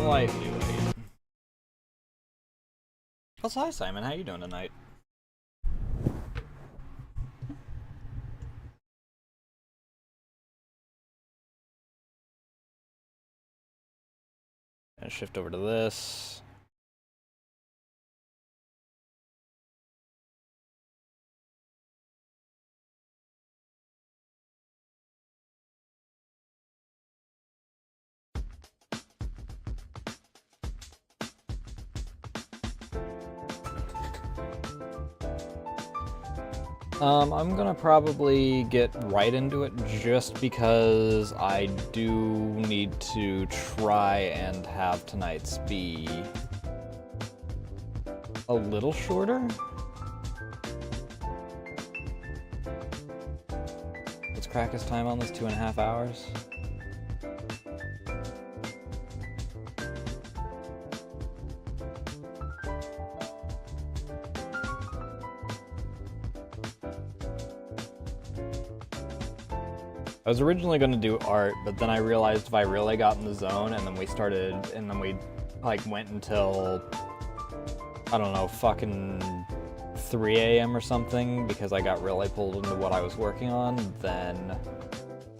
Slightly late. Also, hi Simon, how you doing tonight? Gonna shift over to this. I'm gonna probably get right into it just because I do need to try and have tonight's be a little shorter. Let's crack his time on this, 2.5 hours. I was originally going to do art, but then I realized if I really got in the zone and then we like went until, I don't know, fucking 3 a.m. or something because I got really pulled into what I was working on, then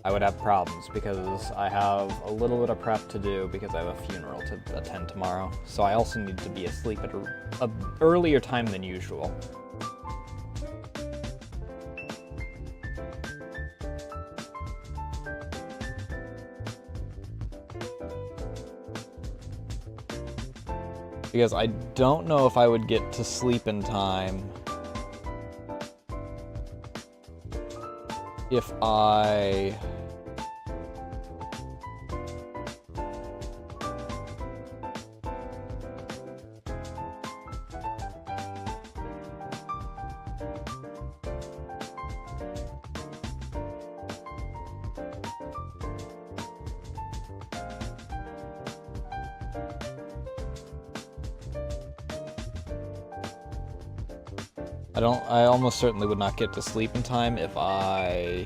I would have problems because I have a little bit of prep to do because I have a funeral to attend tomorrow. So I also need to be asleep at a earlier time than usual. Because I don't know if I would get to sleep in time if I... I almost certainly would not get to sleep in time if I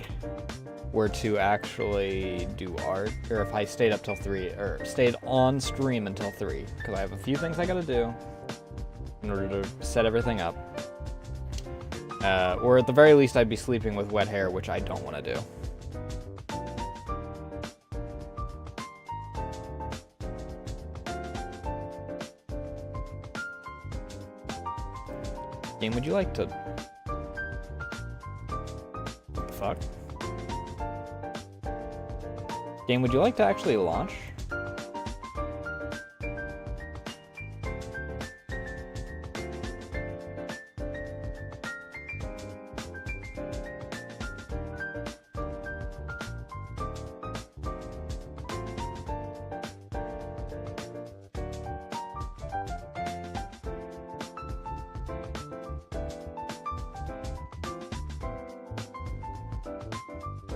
were to actually do art, or if I stayed up till 3, or stayed on stream until 3, because I have a few things I gotta do in order to set everything up. Or at the very least, I'd be sleeping with wet hair, which I don't want to do. Game, would you like to... What the fuck? Game, would you like to actually launch?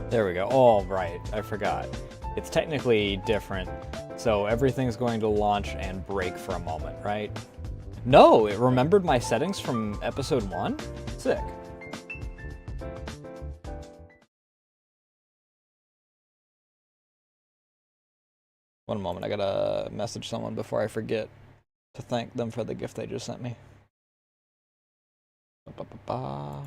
There we go. Oh, right. I forgot. It's technically different. So everything's going to launch and break for a moment, right? No, it remembered my settings from episode 1? Sick. One moment, I gotta message someone before I forget to thank them for the gift they just sent me. Ba-ba-ba-ba.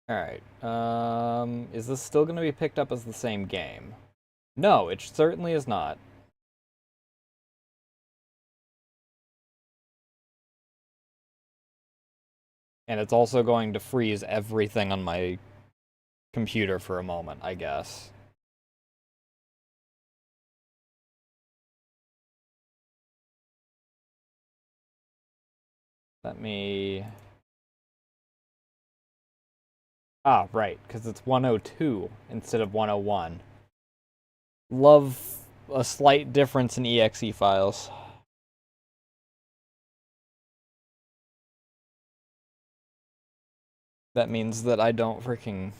Alright, is this still going to be picked up as the same game? No, it certainly is not. And it's also going to freeze everything on my computer for a moment, I guess. Let me... Ah, right, because it's 102 instead of 101. Love a slight difference in exe files. That means that I don't freaking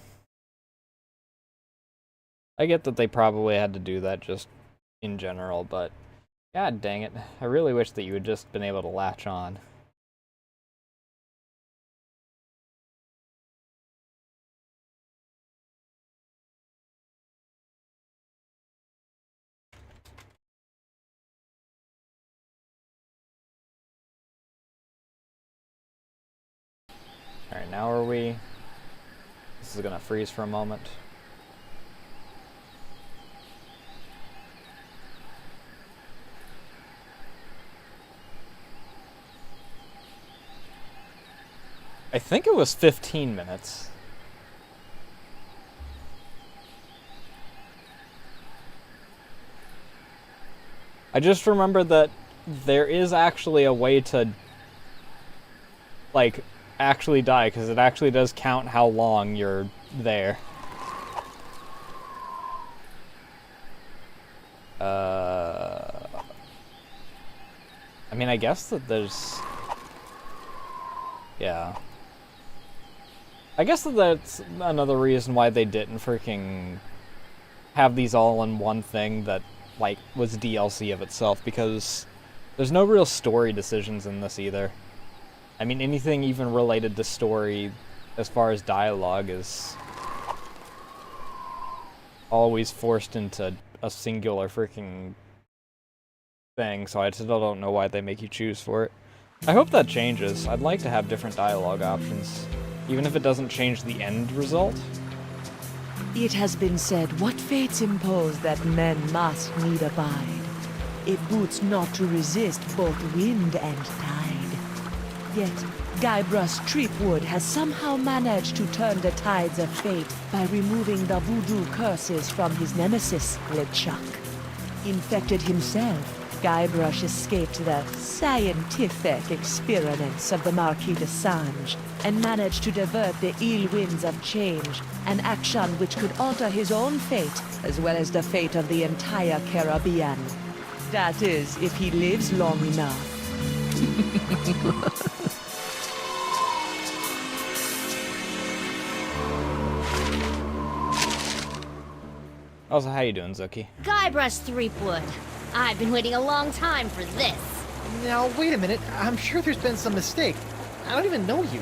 I get that they probably had to do that just in general, but god dang it. I really wish that you had just been able to latch on. Alright, now are we... This is gonna freeze for a moment. I think it was 15 minutes. I just remember that there is actually a way to, like, actually die, because it actually does count how long you're there. I mean, I guess that there's... Yeah. I guess that that's another reason why they didn't freaking have these all in one thing that, like, was DLC of itself, because there's no real story decisions in this either. I mean, anything even related to story, as far as dialogue, is always forced into a singular freaking thing, so I still don't know why they make you choose for it. I hope that changes. I'd like to have different dialogue options, even if it doesn't change the end result. It has been said, what fates impose that men must need abide. It boots not to resist both wind and tide. Yet, Guybrush Threepwood has somehow managed to turn the tides of fate by removing the voodoo curses from his nemesis, LeChuck. Infected himself, Guybrush escaped the scientific experiments of the Marquis de Sange and managed to divert the ill winds of change, an action which could alter his own fate as well as the fate of the entire Caribbean. That is, if he lives long enough. Also, how you doing, Zuki? Guybrush Threepwood. I've been waiting a long time for this. Now, wait a minute. I'm sure there's been some mistake. I don't even know you.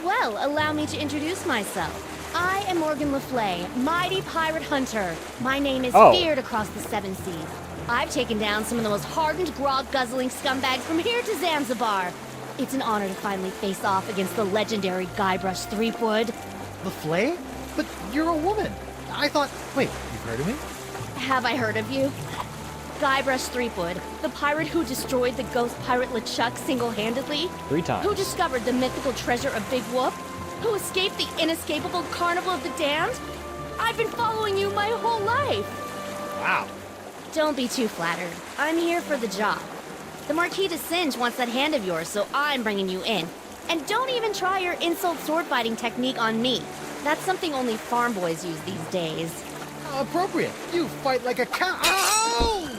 Well, allow me to introduce myself. I am Morgan Le Fay, mighty pirate hunter. My name is feared across the seven seas. I've taken down some of the most hardened, grog-guzzling scumbags from here to Zanzibar. It's an honor to finally face off against the legendary Guybrush Threepwood. Le Fay? But you're a woman. I thought... Wait, you've heard of me? Have I heard of you? Guybrush Threepwood, the pirate who destroyed the ghost pirate LeChuck single-handedly? 3 times. Who discovered the mythical treasure of Big Whoop? Who escaped the inescapable Carnival of the Damned? I've been following you my whole life! Wow. Don't be too flattered. I'm here for the job. The Marquis de Sange wants that hand of yours, so I'm bringing you in. And don't even try your insult sword-fighting technique on me. That's something only farm boys use these days. Appropriate. You fight like a cow. Ow!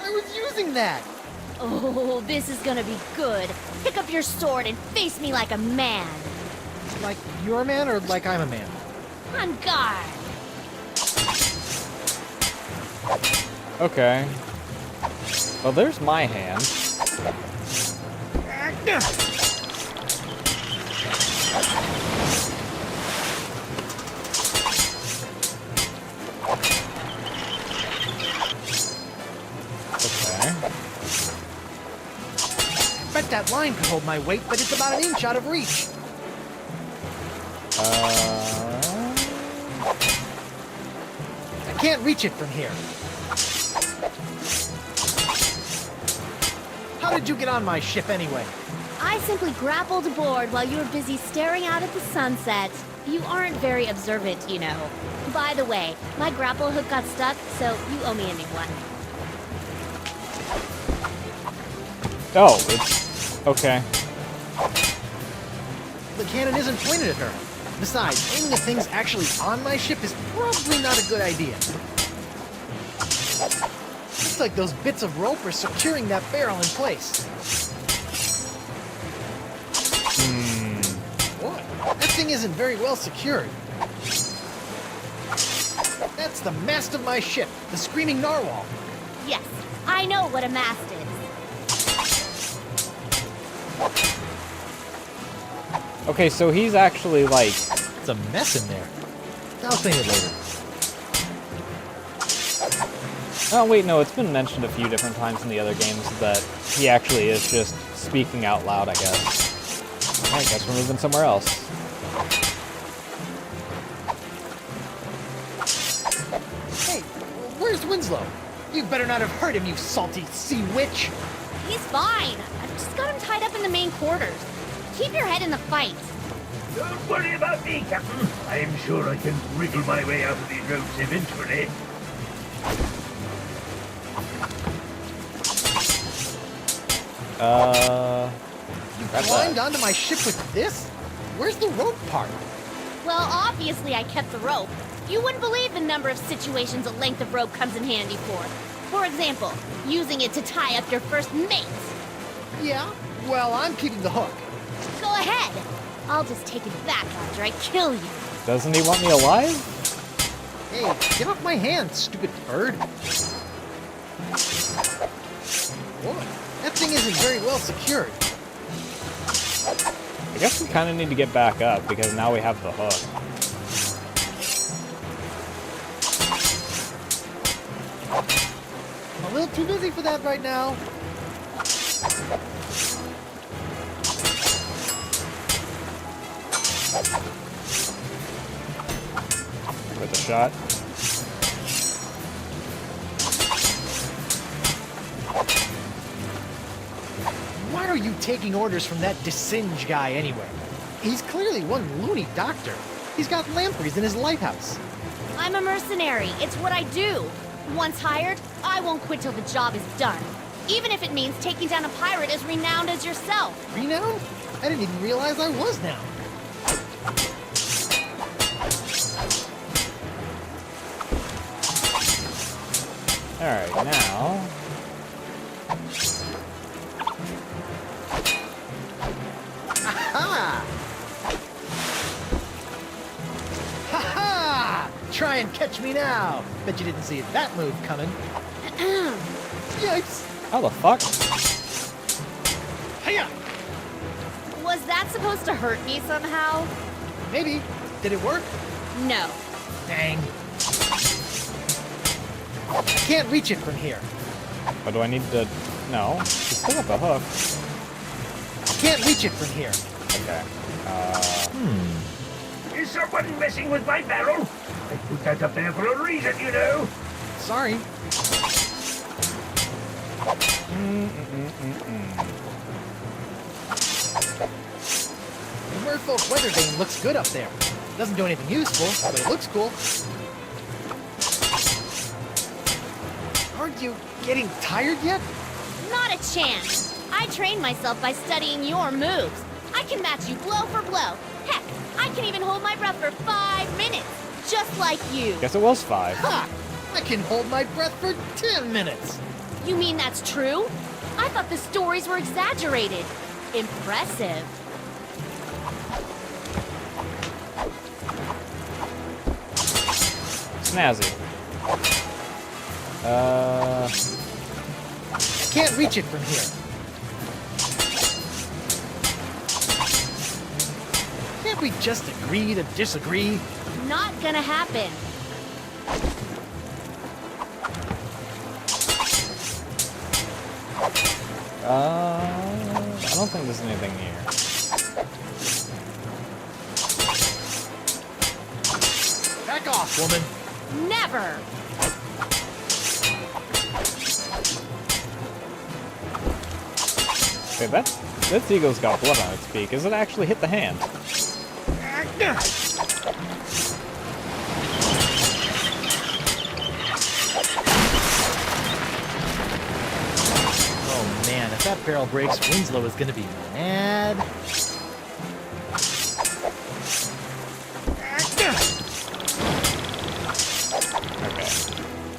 I was using that. Oh, this is gonna be good. Pick up your sword and face me like a man. Like you're a man or like I'm a man? On guard. Okay. Well, there's my hand. Bet that line could hold my weight, but it's about an inch out of reach. I can't reach it from here. How did you get on my ship anyway? I simply grappled aboard while you were busy staring out at the sunset. You aren't very observant, you know. By the way, my grapple hook got stuck, so you owe me a new one. Oh, it's... okay. The cannon isn't pointed at her. Besides, aiming at things actually on my ship is probably not a good idea. Looks like those bits of rope are securing that barrel in place. What? That thing isn't very well secured. That's the mast of my ship, the Screaming Narwhal. Yes, I know what a mast is. Okay, so he's actually like... It's a mess in there. I'll clean it later. Oh wait, no, it's been mentioned a few different times in the other games that he actually is just speaking out loud, I guess. Alright, guess we're moving somewhere else. Hey, where's Winslow? You better not have hurt him, you salty sea witch! He's fine. I've just got him tied up in the main quarters. Keep your head in the fight. Don't worry about me, Captain. I'm sure I can wriggle my way out of these ropes eventually. You climbed onto my ship with this? Where's the rope part? Well, obviously I kept the rope. You wouldn't believe the number of situations a length of rope comes in handy for. For example, using it to tie up your first mate. Yeah? Well, I'm keeping the hook. Go ahead. I'll just take it back after I kill you. Doesn't he want me alive? Hey, get off my hand, stupid bird. Boy, that thing isn't very well secured. I guess we kind of need to get back up because now we have the hook. I'm a little too busy for that right now. With a shot. Why are you taking orders from that Desinge guy anyway? He's clearly one loony doctor. He's got lampreys in his lighthouse. I'm a mercenary. It's what I do. Once hired, I won't quit till the job is done. Even if it means taking down a pirate as renowned as yourself. Renowned? I didn't even realize I was now. Alright, now... Aha! Ha-ha! Try and catch me now. Bet you didn't see that move coming. Yikes! How the fuck? Hiya! Was that supposed to hurt me somehow? Maybe. Did it work? No. Dang. I can't reach it from here. But do I need to... No. You still got the hook. I can't reach it from here. Okay. Is someone messing with my barrel? I put that up there for a reason, you know. Sorry. The Merfolk Weather Vane looks good up there. Doesn't do anything useful, but it looks cool. Aren't you getting tired yet? Not a chance. I trained myself by studying your moves. I can match you blow for blow. Heck, I can even hold my breath for 5 minutes. Just like you. Guess it was 5. Ha! I can hold my breath for 10 minutes. You mean that's true? I thought the stories were exaggerated. Impressive. Snazzy. I can't reach it from here. Can't we just agree to disagree? Not gonna happen. I don't think there's anything here. Back off, woman. Never. Okay, that seagull's got blood on its beak. Does it actually hit the hand? Oh man, if that barrel breaks, Winslow is gonna be mad. Okay.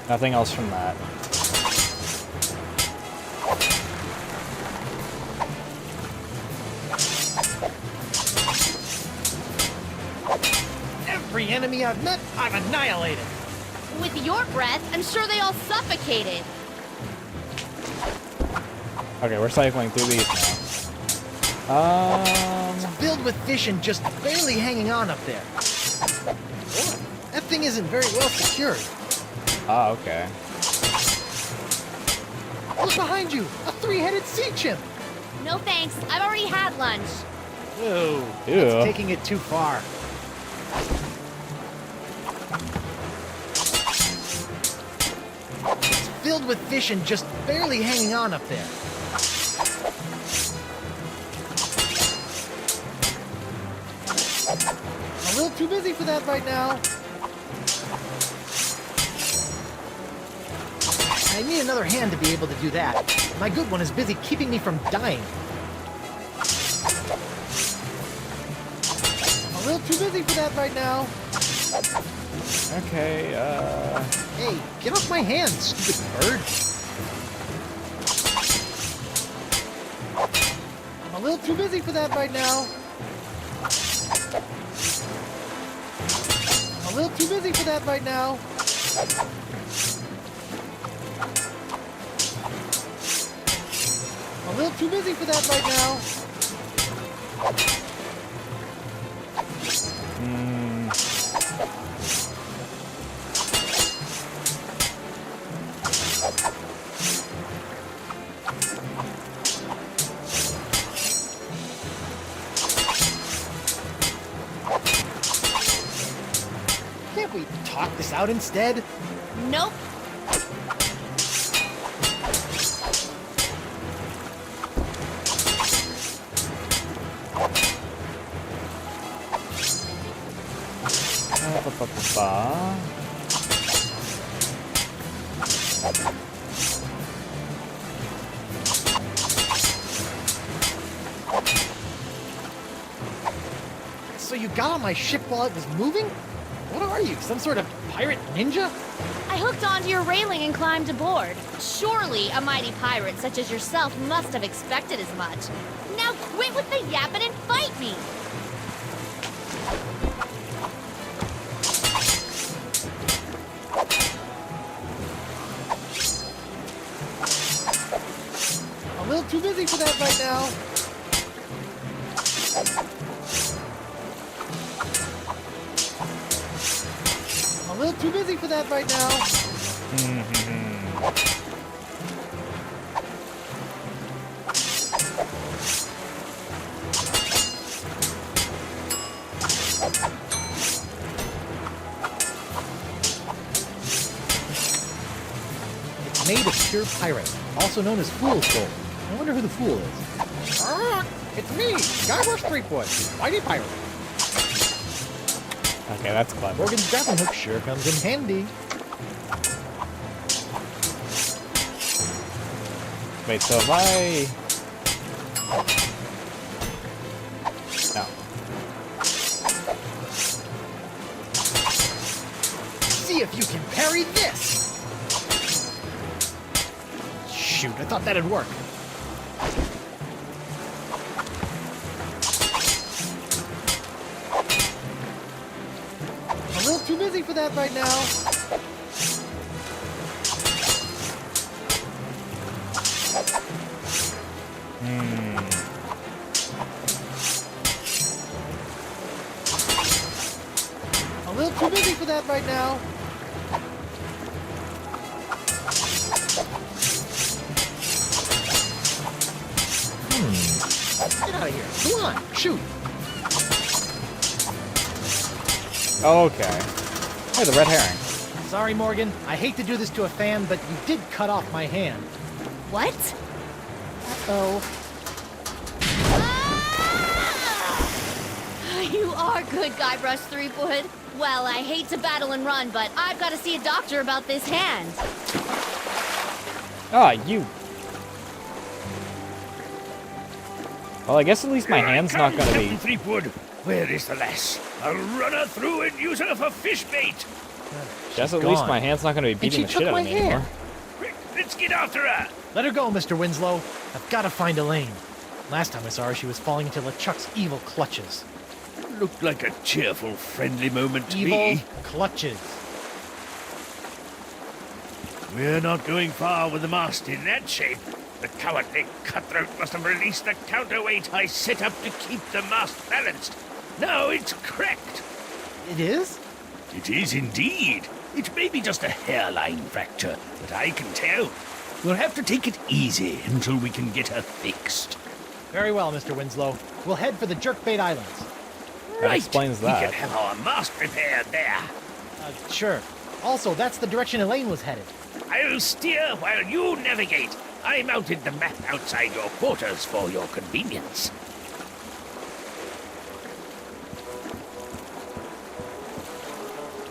Nothing else from that. Every enemy I've met, I've annihilated. With your breath, I'm sure they all suffocated. Okay, we're cycling through these now. Filled with fish and just barely hanging on up there. That thing isn't very well secured. Oh, okay. Look behind you! A three-headed sea chimp! No thanks, I've already had lunch. Ew. Ew. That's taking it too far. It's filled with fish and just barely hanging on up there. I'm a little too busy for that right now. I need another hand to be able to do that. My good one is busy keeping me from dying. I'm a little too busy for that right now. Okay, Hey, get off my hand, stupid bird. I'm a little too busy for that right now. I'm a little too busy for that right now. I'm a little too busy for that right now. Can't we talk this out instead? Nope. ba-ba-ba-ba. So you got on my ship while it was moving? What are you, some sort of pirate ninja? I hooked onto your railing and climbed aboard. Surely a mighty pirate such as yourself must have expected as much. Now quit with the yapping and fight me! I'm a little too busy for that right now. I'm a little too busy for that right now. It's made of pure pirate, also known as fool's gold. I wonder who the fool is. It's me, Guybrush Threepwood, mighty pirate. Okay, that's clever. Morgan's grappling hook sure comes in handy. Wait, so if I... No. See if you can parry this! Shoot, I thought that'd work. I'm a little too busy for that right now. I'm a little too busy for that right now. Get out of here. Come on, shoot. Okay. Hey, the red herring. Sorry, Morgan. I hate to do this to a fan, but you did cut off my hand. What? Uh-oh. Ah! You are good, Guybrush Threepwood. Well, I hate to battle and run, but I've got to see a doctor about this hand. Ah, you... Well, I guess at least my hand's not gonna be... Captain Threepwood, where is the lass? I'll run her through and use her for fish bait. Guess at gone. least my hand's not gonna be beating she the took shit out my of me hand. anymore. Quick, let's get after her. Let her go, Mr. Winslow. I've got to find Elaine. Last time I saw her, she was falling into LeChuck's evil clutches. Looked like a cheerful, friendly moment to Evil me. clutches. We're not going far with the mast in that shape. The cowardly cutthroat must have released the counterweight I set up to keep the mast balanced. Now it's cracked. It is? It is indeed. It may be just a hairline fracture, but I can tell. We'll have to take it easy until we can get her fixed. Very well, Mr. Winslow. We'll head for the Jerkbait Islands. That explains We that. can have our mast repaired there. Sure. Also, that's the direction Elaine was headed. I'll steer while you navigate. I mounted the map outside your quarters for your convenience.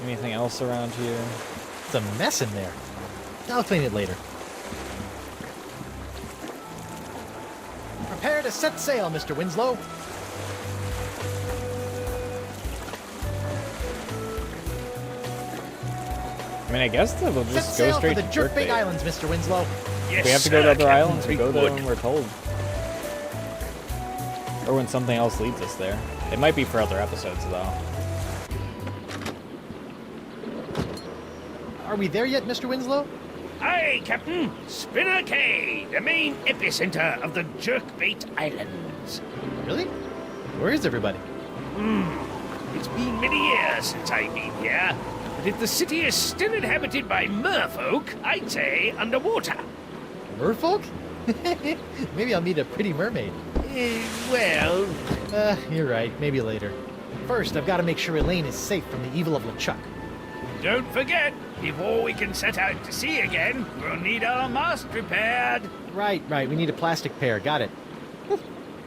Anything else around here? It's a mess in there. I'll clean it later. Prepare to set sail, Mr. Winslow. I mean, I guess that we'll Set just go sail for straight the to Jerkbait Jerkbait. Islands, Mr. Winslow. Yes, If we have to go to sir, other Captain islands, we go there Fleetwood. when we're told. Or when something else leads us there. It might be for other episodes, though. Are we there yet, Mr. Winslow? Aye, Captain. Spinner Cay, the main epicenter of the Jerkbait Islands. Really? Where is everybody? It's been many years since I've been here, but if the city is still inhabited by merfolk, I'd say underwater. Merfolk? Maybe I'll meet a pretty mermaid. Well, You're right. Maybe later. First, I've got to make sure Elaine is safe from the evil of LeChuck. don't forget, before we can set out to sea again, we'll need our mast repaired. Right. We need a plastic pair. Got it.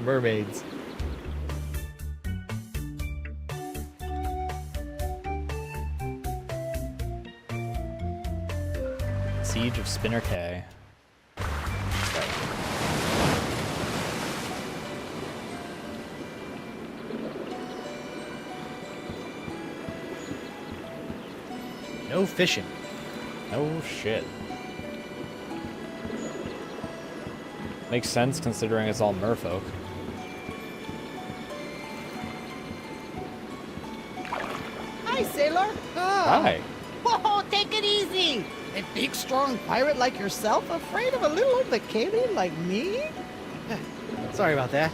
Mermaids. Siege of Spinner Cay. No fishing. Oh shit. Makes sense considering it's all merfolk. Hi, sailor. Hi. Whoa, take it easy. A big, strong pirate like yourself afraid of a little old Acadian like me? Sorry about that.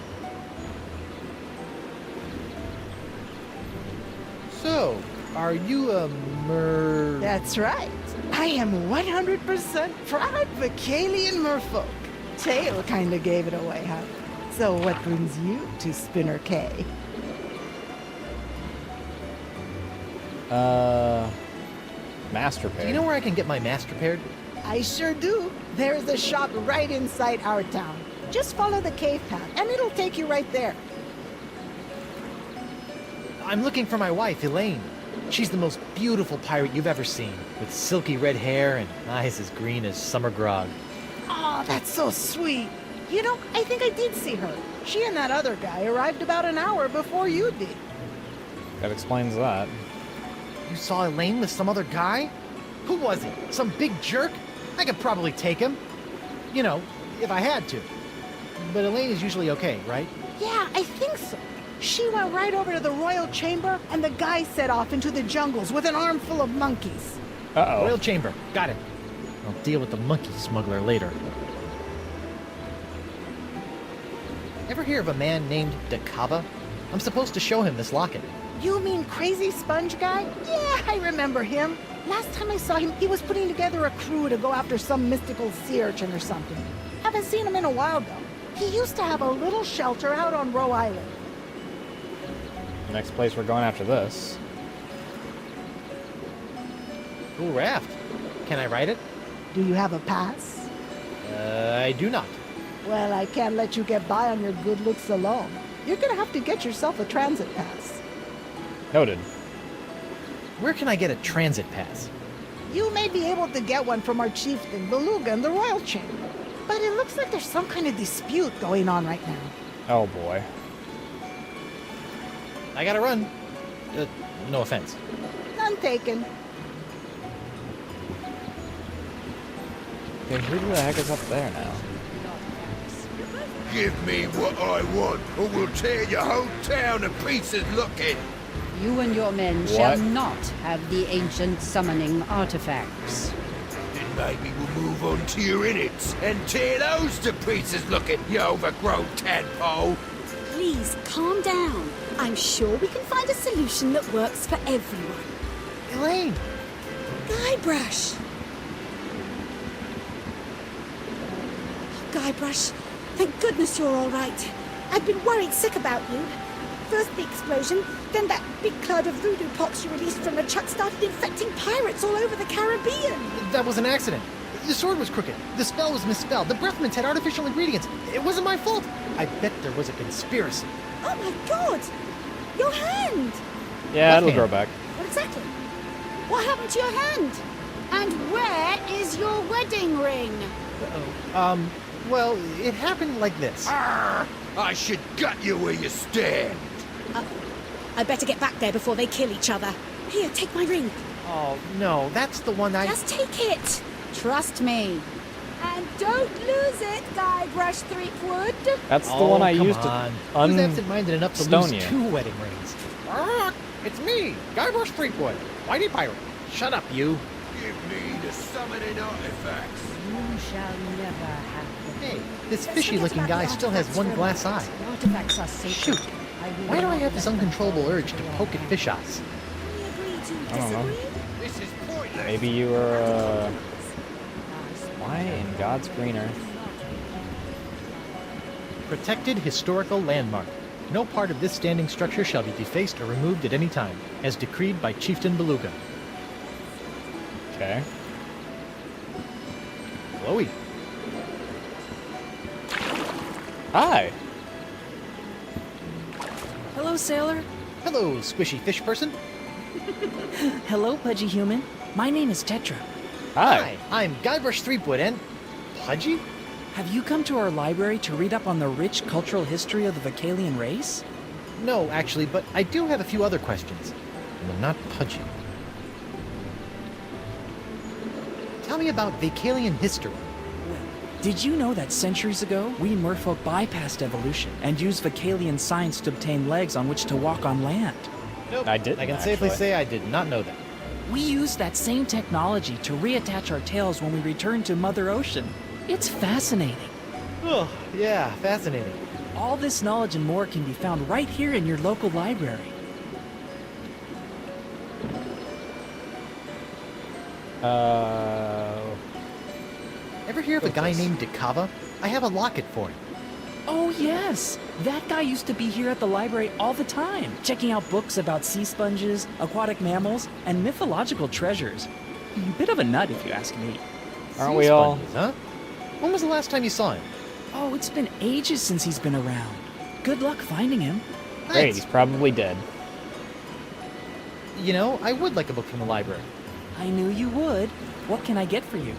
So, are you a That's right. I am 100% proud Vocalian merfolk. Tail kinda gave it away, huh? So what brings you to Spinner Cay? Master pair. Do you know where I can get my mast repaired? I sure do. There's a shop right inside our town. Just follow the cave path, and it'll take you right there. I'm looking for my wife, Elaine. She's the most beautiful pirate you've ever seen, with silky red hair and eyes as green as summer grog. Oh, that's so sweet. You know, I think I did see her. She and that other guy arrived about an hour before you did. That explains that. You saw Elaine with some other guy? Who was he? Some big jerk? I could probably take him. You know, if I had to. But Elaine is usually okay, right? Yeah, I think so. She went right over to the royal chamber, and the guy set off into the jungles with an armful of monkeys. Uh-oh. Royal Chamber. Got it. I'll deal with the monkey smuggler later. Ever hear of a man named Dakava? I'm supposed to show him this locket. You mean Crazy Sponge Guy? Yeah, I remember him. Last time I saw him, he was putting together a crew to go after some mystical sea urchin or something. Haven't seen him in a while, though. He used to have a little shelter out on Roe Island. The next place we're going after this. Cool raft. Can I ride it? Do you have a pass? I do not. Well, I can't let you get by on your good looks alone. You're gonna have to get yourself a transit pass. Noted. Where can I get a transit pass? You may be able to get one from our chieftain, Beluga, in the royal chamber. But it looks like there's some kind of dispute going on right now. Oh boy. I gotta run. No offense. None taken. Okay, who the heck is up there now? Give me what I want, or we'll tear your whole town to pieces looking. You and your men shall not have the ancient summoning artifacts. Then Maybe we'll move on to your innards and tear those to pieces looking, you overgrown tadpole. Please, calm down. I'm sure we can find a solution that works for everyone. Elaine! Guybrush! Guybrush, thank goodness you're all right. I've been worried sick about you. First the explosion, then that big cloud of voodoo pops you released from the truck started infecting pirates all over the Caribbean. That was an accident. The sword was crooked. The spell was misspelled. The breath mints had artificial ingredients. It wasn't my fault. I bet there was a conspiracy. Oh my god! Your hand! Yeah, What it'll hand? grow back. What exactly? What happened to your hand? And where is your wedding ring? Uh-oh. Well, it happened like this. Arr! I should gut you where you stand. I better get back there before they kill each other. Here, take my ring. Oh, no, that's the one I... Just take it. Trust me. And don't lose it, Guybrush Threepwood. That's the one I come used on. to Who's absent-minded enough to stone lose you? 2 wedding rings? It's me, Guybrush Threepwood, Whitey Pirate. Shut up, you. Give me the summoning artifacts. You shall never have them. Hey, this fishy-looking guy still has one glass eye. Artifacts are sacred. Shoot. Why do I have this uncontrollable urge to poke at fish eyes? We agree to I don't know. disagree? This is pointless. Maybe you were, why in God's green earth? Protected historical landmark. No part of this standing structure shall be defaced or removed at any time, as decreed by Chieftain Beluga. Okay. Chloe. Hi. Hello, sailor. Hello, squishy fish person. Hello, pudgy human. My name is Tetra. Hi. I'm Guybrush Threepwood and... Pudgy? Have you come to our library to read up on the rich cultural history of the Vocalian race? No, actually, but I do have a few other questions. And I'm not pudgy. Tell me about Vocalian history. Did you know that centuries ago, we merfolk bypassed evolution and used Vocalian science to obtain legs on which to walk on land? Nope. I didn't, I can safely actually. say I did not know that. We used that same technology to reattach our tails when we returned to Mother Ocean. It's fascinating. Oh, yeah, fascinating. All this knowledge and more can be found right here in your local library. Ever hear of a guy named Dakava? I have a locket for him. Oh, yes! That guy used to be here at the library all the time, checking out books about sea sponges, aquatic mammals, and mythological treasures. A bit of a nut, if you ask me. Aren't Sea we all? sponges, huh? When was the last time you saw him? Oh, it's been ages since he's been around. Good luck finding him. Great, Thanks. he's probably dead. You know, I would like a book from the library. I knew you would. What can I get for you?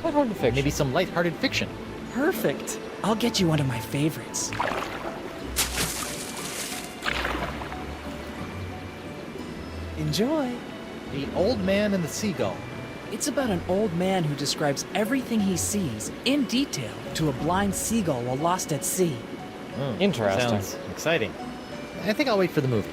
What hard to fix? Maybe some lighthearted fiction. Perfect. I'll get you one of my favorites. Enjoy. The Old Man and the Seagull. It's about an old man who describes everything he sees in detail to a blind seagull while lost at sea. Interesting. Sounds exciting. I think I'll wait for the movie.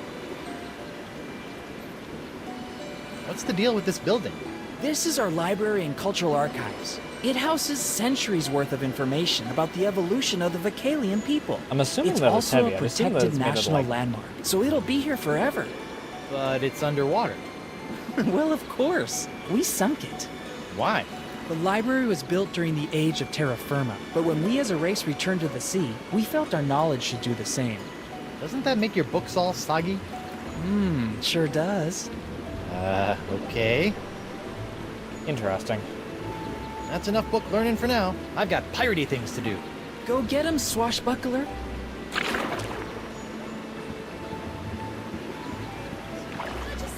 What's the deal with this building? This is our library and cultural archives. It houses centuries worth of information about the evolution of the Vocalian people. I'm assuming It's that it's also heavy. a I'm assuming that protected it's made of, national like- landmark, so it'll be here forever. But it's underwater. Well, of course. We sunk it. Why? The library was built during the age of terra firma, but when we as a race returned to the sea, we felt our knowledge should do the same. Doesn't that make your books all soggy? Sure does. Okay. Interesting. That's enough book learning for now. I've got piratey things to do. Go get him, swashbuckler.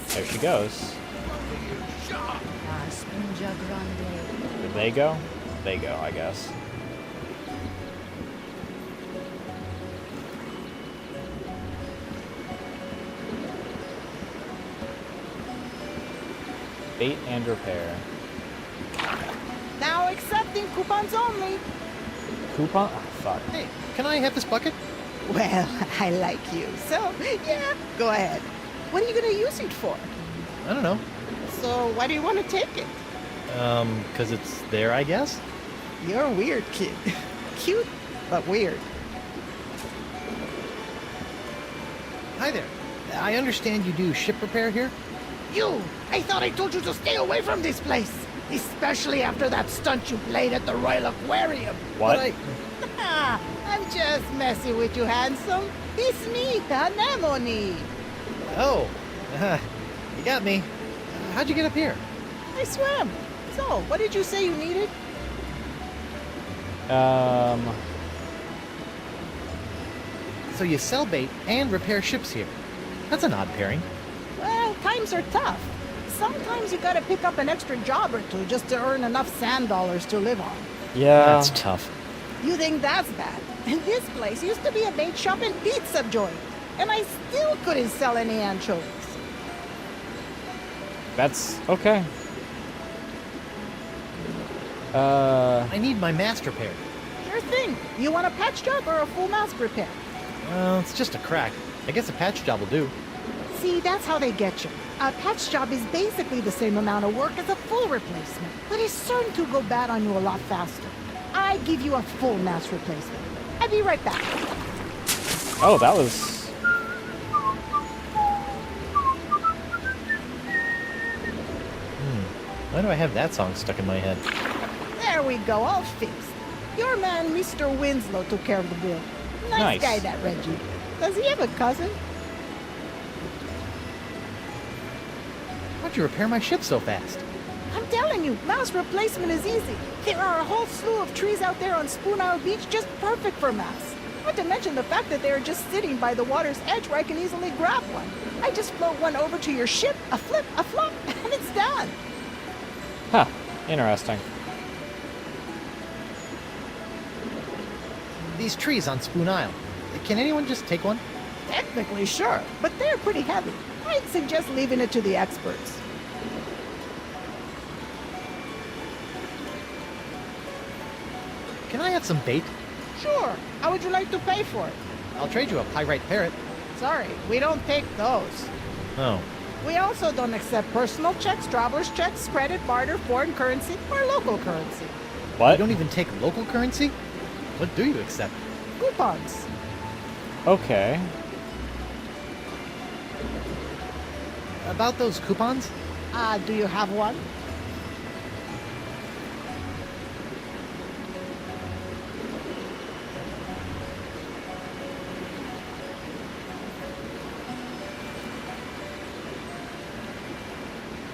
There she goes. Sponja Grande. Did they go? They go, I guess. Bait and repair. Now accepting coupons only. Coupon? Oh, fuck. Hey, can I have this bucket? Well, I like you, so yeah, go ahead. What are you gonna use it for? I don't know. So why do you want to take it? 'Cause it's there, I guess? You're a weird kid. Cute, but weird. Hi there. I understand you do ship repair here? You! I thought I told you to stay away from this place. Especially after that stunt you played at the Royal Aquarium. What? But I'm just messing with you, handsome. It's me, Anemone. Oh, you got me. How'd you get up here? I swam. So, what did you say you needed? So you sell bait and repair ships here. That's an odd pairing. Well, times are tough. Sometimes you gotta pick up an extra job or two just to earn enough sand dollars to live on. Yeah. That's tough. You think that's bad? This place used to be a bait shop and pizza joint, and I still couldn't sell any anchovies. That's okay. I need my mast repaired. Sure thing. You want a patch job or a full mast repair? Well, it's just a crack. I guess a patch job will do. See, that's how they get you. A patch job is basically the same amount of work as a full replacement, but it's certain to go bad on you a lot faster. I give you a full mast replacement. I'll be right back. Oh, that was... Why do I have that song stuck in my head? There we go, all fixed. Your man, Mr. Winslow, took care of the bill. Nice Nice. guy, that Reggie. Does he have a cousin? How'd you repair my ship so fast? I'm telling you, mast replacement is easy. There are a whole slew of trees out there on Spoon Isle Beach just perfect for masts. Not to mention the fact that they are just sitting by the water's edge where I can easily grab one. I just float one over to your ship, a flip, a flop, and it's done. Huh. Interesting. These trees on Spoon Isle. Can anyone just take one? Technically, sure, but they're pretty heavy. I'd suggest leaving it to the experts. Can I have some bait? Sure. How would you like to pay for it? I'll trade you a pyrite parrot. Sorry, we don't take those. Oh. We also don't accept personal checks, traveler's checks, credit, barter, foreign currency, or local currency. You What? don't even take local currency? What do you accept? Coupons. Okay. About those coupons? Do you have one?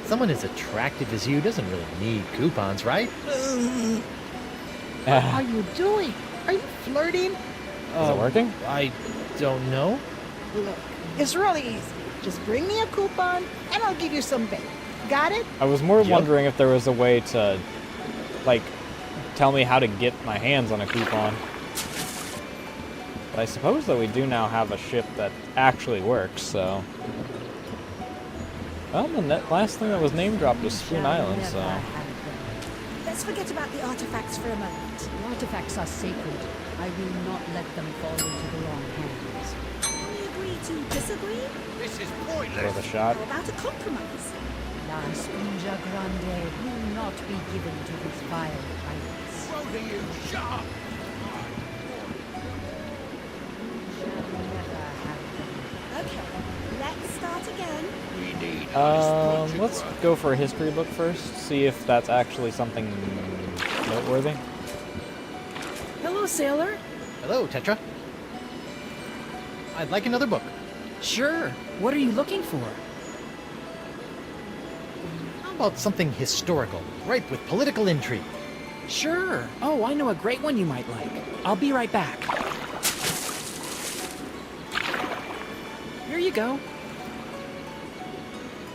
Someone as attractive as you doesn't really need coupons, right? What are you doing? Are you flirting? Is it working? I don't know. Look, it's really easy. Just bring me a coupon, and I'll give you some bait. Got it? I was more Yep. wondering if there was a way to, like, tell me how to get my hands on a coupon. But I suppose that we do now have a ship that actually works, so... Well, the last thing that was name dropped was Spoon Island, so... Let's forget about the artifacts for a moment. The artifacts are sacred. I will not let them fall into the wrong hands. We agree to disagree? This is Worth a pointless. shot. How about a compromise? La Esponja Grande will not be given to these vile pirates. Rhoda, you shut up. Shall never have them. Okay, let's start again. We need honest Let's work. go for a history book first, see if that's actually something noteworthy. Hello, sailor. Hello, Tetra. I'd like another book. Sure. What are you looking for? How about something historical, ripe with political intrigue? Sure. Oh, I know a great one you might like. I'll be right back. Here you go.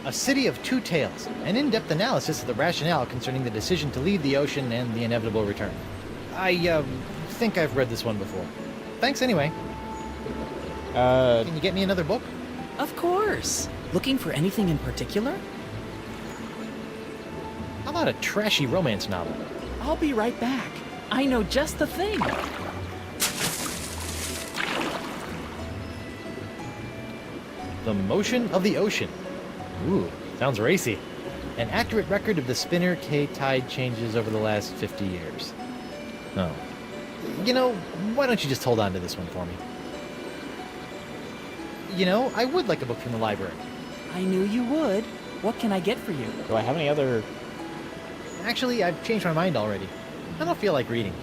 A City of Two Tales, an in-depth analysis of the rationale concerning the decision to leave the ocean and the inevitable return. I think I've read this one before. Thanks anyway. Can you get me another book? Of course. Looking for anything in particular? How about a trashy romance novel? I'll be right back. I know just the thing. The motion of the ocean. Ooh, sounds racy. An accurate record of the spinner K tide changes over the last 50 years. Oh. You know, why don't you just hold on to this one for me? You know, I would like a book from the library. I knew you would. What can I get for you? Do I have any other... Actually, I've changed my mind already. I don't feel like reading.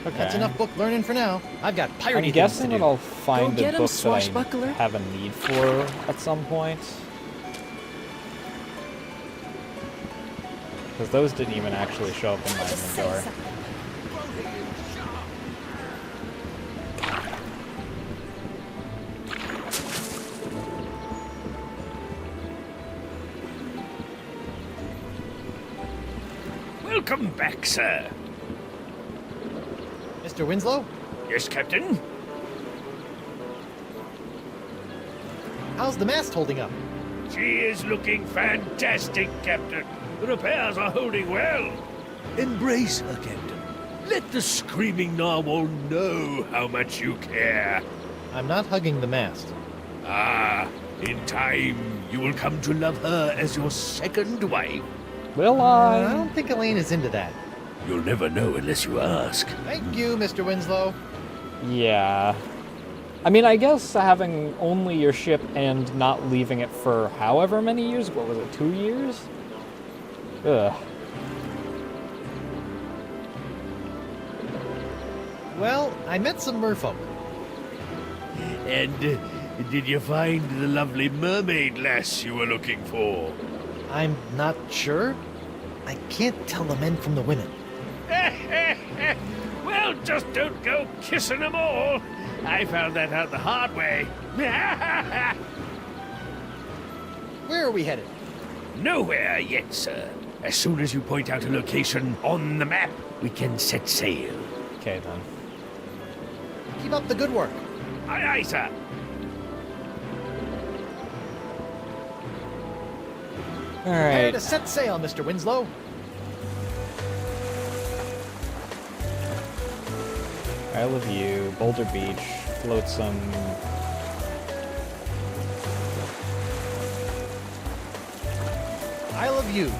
Okay. That's enough book learning for now. I've got piratey I'm things guessing to that do. I'll find Go get a 'em, book that I swashbuckler. have a need for at some point. Because those didn't even actually show up in my inventory. Welcome back, sir. Mr. Winslow, Yes, Captain? how's the mast holding up? She is looking fantastic, Captain. The repairs are holding well. Embrace her, Captain. Let the screaming narwhal know how much you care. I'm not hugging the mast. Ah, in time, you will come to love her as your second wife. Will I I? don't think Elaine is into that. You'll never know unless you ask. Thank you, Mr. Winslow. Yeah. I mean, I guess having only your ship and not leaving it for however many years, what was it, 2 years? Ugh. Well, I met some merfolk. And did you find the lovely mermaid lass you were looking for? I'm not sure. I can't tell the men from the women. Well, just don't go kissing them all. I found that out the hard way. Where are we headed? Nowhere yet, sir. As soon as you point out a location on the map, we can set sail. Okay, then. Keep up the good work. Aye, aye, sir. Prepare Alright. to set sail, Mr. Winslow. Isle of View, Boulder Beach, Flotsam. Isle of View.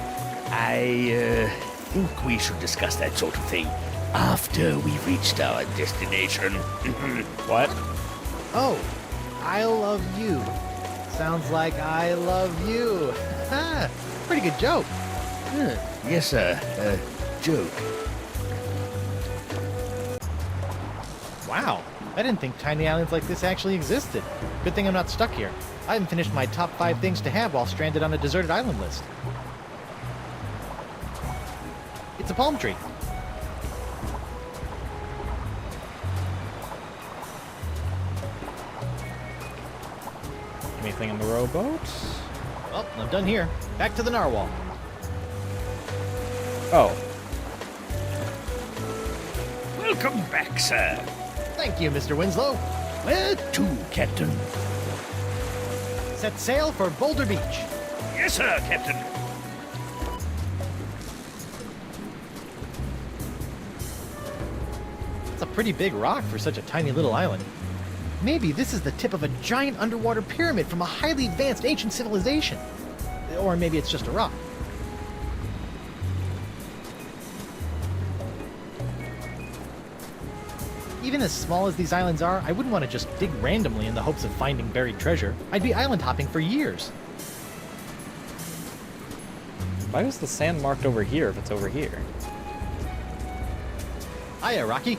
I think we should discuss that sort of thing after we've reached our destination. What? Oh, Isle of You. Sounds like I love you. Ha! Pretty good joke. Yes, sir. Joke. Wow. I didn't think tiny islands like this actually existed. Good thing I'm not stuck here. I haven't finished my top 5 things to have while stranded on a deserted island list. It's a palm tree. Anything in the rowboat? Well, I'm done here. Back to the narwhal. Oh. Welcome back, sir. Thank you, Mr. Winslow. Where to, Captain? Set sail for Boulder Beach. Yes, sir, Captain. It's a pretty big rock for such a tiny little island. Maybe this is the tip of a giant underwater pyramid from a highly advanced ancient civilization. Or maybe it's just a rock. Even as small as these islands are, I wouldn't want to just dig randomly in the hopes of finding buried treasure. I'd be island hopping for years. Why is the sand marked over here if it's over here? Hiya, Rocky.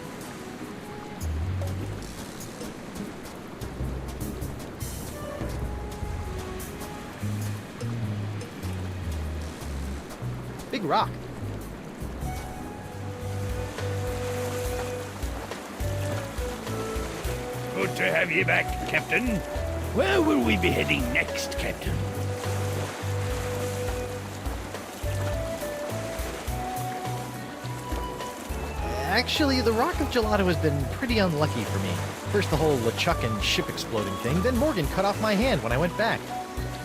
Big rock. Good to have you back, Captain. Where will we be heading next, Captain? Actually, the Rock of Gelato has been pretty unlucky for me. First the whole LeChuck ship exploding thing, then Morgan cut off my hand when I went back.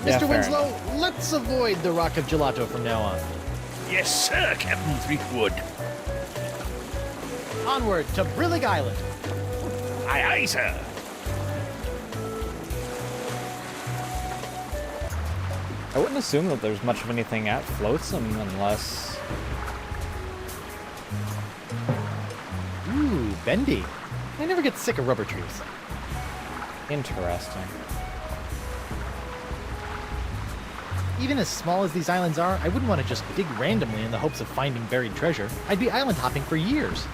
Yeah, Mr. fair Winslow, let's avoid the Rock of Gelato from now on. Yes, sir, Captain Threepwood. Onward to Brillig Island. Aye, aye, sir. I wouldn't assume that there's much of anything at Flotsam unless... Ooh, bendy. I never get sick of rubber trees. Interesting. Even as small as these islands are, I wouldn't want to just dig randomly in the hopes of finding buried treasure. I'd be island hopping for years.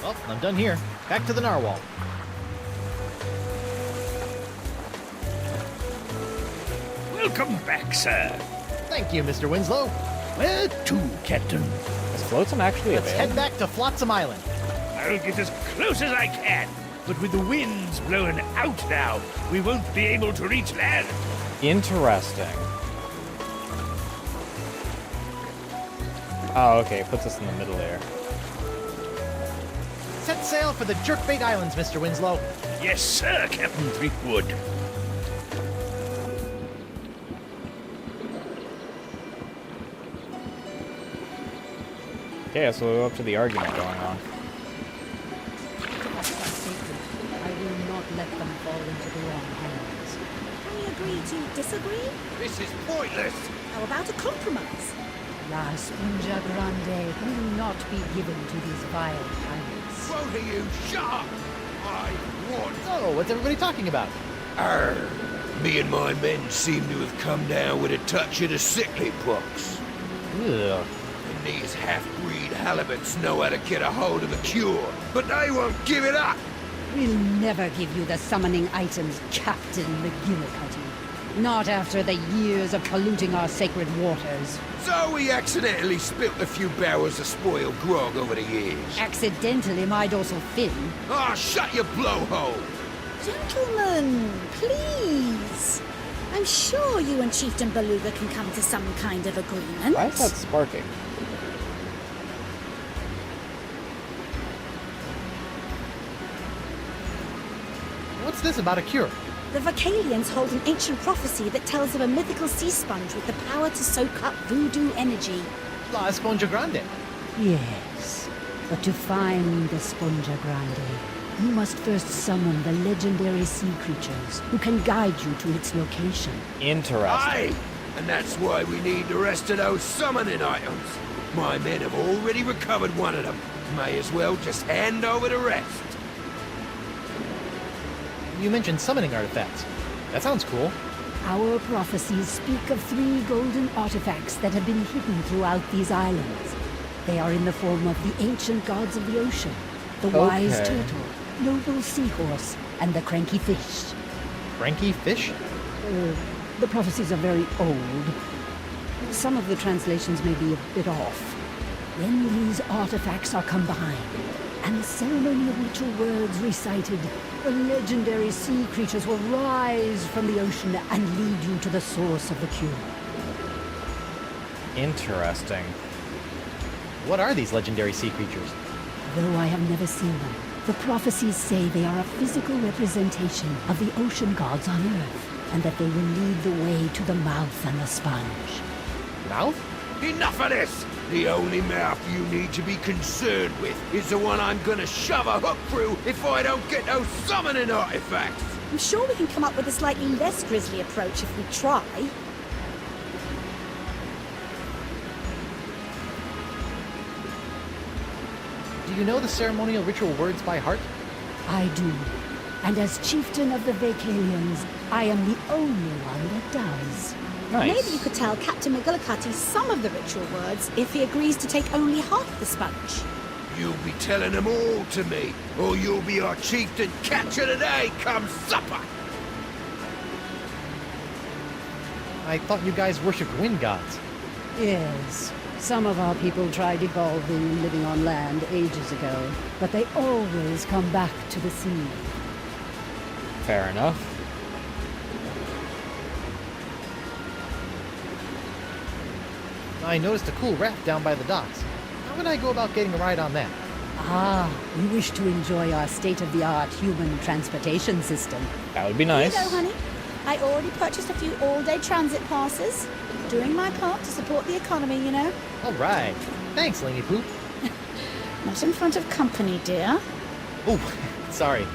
Well, I'm done here. Back to the narwhal. Welcome back, sir. Thank you, Mr. Winslow. Where to, Captain? Is Flotsam actually Let's head available? back to Flotsam Island. I'll get as close as I can. But with the winds blowing out now, we won't be able to reach land. Interesting. Oh, okay. It puts us in the middle here. Set sail for the Jerkbait Islands, Mr. Winslow. Yes, sir, Captain Threepwood. Okay, so we're up to the argument going on. Trust are sacred. I will not let them fall into the wrong hands. Can we agree to disagree? This is pointless. How about a compromise? La Spunja Grande will not be given to these vile pirates. Both of you, shut up. I want... Oh, what's everybody talking about? Arr. Me and my men seem to have come down with a touch of the sickly pox. Ugh. And these half-breed halibuts know how to get a hold of a cure, but they won't give it up. We'll never give you the summoning items, Captain McGillicuddy. Not after the years of polluting our sacred waters. So we accidentally spilt a few barrels of spoiled grog over the years. Accidentally, my dorsal fin. Ah, shut your blowhole! Gentlemen, please. I'm sure you and Chieftain Beluga can come to some kind of agreement. Why is that sparking? What's this about a cure? The Vocalians hold an ancient prophecy that tells of a mythical sea sponge with the power to soak up voodoo energy. La Esponja Grande. Yes, but to find the Sponja Grande, you must first summon the legendary sea creatures who can guide you to its location. Interesting. Aye! And that's why we need the rest of those summoning items. My men have already recovered one of them. May as well just hand over the rest. You mentioned summoning artifacts. That sounds cool. Our prophecies speak of 3 golden artifacts that have been hidden throughout these islands. They are in the form of the ancient gods of the ocean, the wise Okay. turtle, noble seahorse, and the cranky fish. Cranky fish? The prophecies are very old. Some of the translations may be a bit off. When these artifacts are combined, and the ceremonial ritual words recited, the legendary sea creatures will rise from the ocean and lead you to the source of the cure. Interesting. What are these legendary sea creatures? Though I have never seen them, the prophecies say they are a physical representation of the ocean gods on Earth, and that they will lead the way to the mouth and the sponge. Mouth? Enough of this! The only mouth you need to be concerned with is the one I'm gonna shove a hook through if I don't get those summoning artifacts! I'm sure we can come up with a slightly less grisly approach if we try. Do you know the ceremonial ritual words by heart? I do. And as chieftain of the Vacalians, I am the only one that does. Nice. Maybe you could tell Captain McGillicuddy some of the ritual words if he agrees to take only half the sponge. You'll be telling them all to me, or you'll be our chieftain catcher today come supper! I thought you guys worshipped wind gods. Yes. Some of our people tried evolving and living on land ages ago, but they always come back to the sea. Fair enough. I noticed a cool raft down by the docks. How would I go about getting a ride on that? Ah, you wish to enjoy our state-of-the-art human transportation system. That would be Here you nice. go, honey. I already purchased a few all-day transit passes. Doing my part to support the economy, you know. All right. Thanks, Lingy Poop. Not in front of company, dear. Oh, sorry.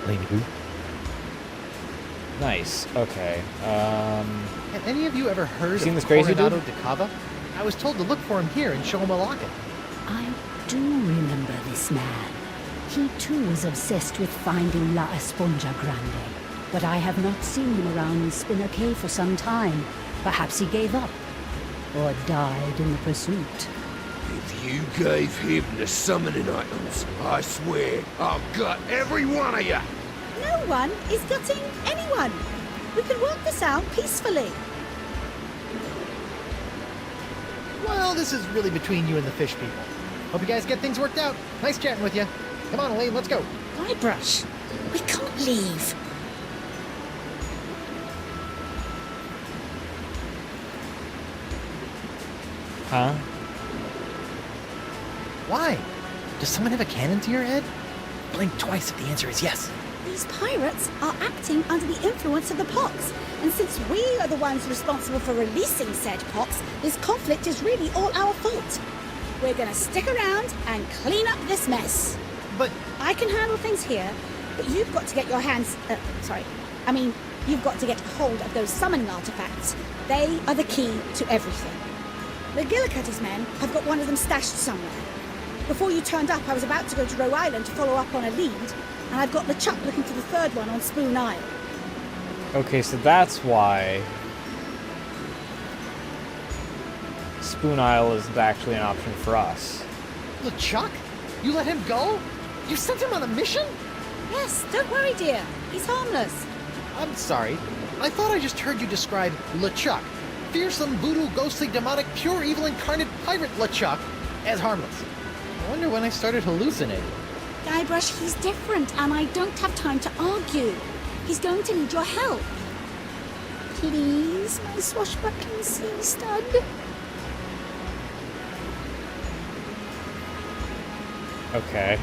Lingy Poop. Nice. Okay. Have any of you ever heard Seen of this crazy Coronado dude? de Cava? I was told to look for him here and show him a locket. I do remember this man. He too was obsessed with finding La Esponja Grande. But I have not seen him around Spinner Cave for some time. Perhaps he gave up. Or died in the pursuit. If you gave him the summoning items, I swear I'll gut every one of you. No one is gutting anyone. We can work this out peacefully. Well, this is really between you and the fish people. Hope you guys get things worked out. Nice chatting with you. Come on, Elaine, let's go. Guybrush, we can't leave. Huh? Why? Does someone have a cannon to your head? Blink twice if the answer is yes. These pirates are acting under the influence of the pox. And since we are the ones responsible for releasing said pox, this conflict is really all our fault. We're gonna stick around and clean up this mess. But I can handle things here, but you've got to get your hands... you've got to get hold of those summoning artifacts. They are the key to everything. The Gillicuddy's men have got one of them stashed somewhere. Before you turned up, I was about to go to Roe Island to follow up on a lead, and I've got LeChuck looking for the third one on Spoon Isle. Okay, so that's why Spoon Isle is actually an option for us. LeChuck? You let him go? You sent him on a mission? Yes, don't worry, dear. He's harmless. I'm sorry. I thought I just heard you describe LeChuck, fearsome, voodoo, ghostly, demonic, pure evil incarnate pirate LeChuck, as harmless. I wonder when I started hallucinating. Guybrush, he's different, and I don't have time to argue. He's going to need your help. Please, my swashbuckling sea stud. Okay.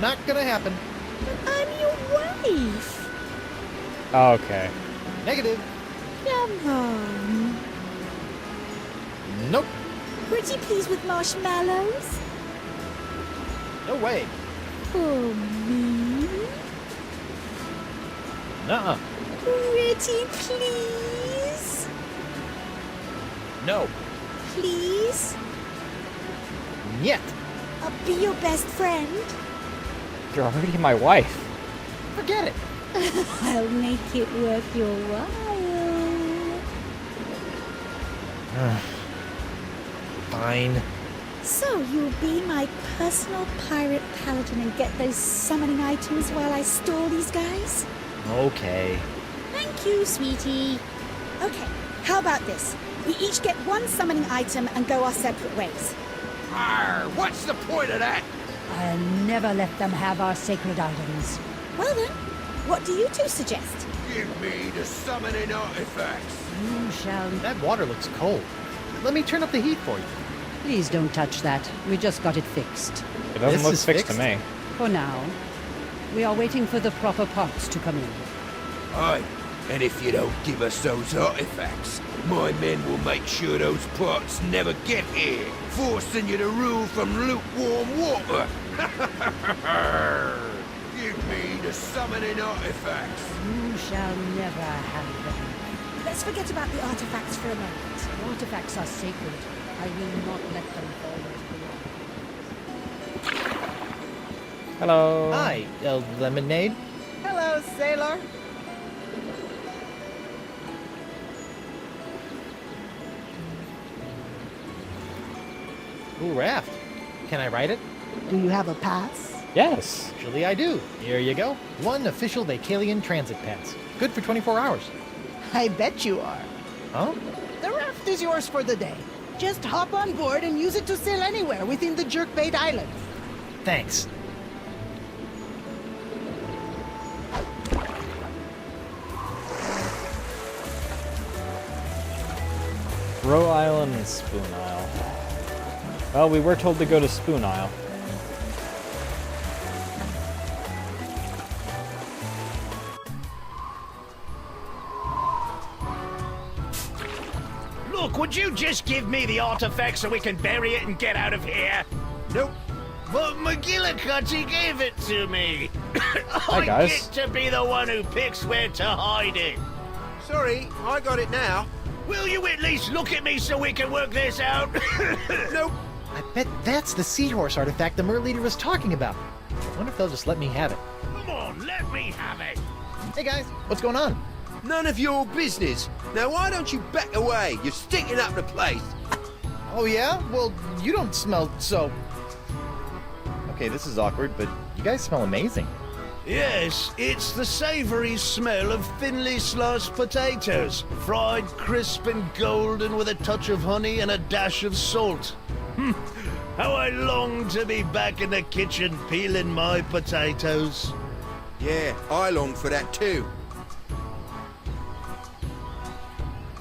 Not gonna happen. But I'm your wife. Okay. Negative. Come on. Nope. Pretty pleased with marshmallows? No way. For me? Nuh-uh. Pretty please? No. Please? Yet. I'll be your best friend. You're already my wife. Forget it. I'll make it worth your while. Fine. So you'll be my personal pirate paladin and get those summoning items while I stall these guys? Okay. Thank you, sweetie. Okay, how about this? We each get one summoning item and go our separate ways. Arr, what's the point of that? I'll never let them have our sacred items. Well then, what do you two suggest? Give me the summoning artifacts. You shall... That water looks cold. Let me turn up the heat for you. Please don't touch that. We just got it fixed. It doesn't This look is fixed to fixed? me. For now. We are waiting for the proper parts to come in. Aye, and if you don't give us those artifacts, my men will make sure those parts never get here, forcing you to rule from lukewarm water. Give me the summoning artifacts. You shall never have them. Let's forget about the artifacts for a moment. Artifacts are sacred. I will not let them fall into the water. Hello. Hi, lemonade. Hello, sailor. Ooh, raft. Can I ride it? Do you have a pass? Yes. Actually, I do. Here you go. One official Vacalian transit pass. Good for 24 hours. I bet you are. Huh? The raft is yours for the day. Just hop on board and use it to sail anywhere within the Jerkbait Islands. Thanks. Roe Island and Spoon Isle. Well, we were told to go to Spoon Isle. Look, would you just give me the artifact so we can bury it and get out of here? Nope. But McGillicuddy gave it to me. Hi, guys. Get to be the one who picks where to hide it. Sorry, I got it now. Will you at least look at me so we can work this out? Nope. I bet that's the seahorse artifact the mer leader was talking about. I wonder if they'll just let me have it. Come on, let me have it. Hey guys, what's going on? None of your business. Now why don't you back away? You're stinking up the place. Oh yeah? Well, you don't smell so... Okay, this is awkward, but you guys smell amazing. Yes, it's the savory smell of thinly sliced potatoes, fried crisp and golden with a touch of honey and a dash of salt. How I long to be back in the kitchen peeling my potatoes. Yeah, I long for that too.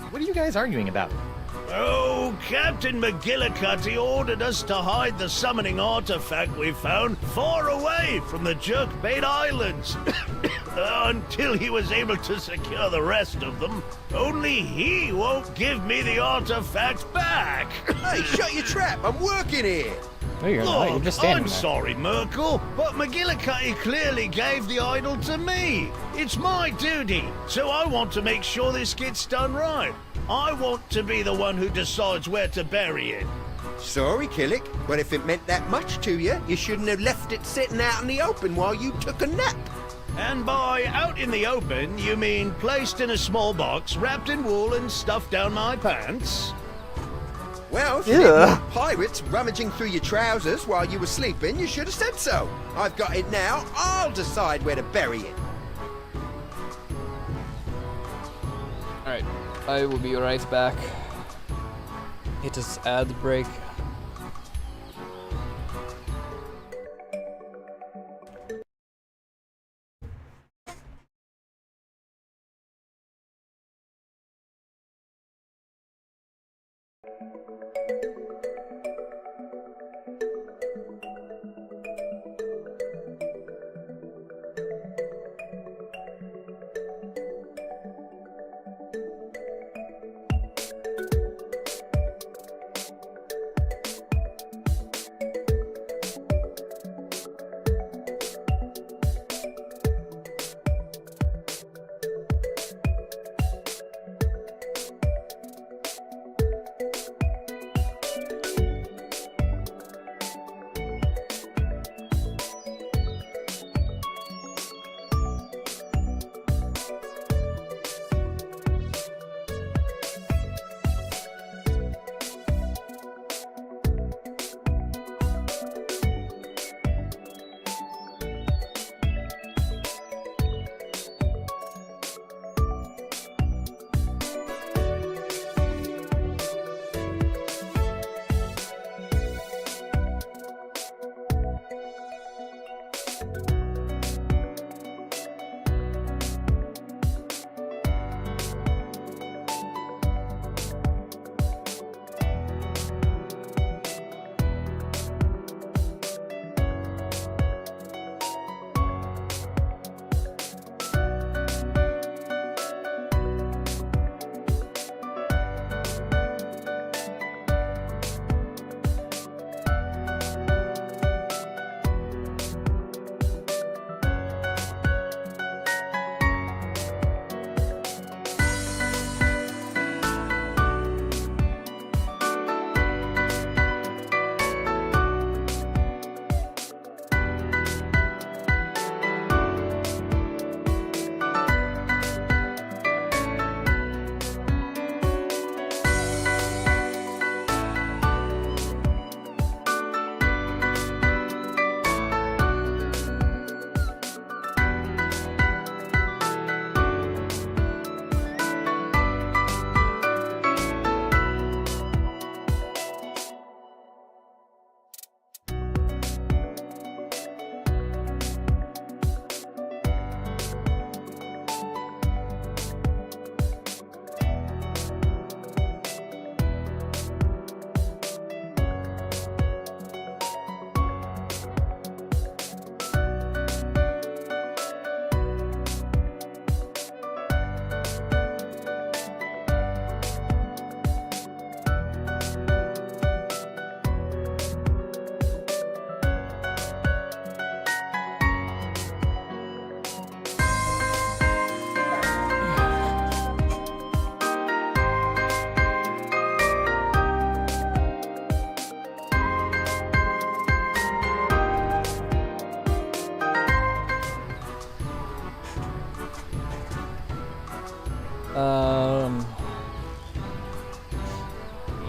What are you guys arguing about? Oh, Captain McGillicuddy ordered us to hide the summoning artifact we found far away from the Jerkbait Islands. Until he was able to secure the rest of them. Only he won't give me the artifact back. Hey, shut your trap. I'm working here. No, you're not. You're Look, just standing I'm there. sorry, Merkel, but McGillicuddy clearly gave the idol to me. It's my duty, so I want to make sure this gets done right. I want to be the one who decides where to bury it. Sorry, Killick, but if it meant that much to you, you shouldn't have left it sitting out in the open while you took a nap. And by out in the open, you mean placed in a small box, wrapped in wool and stuffed down my pants? Well, if you didn't want pirates rummaging through your trousers while you were sleeping, you should have said so. I've got it now. I'll decide where to bury it. Alright, I will be right back. Hit this ad break.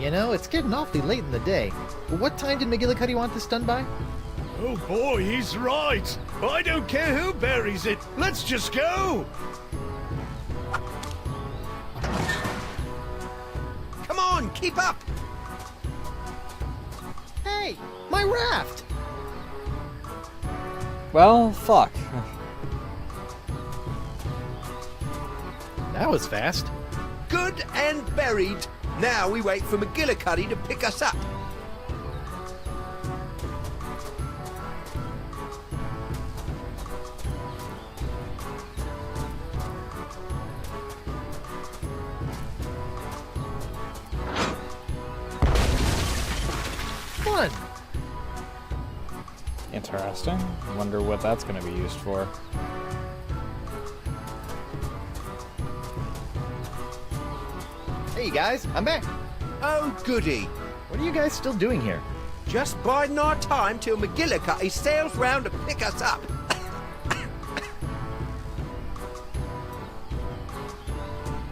You know, it's getting awfully late in the day. What time did McGillicuddy want this done by? Oh boy, he's right. I don't care who buries it. Let's just go. Come on, keep up. Hey, my raft! Well, fuck. That was fast. Good and buried. Now we wait for McGillicuddy to pick us up. Fun! Interesting. I wonder what that's going to be used for. Hey guys, I'm back. Oh, goody. What are you guys still doing here? Just biding our time till McGillicuddy sails round to pick us up.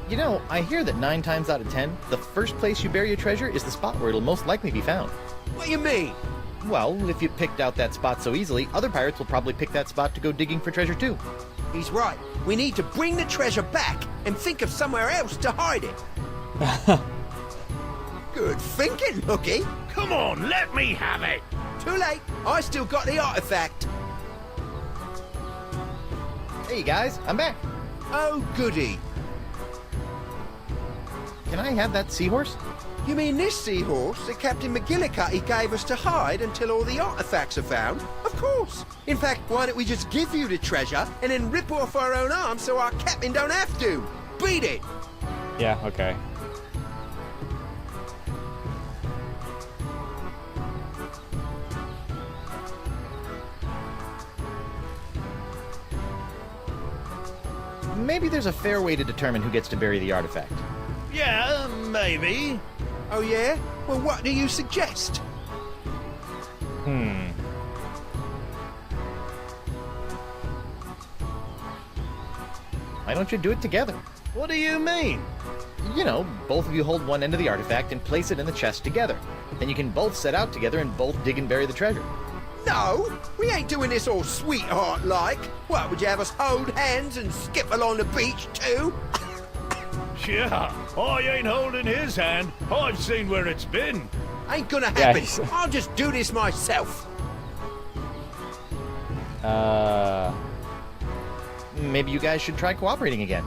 You know, I hear that 9 times out of 10, the first place you bury a treasure is the spot where it'll most likely be found. What do you mean? Well, if you picked out that spot so easily, other pirates will probably pick that spot to go digging for treasure too. He's right. We need to bring the treasure back and think of somewhere else to hide it. Good thinking, Hooky. Come on, let me have it. Too late. I still got the artifact. Hey guys, I'm back. Oh, goody. Can I have that seahorse? You mean this seahorse that Captain McGillicuddy gave us to hide until all the artifacts are found? Of course. In fact, why don't we just give you the treasure and then rip off our own arms so our captain don't have to? Beat it. Yeah, okay. Maybe there's a fair way to determine who gets to bury the artifact. Yeah, maybe. Oh, yeah? Well, what do you suggest? Why don't you do it together? What do you mean? You know, both of you hold one end of the artifact and place it in the chest together. Then you can both set out together and both dig and bury the treasure. No, we ain't doing this all sweetheart-like. What, would you have us hold hands and skip along the beach too? Yeah, I ain't holding his hand. I've seen where it's been. Ain't gonna happen. Yes. I'll just do this myself. Maybe you guys should try cooperating again.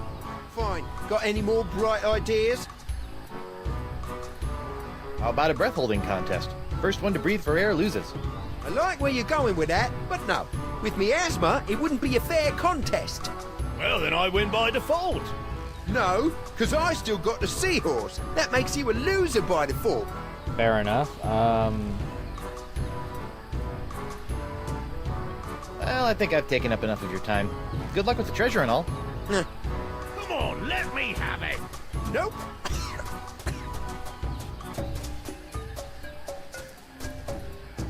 Fine. Got any more bright ideas? How about a breath holding contest? First one to breathe for air loses. I like where you're going with that, but no. With me asthma, it wouldn't be a fair contest. Well, then I win by default. No, because I still got the seahorse. That makes you a loser by default. Fair enough. Well, I think I've taken up enough of your time. Good luck with the treasure and all. Come on, let me have it. Nope.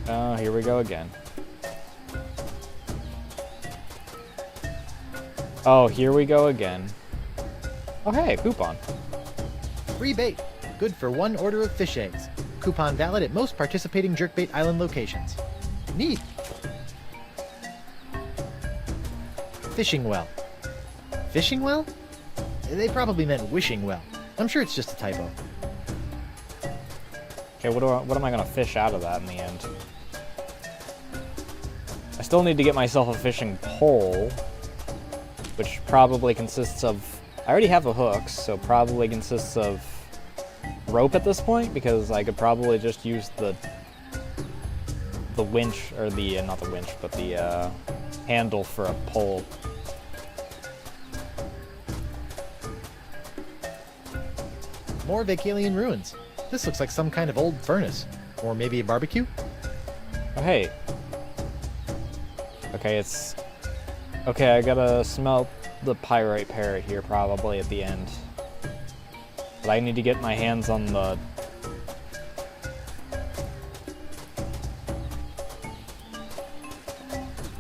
Oh, here we go again. Oh, here we go again. Oh, hey, coupon. Free bait. Good for 1 order of fish eggs. Coupon valid at most participating jerkbait island locations. Neat. Fishing well. Fishing well? They probably meant wishing well. I'm sure it's just a typo. Okay, what am I gonna fish out of that in the end? I still need to get myself a fishing pole, which probably consists of... I already have a hook, so probably consists of rope at this point, because I could probably just use the winch, or the, not the winch, but the handle for a pole. More Vacalian ruins. This looks like some kind of old furnace. Or maybe a barbecue? Oh, hey. Okay, it's... Okay, I gotta smelt the pyrite parrot here probably at the end. But I need to get my hands on the...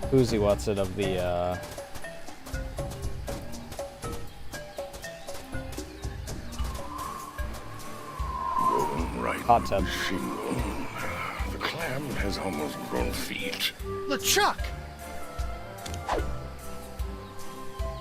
Who's what's it of the, right Hot tub. shingle. The clam has almost grown feet. LeChuck!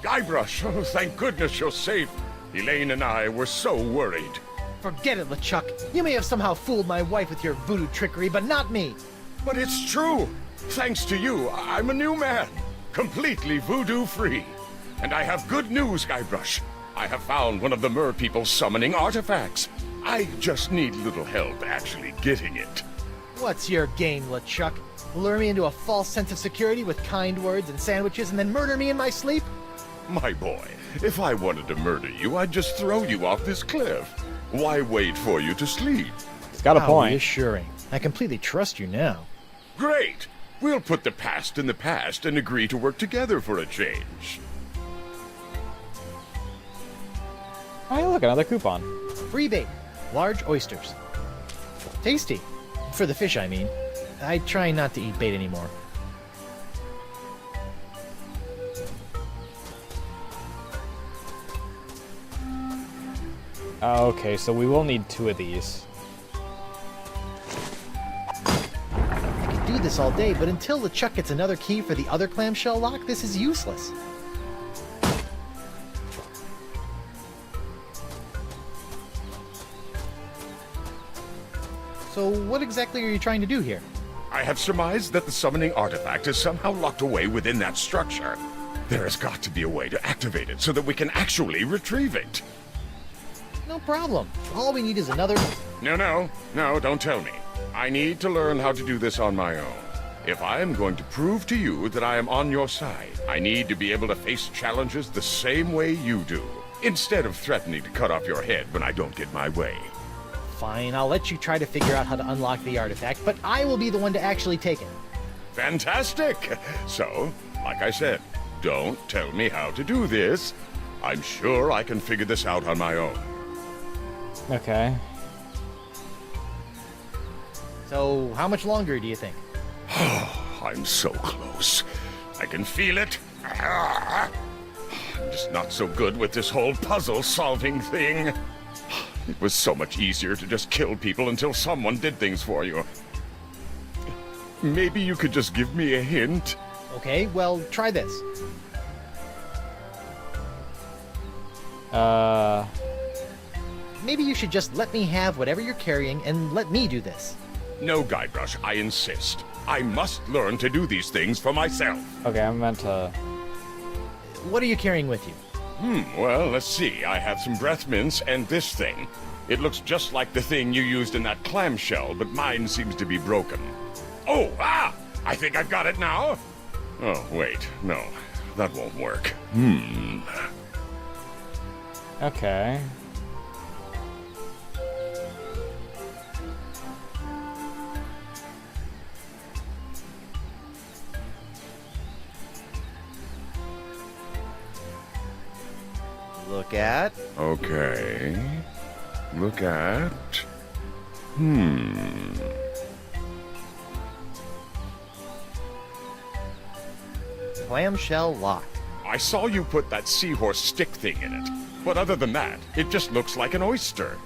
Guybrush, oh, thank goodness you're safe. Elaine and I were so worried. Forget it, LeChuck. You may have somehow fooled my wife with your voodoo trickery, but not me. But it's true. Thanks to you, I'm a new man. Completely voodoo-free. And I have good news, Guybrush. I have found one of the mer people's summoning artifacts. I just need little help actually getting it. What's your game, LeChuck? Lure me into a false sense of security with kind words and sandwiches and then murder me in my sleep? My boy, if I wanted to murder you, I'd just throw you off this cliff. Why wait for you to sleep? He's got a How point. reassuring. I completely trust you now. Great! We'll put the past in the past and agree to work together for a change. Oh, look, another coupon. Free bait. Large oysters. Tasty. For the fish, I mean. I try not to eat bait anymore. Okay, so we will need 2 of these. I could do this all day, but until LeChuck gets another key for the other clamshell lock, this is useless. So what exactly are you trying to do here? I have surmised that the summoning artifact is somehow locked away within that structure. There has got to be a way to activate it so that we can actually retrieve it. No problem. All we need is another... No, don't tell me. I need to learn how to do this on my own. If I am going to prove to you that I am on your side, I need to be able to face challenges the same way you do, instead of threatening to cut off your head when I don't get my way. Fine, I'll let you try to figure out how to unlock the artifact, but I will be the one to actually take it. Fantastic! So, like I said, don't tell me how to do this. I'm sure I can figure this out on my own. Okay. So, how much longer do you think? I'm so close. I can feel it. I'm just not so good with this whole puzzle-solving thing. It was so much easier to just kill people until someone did things for you. Maybe you could just give me a hint? Okay, well, try this. Maybe you should just let me have whatever you're carrying and let me do this. No, Guybrush, I insist. I must learn to do these things for myself. Okay, I meant to... What are you carrying with you? Well, let's see. I have some breath mints and this thing. It looks just like the thing you used in that clamshell, but mine seems to be broken. Oh, I think I've got it now. Oh, wait, no. That won't work. Okay. Look at. Okay. Look at... Clamshell lock. I saw you put that seahorse stick thing in it. But other than that, it just looks like an oyster.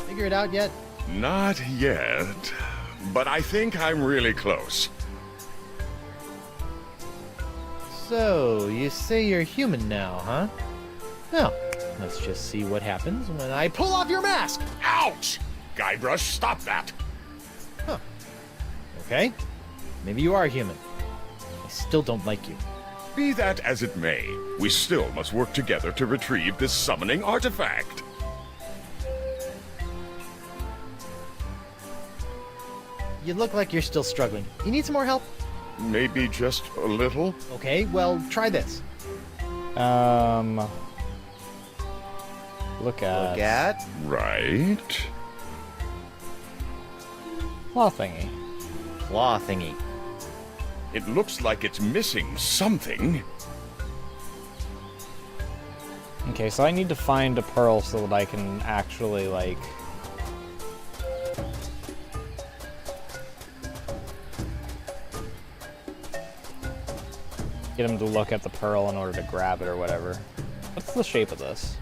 Figure it out yet? Not yet. But I think I'm really close. So, you say you're human now, huh? Well, let's just see what happens when I pull off your mask! Ouch! Guybrush, stop that! Okay, maybe you are human. I still don't like you. Be that as it may, we still must work together to retrieve this summoning artifact. You look like you're still struggling. You need some more help? Maybe just a little? Okay, well, try this. Look at... Look at. Right. Claw thingy. Claw thingy. It looks like it's missing something. Okay, so I need to find a pearl so that I can actually, like... Get him to look at the pearl in order to grab it or whatever. What's the shape of this?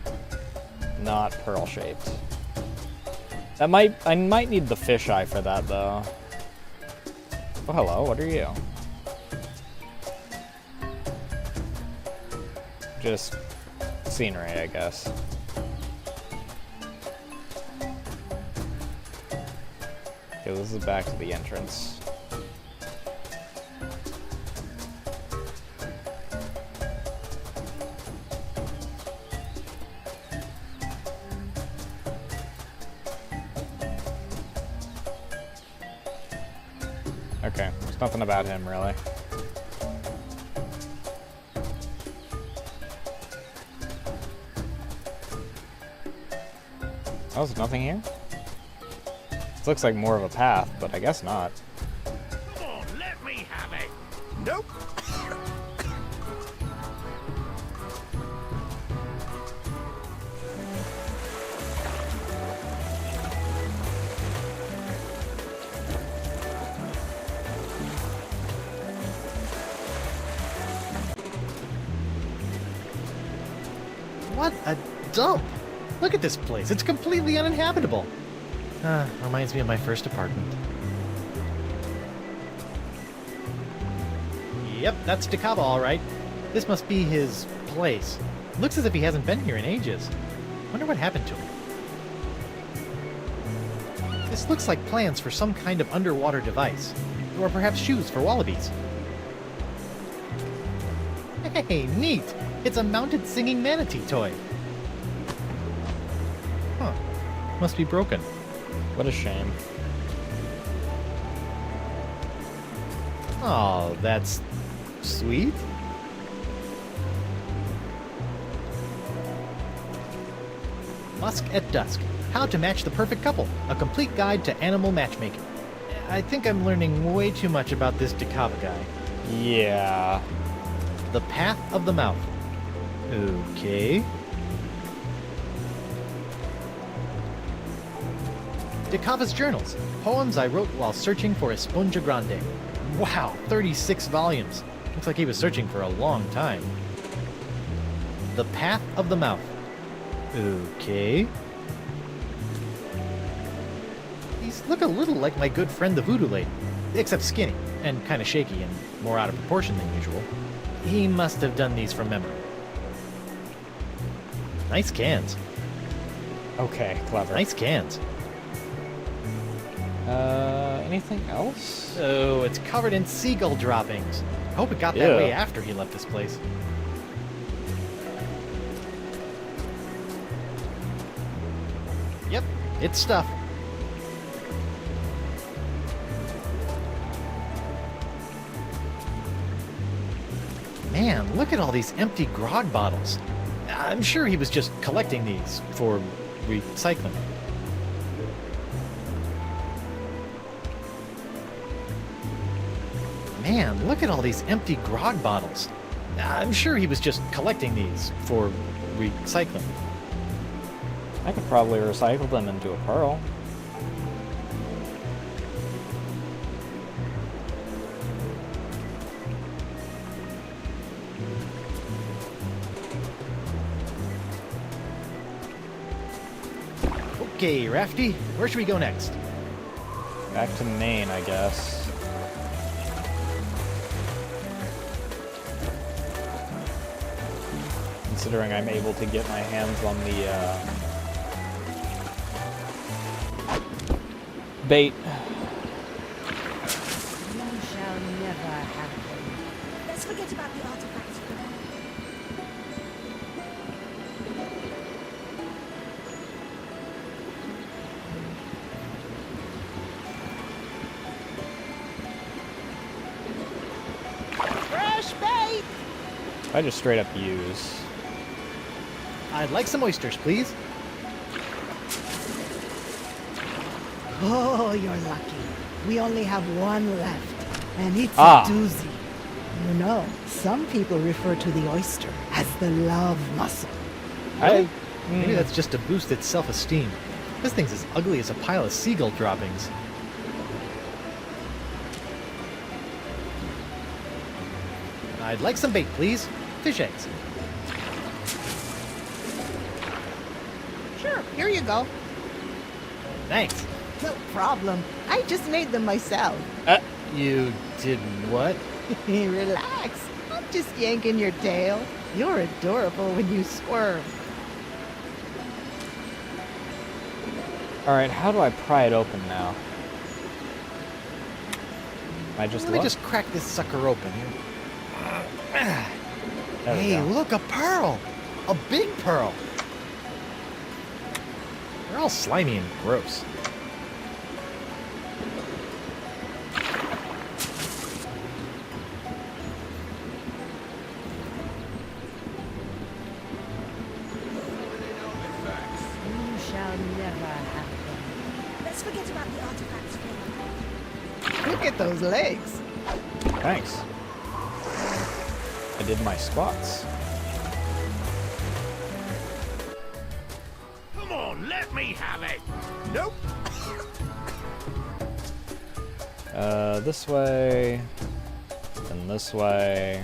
Not pearl shaped. I might need the fisheye for that though. Oh hello, what are you? Just scenery, I guess. Okay, this is back to the entrance. Okay, there's nothing about him, really. Oh, there's nothing here? This looks like more of a path, but I guess not. Come on, let me have it. Nope. What a dump! Look at this place. It's completely uninhabitable. Reminds me of my first apartment. Yep, that's Dakava all right. This must be his place. Looks as if he hasn't been here in ages. Wonder what happened to him. This looks like plans for some kind of underwater device. Or perhaps shoes for wallabies. Hey, neat! It's a mounted singing manatee toy. Huh. Must be broken. What a shame. Oh, that's sweet. Musk at Dusk. How to match the perfect couple. A complete guide to animal matchmaking. I think I'm learning way too much about this Dakava guy. Yeah. The Path of the Mouth. Okay. Dakava's journals. Poems I wrote while searching for Esponja Grande. Wow, 36 volumes. Looks like he was searching for a long time. The Path of the Mouth. Okay. These look a little like my good friend the Voodoo Lady, except skinny, and kind of shaky, and more out of proportion than usual. He must have done these from memory. Nice cans. Okay, clever. Nice cans. Anything else? Oh, it's covered in seagull droppings. I hope it got that Ew. way after he left this place. Yep, it's stuff. Man, look at all these empty grog bottles. I'm sure he was just collecting these for recycling. Man, look at all these empty grog bottles. I'm sure he was just collecting these for recycling. I could probably recycle them into a pearl. Okay, Rafty, where should we go next? Back to Maine, I guess. Considering I'm able to get my hands on the, bait. You shall never have them. Let's forget about the artifacts for now. Fresh bait! I just straight up use. I'd like some oysters, please. Oh, you're lucky. We only have one left, and it's Ah. a doozy. You know, some people refer to the oyster as the love mussel. Maybe that's just to boost its self-esteem. This thing's as ugly as a pile of seagull droppings. I'd like some bait, please. Fish eggs. Sure, here you go. Thanks. No problem. I just made them myself. You did what? Relax. I'm just yanking your tail. You're adorable when you squirm. Alright, how do I pry it open now? I just Let me look? just crack this sucker open. There we Hey, go. look, a pearl! A big pearl! They're all slimy and gross. You shall never have them. Let's forget about the artifacts for now. Look at those legs. Thanks. I did my squats. Come on, let me have it. Nope. This way, and this way.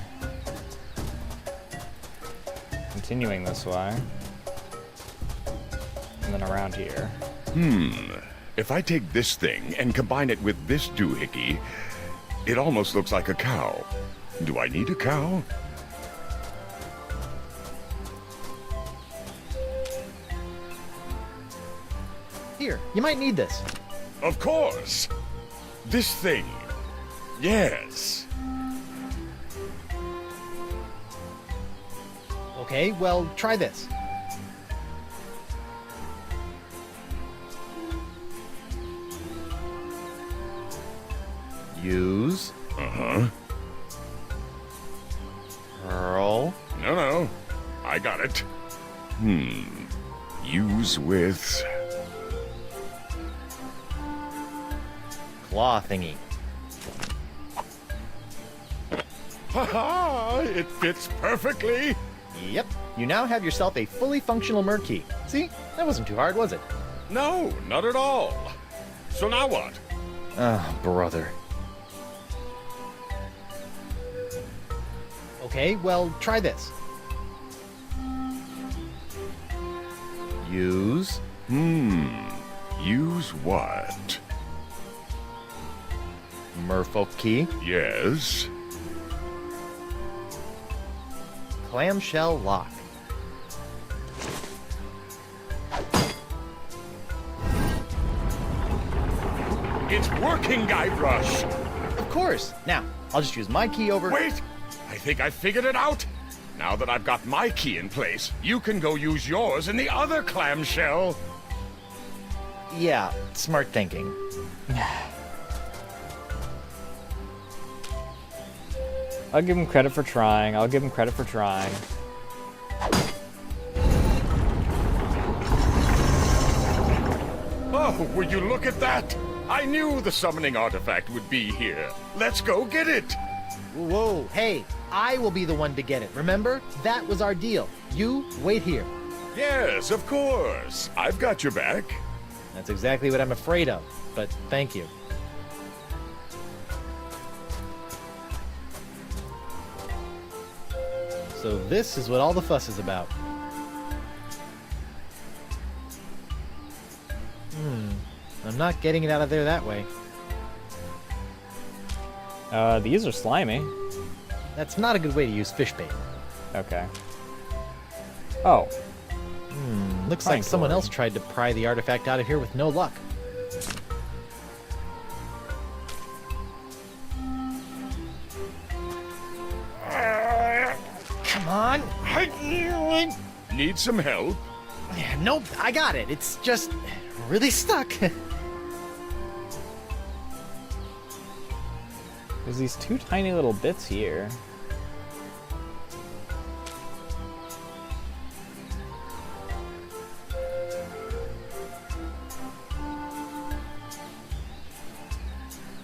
Continuing this way. And then around here. If I take this thing and combine it with this doohickey, it almost looks like a cow. Do I need a cow? Here, you might need this. Of course! This thing. Yes. Okay, well, try this. Use Uh-huh. pearl. No. I got it. Use with... Claw thingy. Ha-ha! It fits perfectly! Yep, you now have yourself a fully functional mer key. See? That wasn't too hard, was it? No, not at all. So now what? Ah, brother. Okay, well, try this. Use Use what? merfolk key. Yes. Clamshell lock. It's working, Guybrush! Of course. Now, I'll just use my key over... Wait! I think I figured it out! Now that I've got my key in place, you can go use yours in the other clamshell! Yeah, smart thinking. I'll give him credit for trying. Oh, will you look at that? I knew the summoning artifact would be here. Let's go get it! Whoa, hey, I will be the one to get it, remember? That was our deal. You wait here. Yes, of course. I've got your back. That's exactly what I'm afraid of, but thank you. So this is what all the fuss is about. I'm not getting it out of there that way. These are slimy. That's not a good way to use fish bait. Okay. Oh. Looks like Fine, someone Corey. else tried to pry the artifact out of here with no luck. Come on. Need some help? Nope, I got it. It's just really stuck. There's these two tiny little bits here.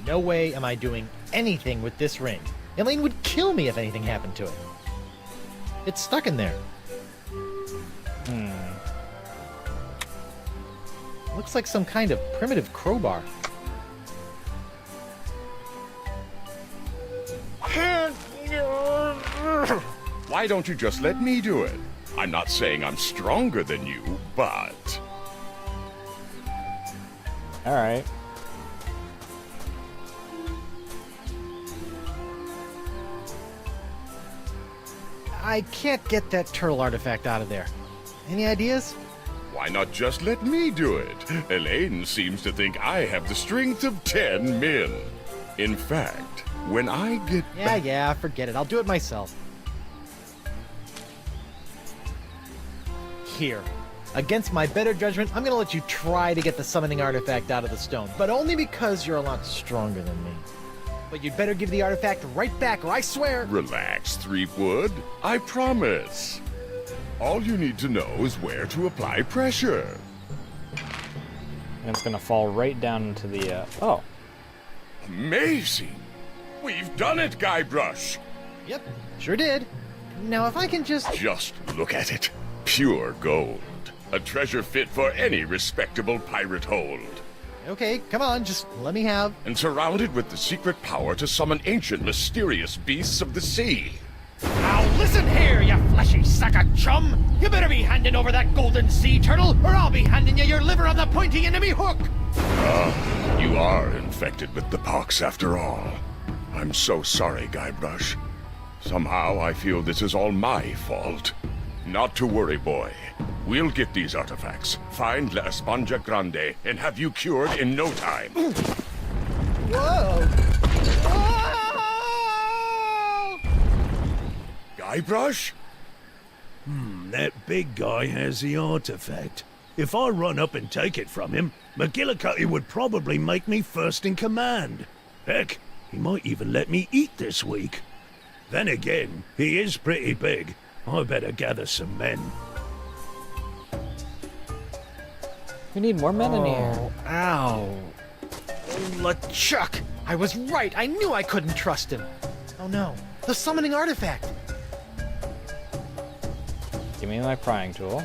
No way am I doing anything with this ring. Elaine would kill me if anything happened to it. It's stuck in there. Looks like some kind of primitive crowbar. Why don't you just let me do it? I'm not saying I'm stronger than you, but... Alright. I can't get that turtle artifact out of there. Any ideas? Why not just let me do it? Elaine seems to think I have the strength of 10 men. In fact, when I get Yeah, forget it. I'll do it myself. Here. Against my better judgment, I'm gonna let you try to get the summoning artifact out of the stone, but only because you're a lot stronger than me. But you'd better give the artifact right back, or I swear... Relax, Threepwood. I promise. All you need to know is where to apply pressure. And it's gonna fall right down into the, oh. Amazing! We've done it, Guybrush! Yep, sure did. Now if I can just... Just look at it. Pure gold. A treasure fit for any respectable pirate hold. Okay, come on, just let me have... And surrounded with the secret power to summon ancient, mysterious beasts of the sea. Now listen here, you fleshy sack of chum! You better be handing over that golden sea turtle, or I'll be handing you your liver on the pointy end of me hook! Ah, you are infected with the pox after all. I'm so sorry, Guybrush. Somehow I feel this is all my fault. Not to worry, boy. We'll get these artifacts, find La Esponja Grande, and have you cured in no time. Whoa! Whoa! Guybrush? That big guy has the artifact. If I run up and take it from him, McGillicuddy would probably make me first in command. Heck, he might even let me eat this week. Then again, he is pretty big. I better gather some men. We need more men in here. Oh, ow. LeChuck! I was right! I knew I couldn't trust him! Oh no, the summoning artifact! Give me my prying tool.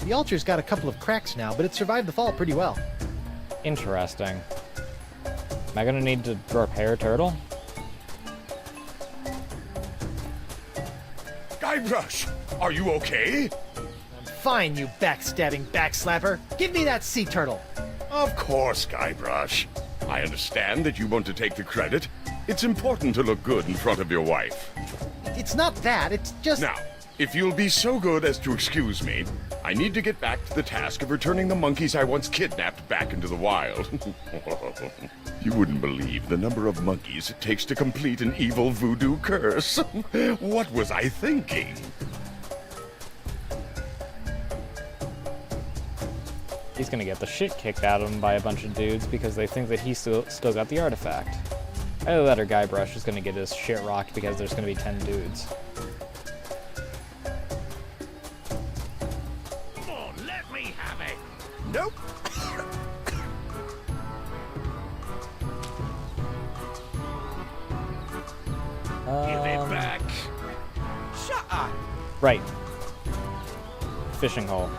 The altar's got a couple of cracks now, but it survived the fall pretty well. Interesting. Am I gonna need to repair turtle? Guybrush, are you okay? I'm fine, you backstabbing backslapper! Give me that sea turtle! Of course, Guybrush. I understand that you want to take the credit. It's important to look good in front of your wife. It's not that, it's just... Now, if you'll be so good as to excuse me, I need to get back to the task of returning the monkeys I once kidnapped back into the wild. You wouldn't believe the number of monkeys it takes to complete an evil voodoo curse. What was I thinking? He's gonna get the shit kicked out of him by a bunch of dudes because they think that he's still got the artifact. Either that or Guybrush is gonna get his shit rocked because there's gonna be 10 dudes. Come on, let me have it! Nope. Give it back! Shut up. Right. Fishing hole.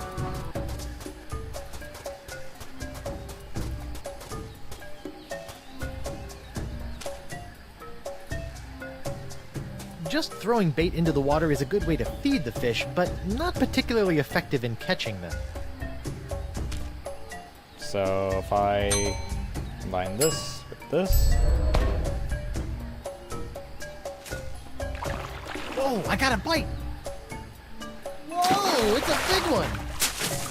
Just throwing bait into the water is a good way to feed the fish, but not particularly effective in catching them. So if I combine this with this, Whoa, I got a bite! Whoa, it's a big one!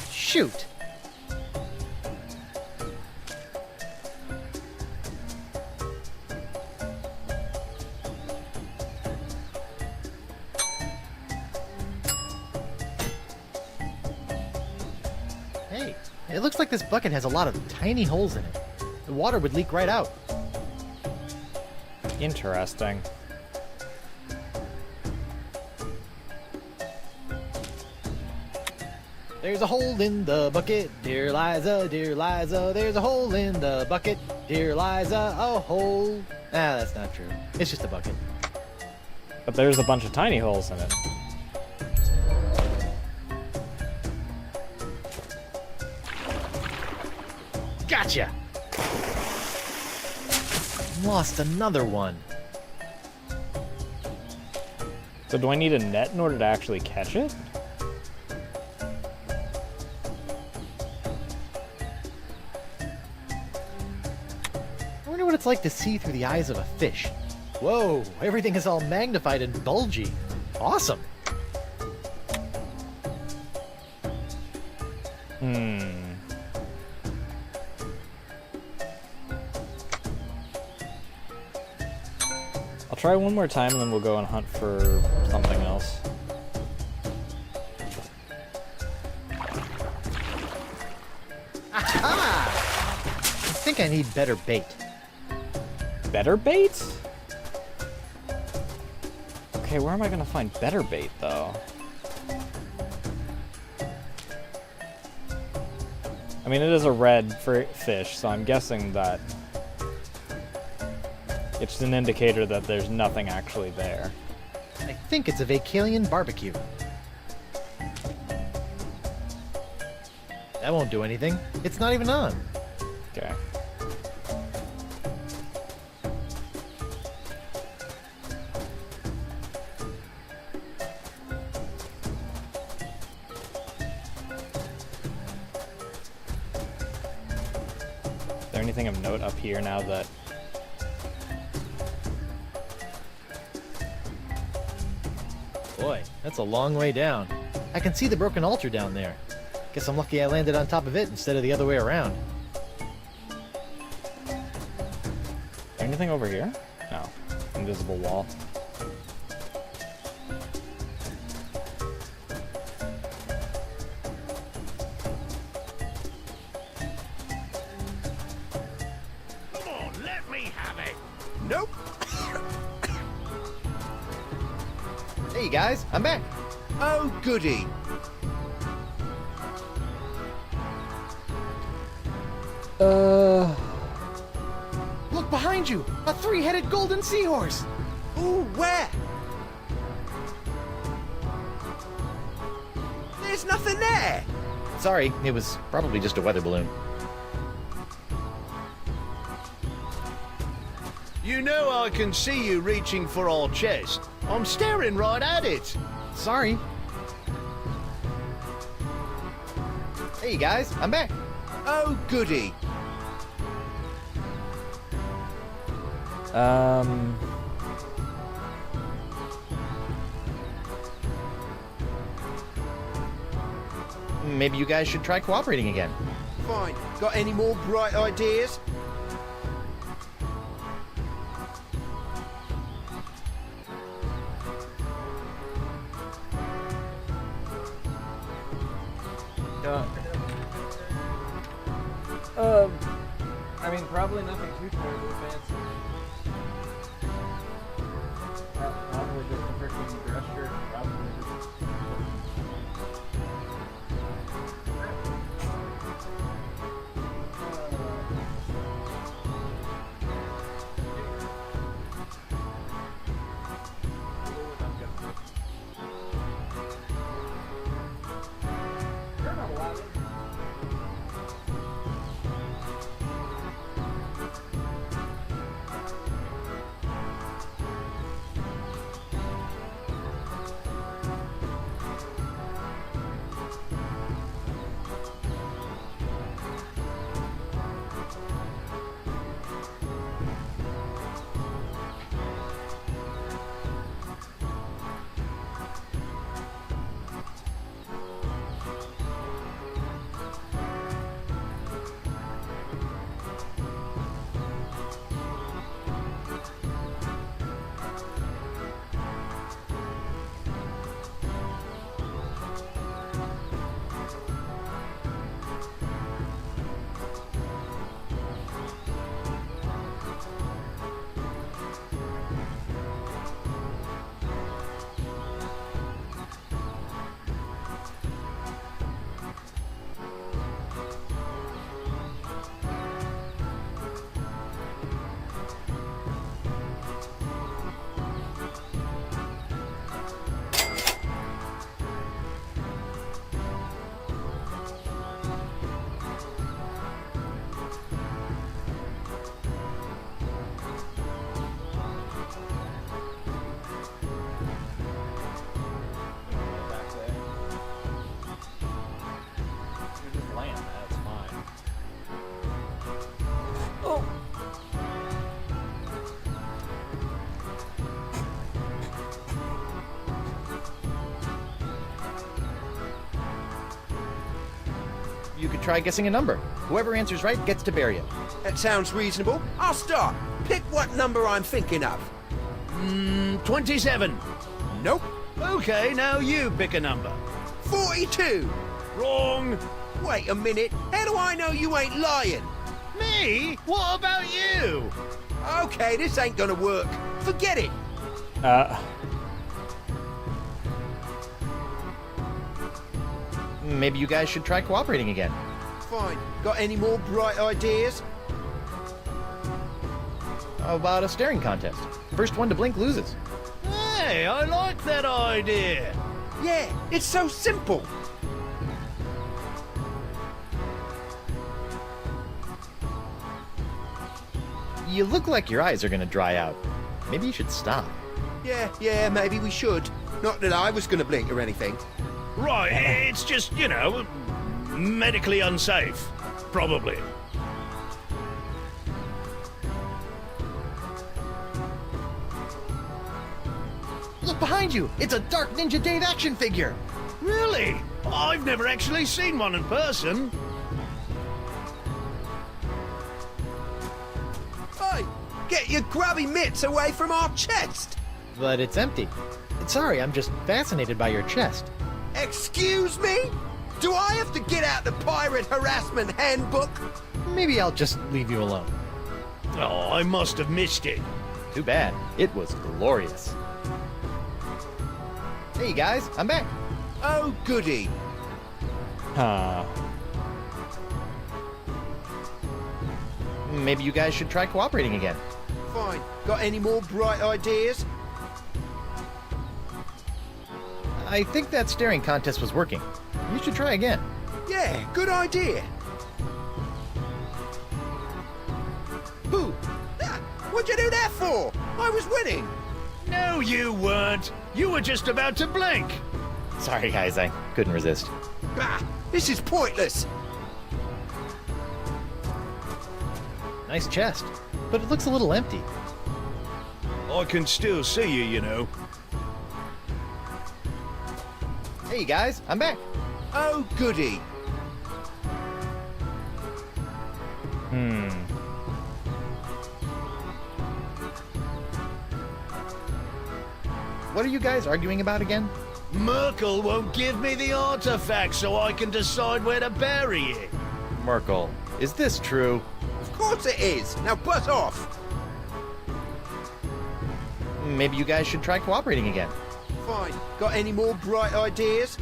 Shoot! Hey, it looks like this bucket has a lot of tiny holes in it. The water would leak right out. interesting. There's a hole in the bucket, dear Liza, there's a hole in the bucket, dear Liza, a hole. Ah, that's not true. It's just a bucket. But there's a bunch of tiny holes in it. Gotcha! lost another one. So do I need a net in order to actually catch it? I wonder what it's like to see through the eyes of a fish. Whoa, everything is all magnified and bulgy. Awesome. I'll try one more time and then we'll go and hunt for something else. Aha! I think I need better bait. Better bait? Okay, where am I gonna find better bait though? I mean, it is a red fish, so I'm guessing that it's an indicator that there's nothing actually there. I think it's a Vacalian barbecue. That won't do anything. It's not even on. Okay. Is there anything of note up here now that... Boy, that's a long way down. I can see the broken altar down there. Guess I'm lucky I landed on top of it instead of the other way around. Anything over here? No. Invisible wall. Come on, let me have it. Nope. Hey guys, I'm back. Oh, goody. Look behind you! A three-headed golden seahorse! Ooh, where? There's nothing there. Sorry, it was probably just a weather balloon. You know I can see you reaching for our chest. I'm staring right at it. Sorry. Hey guys, I'm back. Oh, goody. Maybe you guys should try cooperating again. Fine. Got any more bright ideas? I mean, probably nothing too terribly fancy. Probably just a freaking dress shirt. Probably just... you could try guessing a number. Whoever answers right gets to bury it. That sounds reasonable. I'll start. Pick what number I'm thinking of. 27. Nope. Okay, now you pick a number. 42. Wrong. Wait a minute. How do I know you ain't lying? Me? What about you? Okay, this ain't gonna work. Forget it. Maybe you guys should try cooperating again. Fine. Got any more bright ideas? How about a staring contest? First one to blink loses. Hey, I like that idea. Yeah, it's so simple. You look like your eyes are gonna dry out. Maybe you should stop. Yeah, maybe we should. Not that I was gonna blink or anything. Right, it's just, you know, medically unsafe. Probably. Look behind you! It's a Dark Ninja Dave action figure! Really? I've never actually seen one in person. Hey, get your grubby mitts away from our chest! But it's empty. Sorry, I'm just fascinated by your chest. Excuse me? Do I have to get out the pirate harassment handbook? Maybe I'll just leave you alone. Oh, I must have missed it. Too bad. It was glorious. Hey guys, I'm back. Oh, goody. Huh. Maybe you guys should try cooperating again. Fine. Got any more bright ideas? I think that staring contest was working. You should try again. Yeah, good idea. Boo! Ah, what'd you do that for? I was winning. No, you weren't. You were just about to blink. Sorry guys, I couldn't resist. Bah, this is pointless. Nice chest, but it looks a little empty. I can still see you, you know. Hey guys, I'm back. Oh, goody. What are you guys arguing about again? Merkel won't give me the artifact so I can decide where to bury it. Merkel, is this true? Of course it is. Now buzz off. Maybe you guys should try cooperating again. Fine. Got any more bright ideas?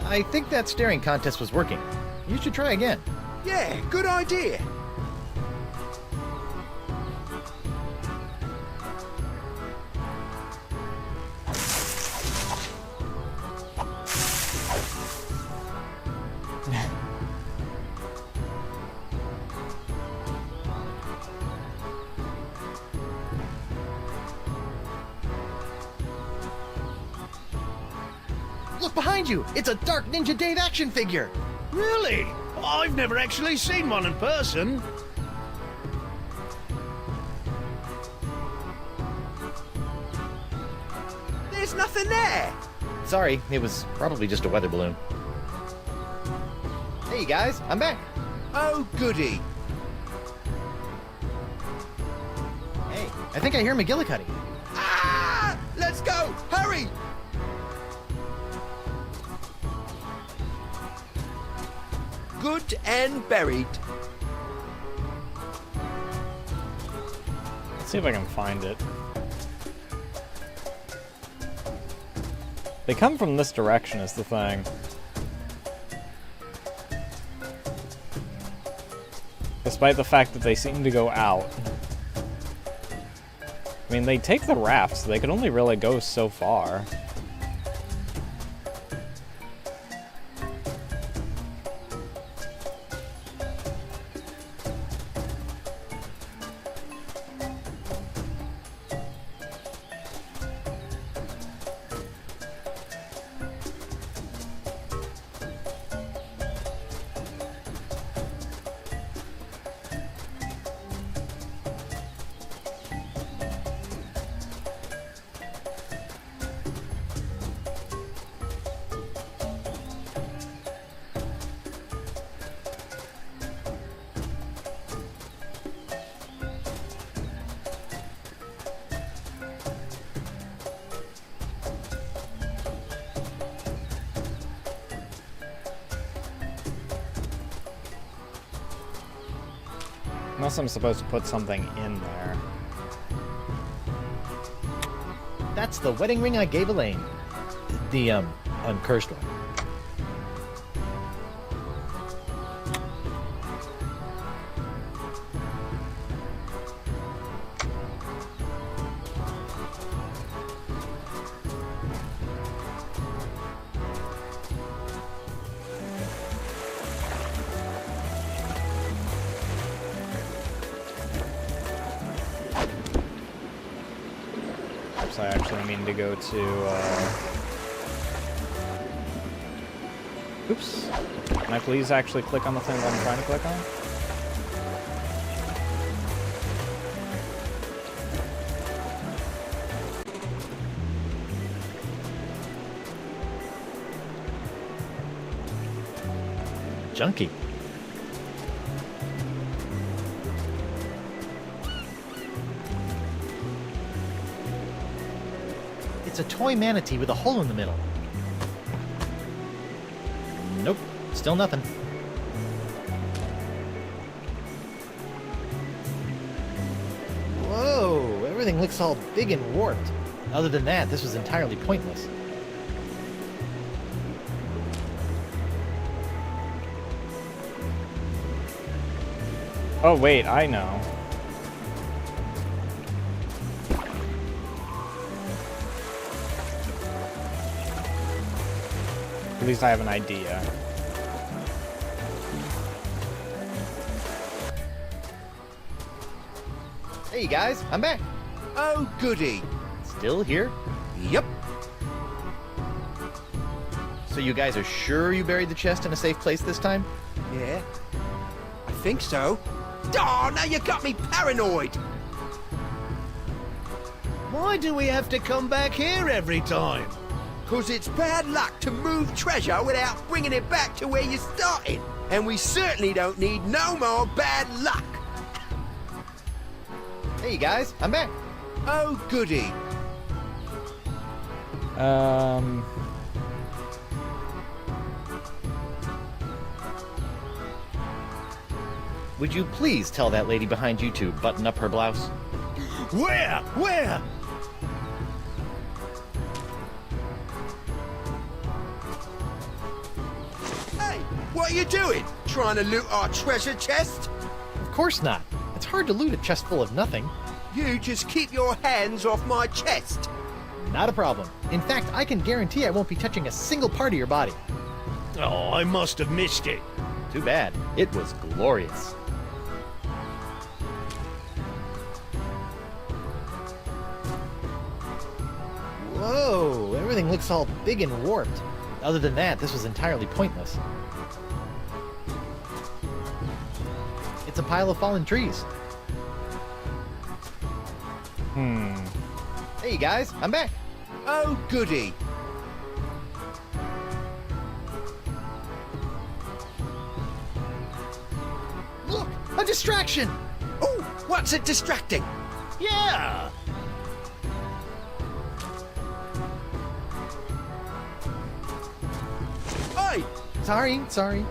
I think that staring contest was working. You should try again. Yeah, good idea. Look behind you! It's a Dark Ninja Dave action figure! Really? I've never actually seen one in person. There's nothing there. Sorry, it was probably just a weather balloon. Hey guys, I'm back. Oh, goody. Hey, I think I hear McGillicuddy. Ah! Let's go! Hurry! Good and buried. Let's see if I can find it. They come from this direction is the thing. Despite the fact that they seem to go out. I mean, they take the raft, so they could only really go so far. Unless I'm supposed to put something in there. That's the wedding ring I gave Elaine. The, uncursed one. I actually mean to go to, Oops. Can I please actually click on the thing that I'm trying to click on? Junkie. It's a toy manatee with a hole in the middle. Nope, still nothing. Whoa, everything looks all big and warped. Other than that, this was entirely pointless. Oh wait, I know. At least I have an idea. Hey guys, I'm back. Oh, goody. Still here? Yep. So you guys are sure you buried the chest in a safe place this time? Yeah. I think so. Oh, now you got me paranoid. Why do we have to come back here every time? 'Cause it's bad luck to move treasure without bringing it back to where you started. And we certainly don't need no more bad luck. Hey guys, I'm back. Oh, goody. Would you please tell that lady behind you to button up her blouse? Where? Where? Hey, what are you doing? Trying to loot our treasure chest? Of course not. It's hard to loot a chest full of nothing. You just keep your hands off my chest. Not a problem. In fact, I can guarantee I won't be touching a single part of your body. Oh, I must have missed it. Too bad. It was glorious. Whoa, everything looks all big and warped. Other than that, this was entirely pointless. It's a pile of fallen trees. Hey guys, I'm back. Oh, goody. Look, a distraction! Oh, what's it distracting? Yeah. Hey, Sorry.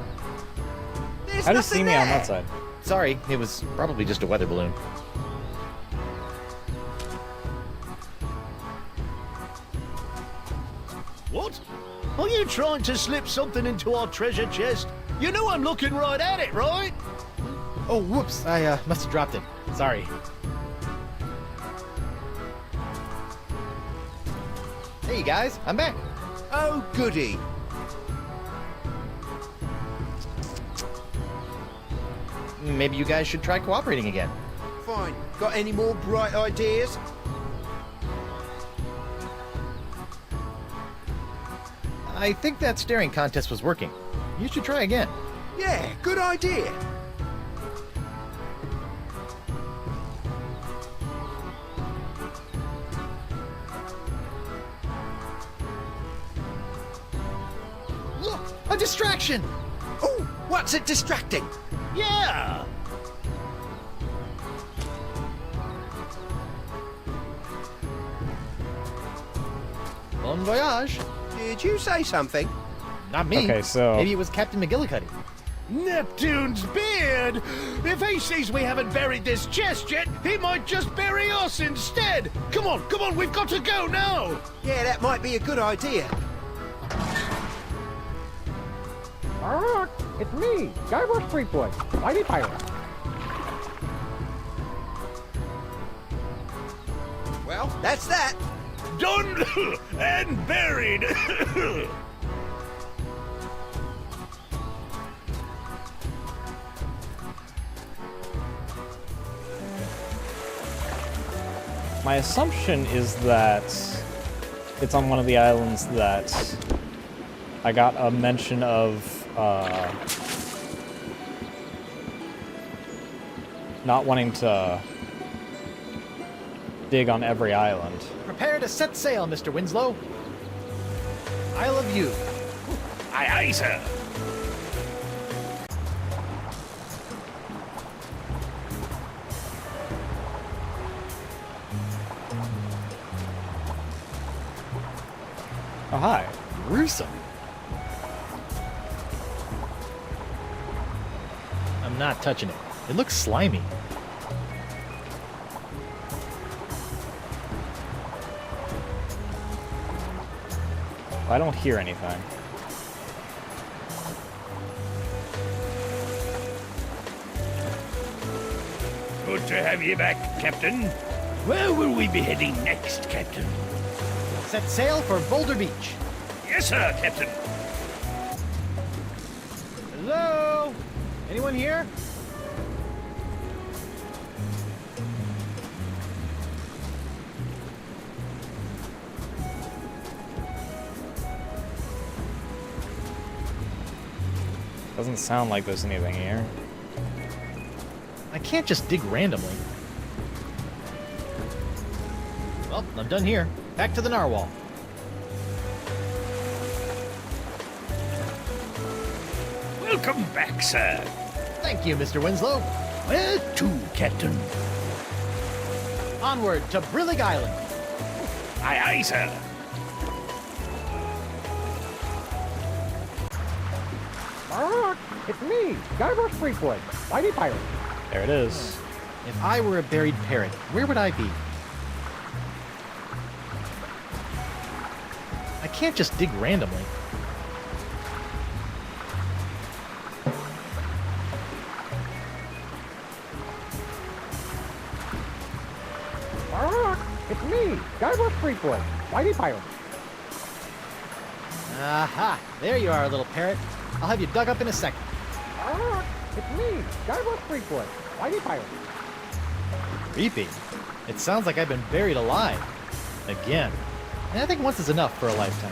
there's How does nothing see me there. on that side? Sorry, it was probably just a weather balloon. What? Are you trying to slip something into our treasure chest? You know I'm looking right at it, right? Oh, whoops, I must have dropped it. Sorry. Hey guys, I'm back. Oh, goody. Maybe you guys should try cooperating again. Fine. Got any more bright ideas? I think that staring contest was working. You should try again. Yeah, good idea. Look, a distraction! Oh, what's it distracting? Yeah. Bon voyage. Did you say something? Not me. Okay, so- Maybe it was Captain McGillicuddy. Neptune's beard? If he sees we haven't buried this chest yet, he might just bury us instead. Come on, we've got to go now. Yeah, that might be a good idea. It's me, Guybrush Threepwood, Mighty Pirate. Well, that's that. Done and buried. My assumption is that it's on one of the islands that I got a mention of not wanting to dig on every island. Prepare to set sail, Mr. Winslow. Isle of You. Aye, aye, sir. Oh, hi. Gruesome. I'm not touching it. It looks slimy. I don't hear anything. Good to have you back, Captain. Where will we be heading next, Captain? Set sail for Boulder Beach. Yes, sir, Captain. Hello? Anyone here? Doesn't sound like there's anything here. I can't just dig randomly. Well, I'm done here. Back to the narwhal. Welcome back, sir. Thank you, Mr. Winslow. Where to, Captain? Onward to Brillig Island. Aye, aye, sir. It's me, Guybrush Threepwood, Mighty Pirate. There it is. If I were a buried parrot, where would I be? I can't just dig randomly. It's me, Guybrush Threepwood, Mighty Pirate. Aha! There you are, little parrot. I'll have you dug up in a second. It's me, Guybrush Threepwood, Mighty Pirate. Creepy. It sounds like I've been buried alive. Again. And I think once is enough for a lifetime.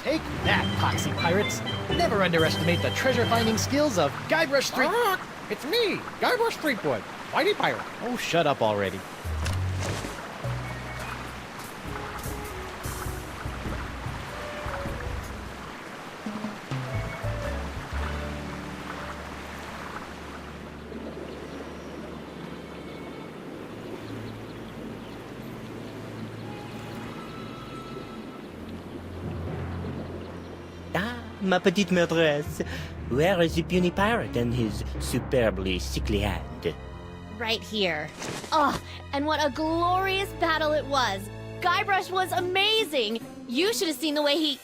Take that, poxy pirates! Never underestimate the treasure-finding skills of Guybrush Threepwood. It's me, Guybrush Threepwood, Mighty Pirate. Oh, shut up already. Ah, ma petite maîtresse. Where is the puny pirate and his superbly sickly hand? Right here. Oh, and what a glorious battle it was. Guybrush was amazing. You should have seen the way he...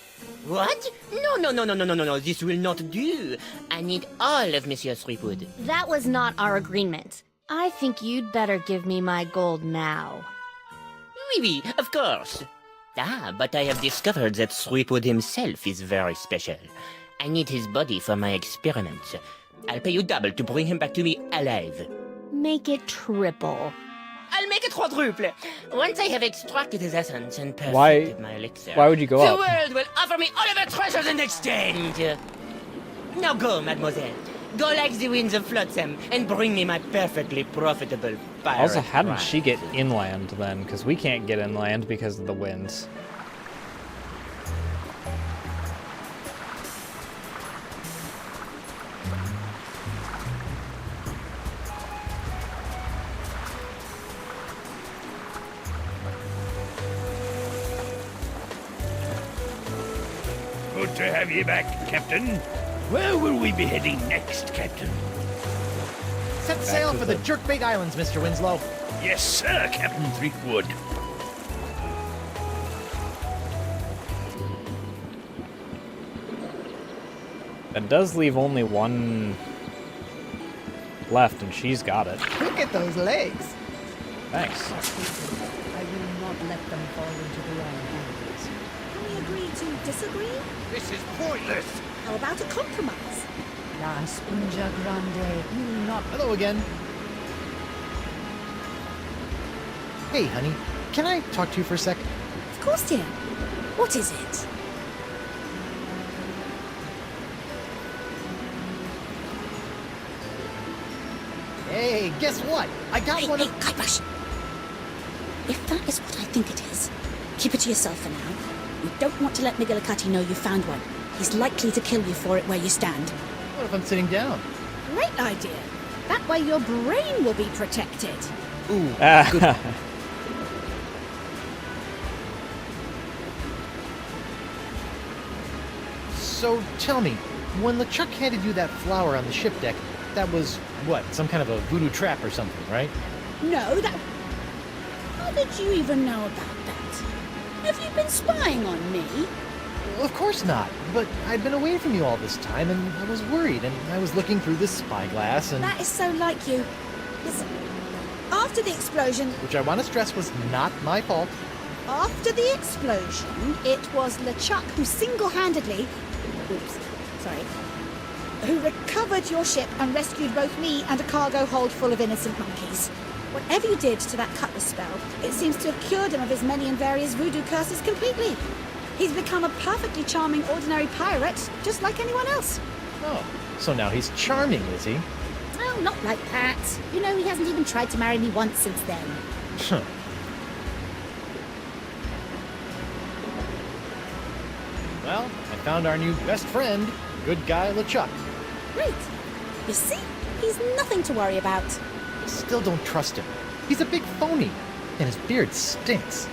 What? No, this will not do. I need all of Monsieur Threepwood. That was not our agreement. I think you'd better give me my gold now. Oui, of course. Ah, but I have discovered that Threepwood himself is very special. I need his body for my experiments. I'll pay you double to bring him back to me alive. Make it triple. I'll make it quadruple. Once I have extracted his essence and perfected my elixir, why would you go the up? world will offer me all of her treasures in exchange. Now go, mademoiselle. Go like the winds of Flotsam and bring me my perfectly profitable pirate. Also, how did prize. she get inland then? Because we can't get inland because of the winds. Good to have you back, Captain. Where will we be heading next, Captain? Set sail for the Jerkbait Islands, Mr. Winslow. Yes, sir, Captain Threepwood. That does leave only one left, and she's got it. Look at those legs. Thanks. I will not let them fall into the wrong hands. Can we agree to disagree? This is pointless. How about a compromise? La Spunja Grande will not... Hello again. Hey, honey. Can I talk to you for a sec? Of course, dear. What is it? Hey, guess what? I got one of... Hey, Guybrush! If that is what I think it is, keep it to yourself for now. You don't want to let McGillicuddy know you found one. He's likely to kill you for it where you stand. What if I'm sitting down? Great idea. That way your brain will be protected. Ooh, good. So, tell me, when LeChuck handed you that flower on the ship deck, that was, what, some kind of a voodoo trap or something, right? No, that... How did you even know about that? Have you been spying on me? Well, of course not. But I'd been away from you all this time, and I was worried, and I was looking through this spyglass, and... That is so like you. Listen, after the explosion... Which I want to stress was not my fault. After the explosion, it was LeChuck who single-handedly... Oops, sorry. Who recovered your ship and rescued both me and a cargo hold full of innocent monkeys. Whatever you did to that cutlass spell, it seems to have cured him of his many and various voodoo curses completely. He's become a perfectly charming ordinary pirate, just like anyone else. Oh, so now he's charming, is he? Oh, not like that. You know, he hasn't even tried to marry me once since then. Huh. Well, I found our new best friend, good guy LeChuck. Great. You see, he's nothing to worry about. I still don't trust him. He's a big phony, and his beard stinks.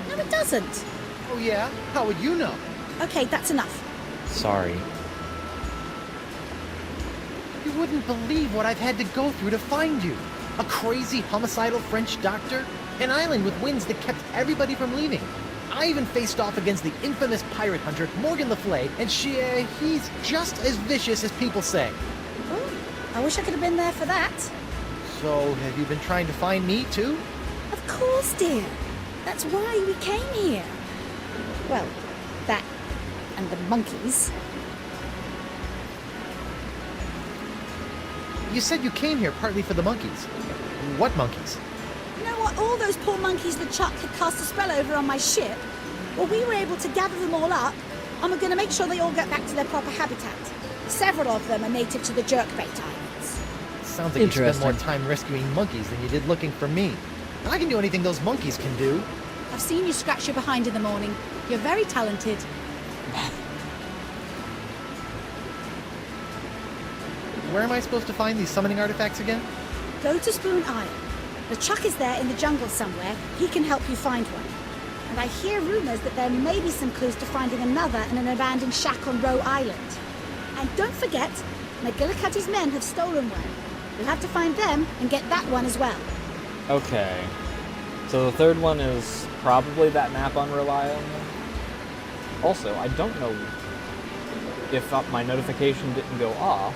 No, it doesn't. Oh yeah? How would you know? Okay, that's enough. Sorry. You wouldn't believe what I've had to go through to find you. A crazy homicidal French doctor, an island with winds that kept everybody from leaving. I even faced off against the infamous pirate hunter, Morgan Le Fay, and he's just as vicious as people say. Oh, I wish I could have been there for that. So, have you been trying to find me, too? Of course, dear. That's why we came here. Well, that and the monkeys. You said you came here partly for the monkeys. What monkeys? You know what? All those poor monkeys that Chuck had cast a spell over on my ship? Well, we were able to gather them all up, and we're going to make sure they all get back to their proper habitat. Several of them are native to the Jerkbait Islands. Sounds like you spent more time rescuing monkeys than you did looking for me. I can do anything those monkeys can do. I've seen you scratch your behind in the morning. You're very talented. Where am I supposed to find these summoning artifacts again? Go to Spoon Isle. The Chuck is there in the jungle somewhere. He can help you find one. And I hear rumors that there may be some clues to finding another in an abandoned shack on Roe Island. And don't forget, McGillicuddy's men have stolen one. You'll have to find them and get that one as well. Okay. So the third one is probably that map on Rhode Island. Also, I don't know if my notification didn't go off,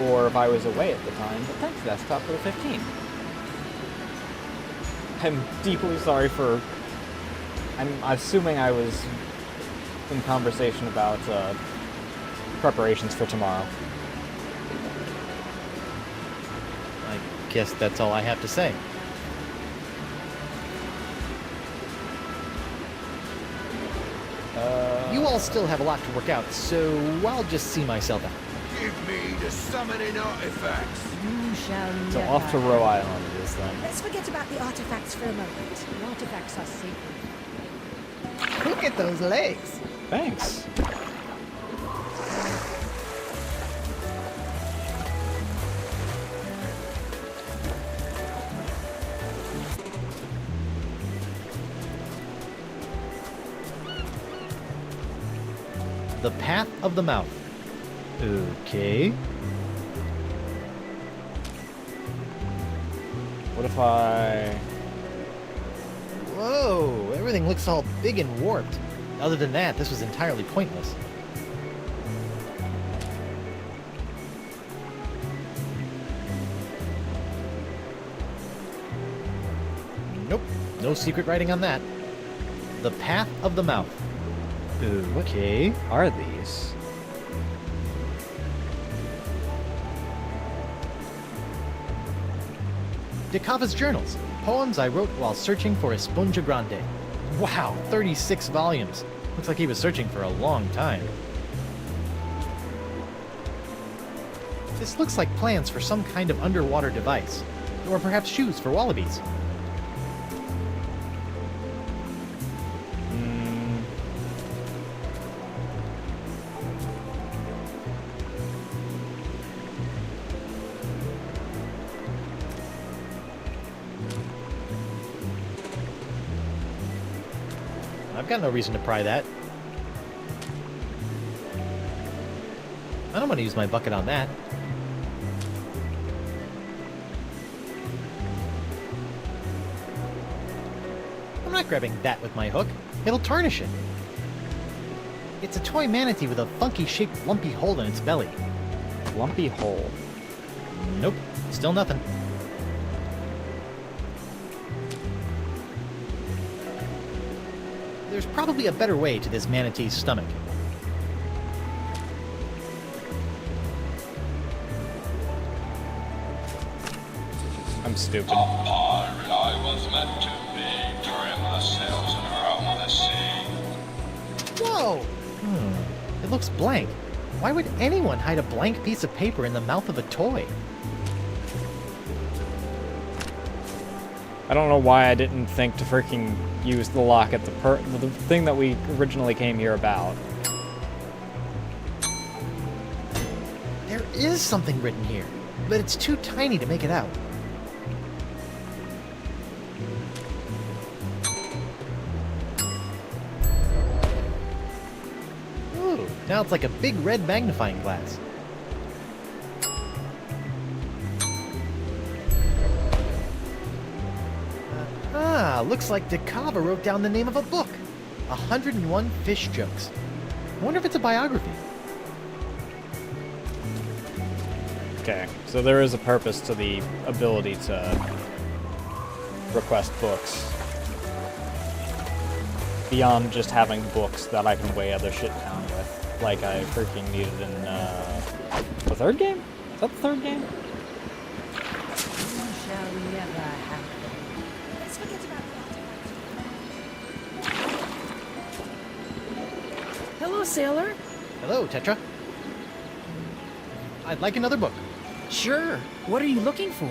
or if I was away at the time, but thanks, Desktop, for the 15. I'm deeply sorry for... I'm assuming I was in conversation about preparations for tomorrow. I guess that's all I have to say. You all still have a lot to work out, so I'll just see myself out. Give me the summoning artifacts. You shall So never off to Roe Island it is then. Let's forget about the artifacts for a moment. The artifacts are sacred. Look at those legs. Thanks. The path of the mouth. Okay. What if I... Whoa, everything looks all big and warped. Other than that, this was entirely pointless. Nope, no secret writing on that. The path of the mouth. Okay. What are these? DeCava's journals. Poems I wrote while searching for Esponja Grande. Wow, 36 volumes. Looks like he was searching for a long time. This looks like plans for some kind of underwater device. Or perhaps shoes for wallabies. I've got no reason to pry that. I don't want to use my bucket on that. I'm not grabbing that with my hook. It'll tarnish it. It's a toy manatee with a funky-shaped lumpy hole in its belly. Lumpy hole. Nope, still nothing. There's probably a better way to this manatee's stomach. I'm stupid. I was meant to be during the sails around the sea. Whoa! It looks blank. Why would anyone hide a blank piece of paper in the mouth of a toy? I don't know why I didn't think to freaking use the lock at the thing that we originally came here about. There is something written here, but it's too tiny to make it out. Ooh, now it's like a big red magnifying glass. Looks like DeCava wrote down the name of a book. 101 Fish Jokes. I wonder if it's a biography. Okay, so there is a purpose to the ability to request books. Beyond just having books that I can weigh other shit down with. Like I freaking needed in, the third game? Is that the third game? Hello, sailor. Hello, Tetra. I'd like another book. Sure. What are you looking for?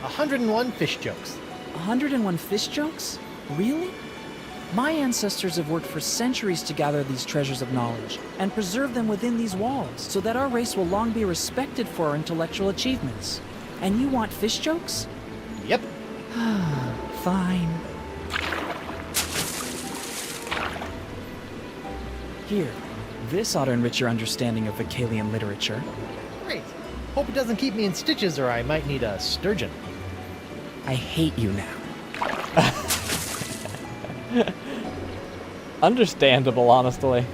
101 Fish Jokes. 101 fish jokes? Really? My ancestors have worked for centuries to gather these treasures of knowledge and preserve them within these walls so that our race will long be respected for our intellectual achievements. And you want fish jokes? Yep. Fine. Here, this ought to enrich your understanding of Vocalian literature. Great. Hope it doesn't keep me in stitches or I might need a sturgeon. I hate you now. Understandable, honestly.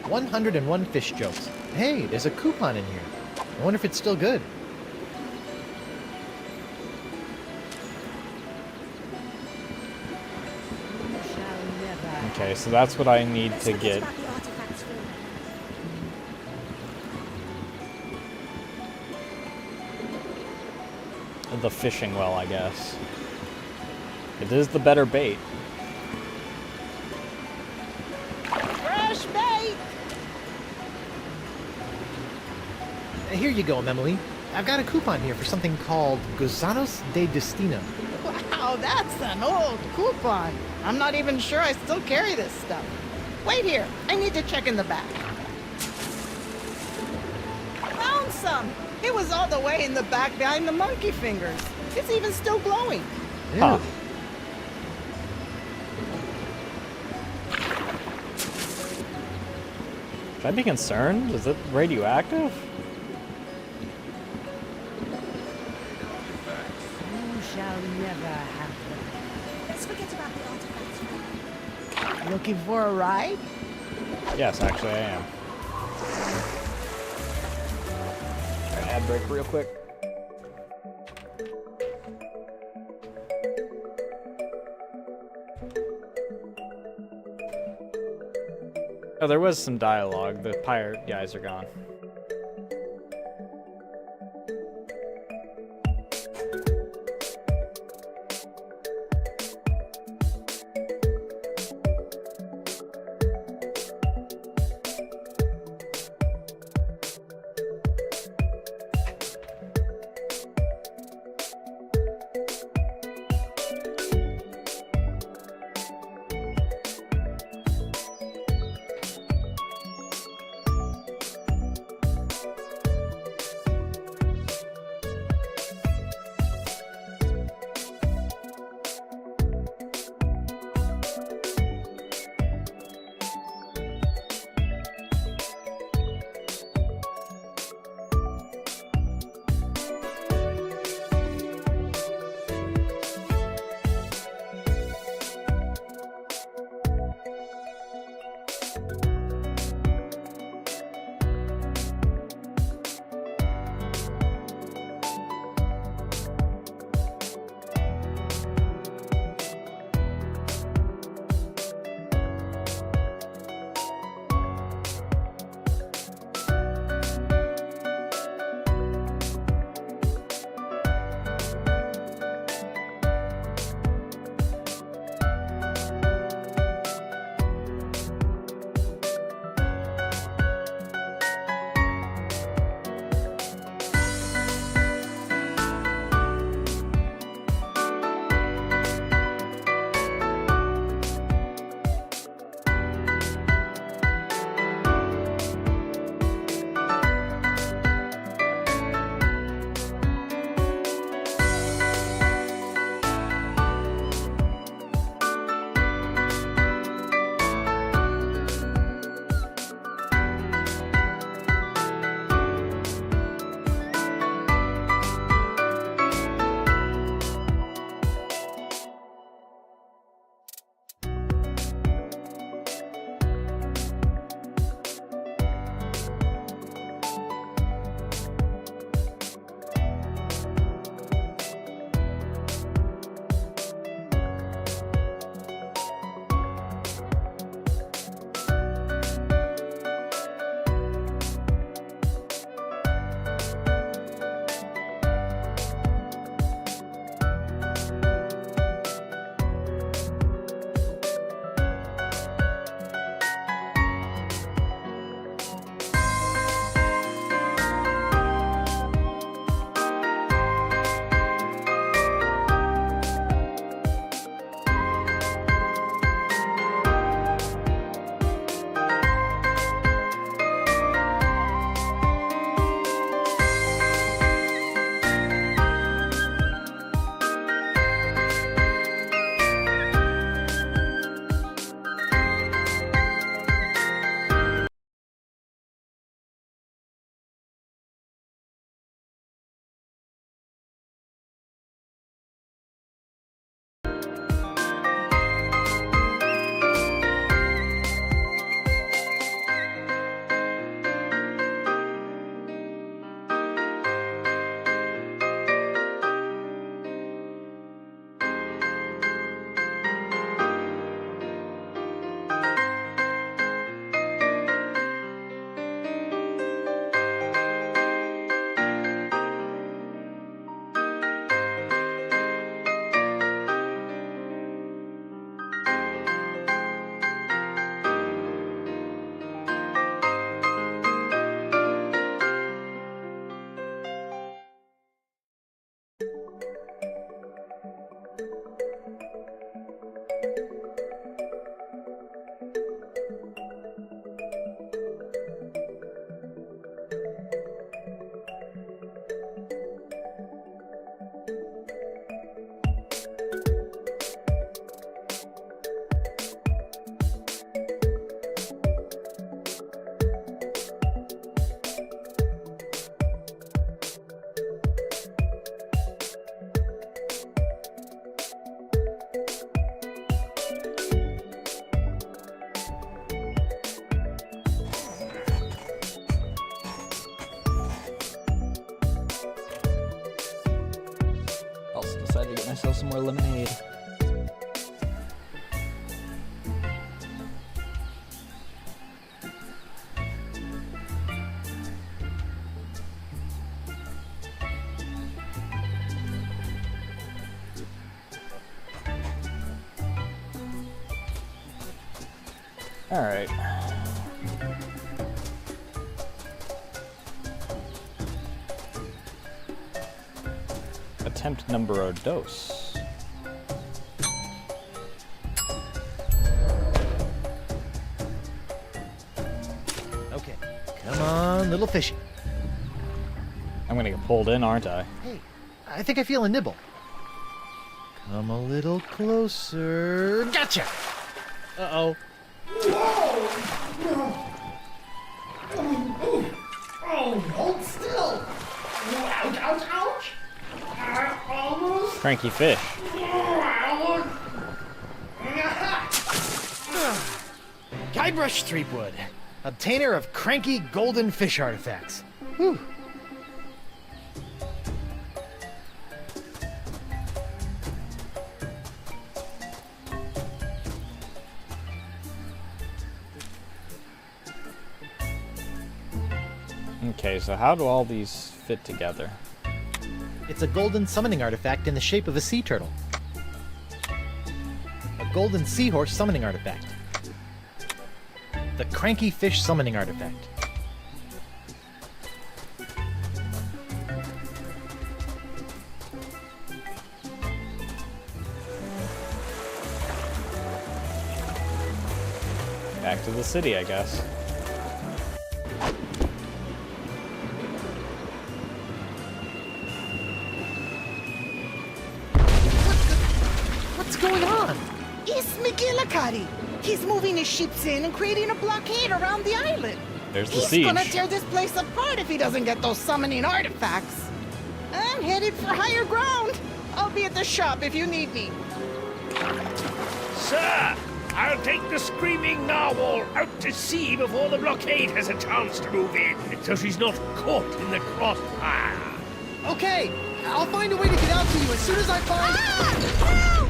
101 Fish Jokes. Hey, there's a coupon in here. I wonder if it's still good. Okay, so that's what I need to get. The fishing well, I guess. It is the better bait. Fresh bait! Here you go, Emily. I've got a coupon here for something called Gusanos de Destino. Wow, that's an old coupon. I'm not even sure I still carry this stuff. Wait here, I need to check in the back. Found some! It was all the way in the back behind the monkey fingers. It's even still glowing. Huh. Should I be concerned? Is it radioactive? You shall never have them. Let's forget about the artifacts. Looking for a ride? Yes, actually I am. Alright, ad break real quick. Oh, there was some dialogue. The pirate guys are gone. myself some more lemonade. Alright. Attempt number dos. Okay, come on, little fishy. I'm gonna get pulled in, aren't I? Hey, I think I feel a nibble. Come a little closer. Gotcha! Uh-oh. Oh, hold still! Ouch, ouch, ouch! Almost. Cranky fish. Guybrush Threepwood, obtainer of cranky golden fish artifacts. Whew. Okay, so how do all these fit together? It's a golden summoning artifact in the shape of a sea turtle. A golden seahorse summoning artifact. The cranky fish summoning artifact. Back to the city, I guess. What's going on? It's McGillicuddy. He's moving his ships in and creating a blockade around the island. There's the He's siege. gonna tear this place apart if he doesn't get those summoning artifacts. I'm headed for higher ground. I'll be at the shop if you need me. Sir, I'll take the screaming narwhal out to sea before the blockade has a chance to move in, so she's not caught in the crossfire. Okay, I'll find a way to get out to you as soon as I find... Help!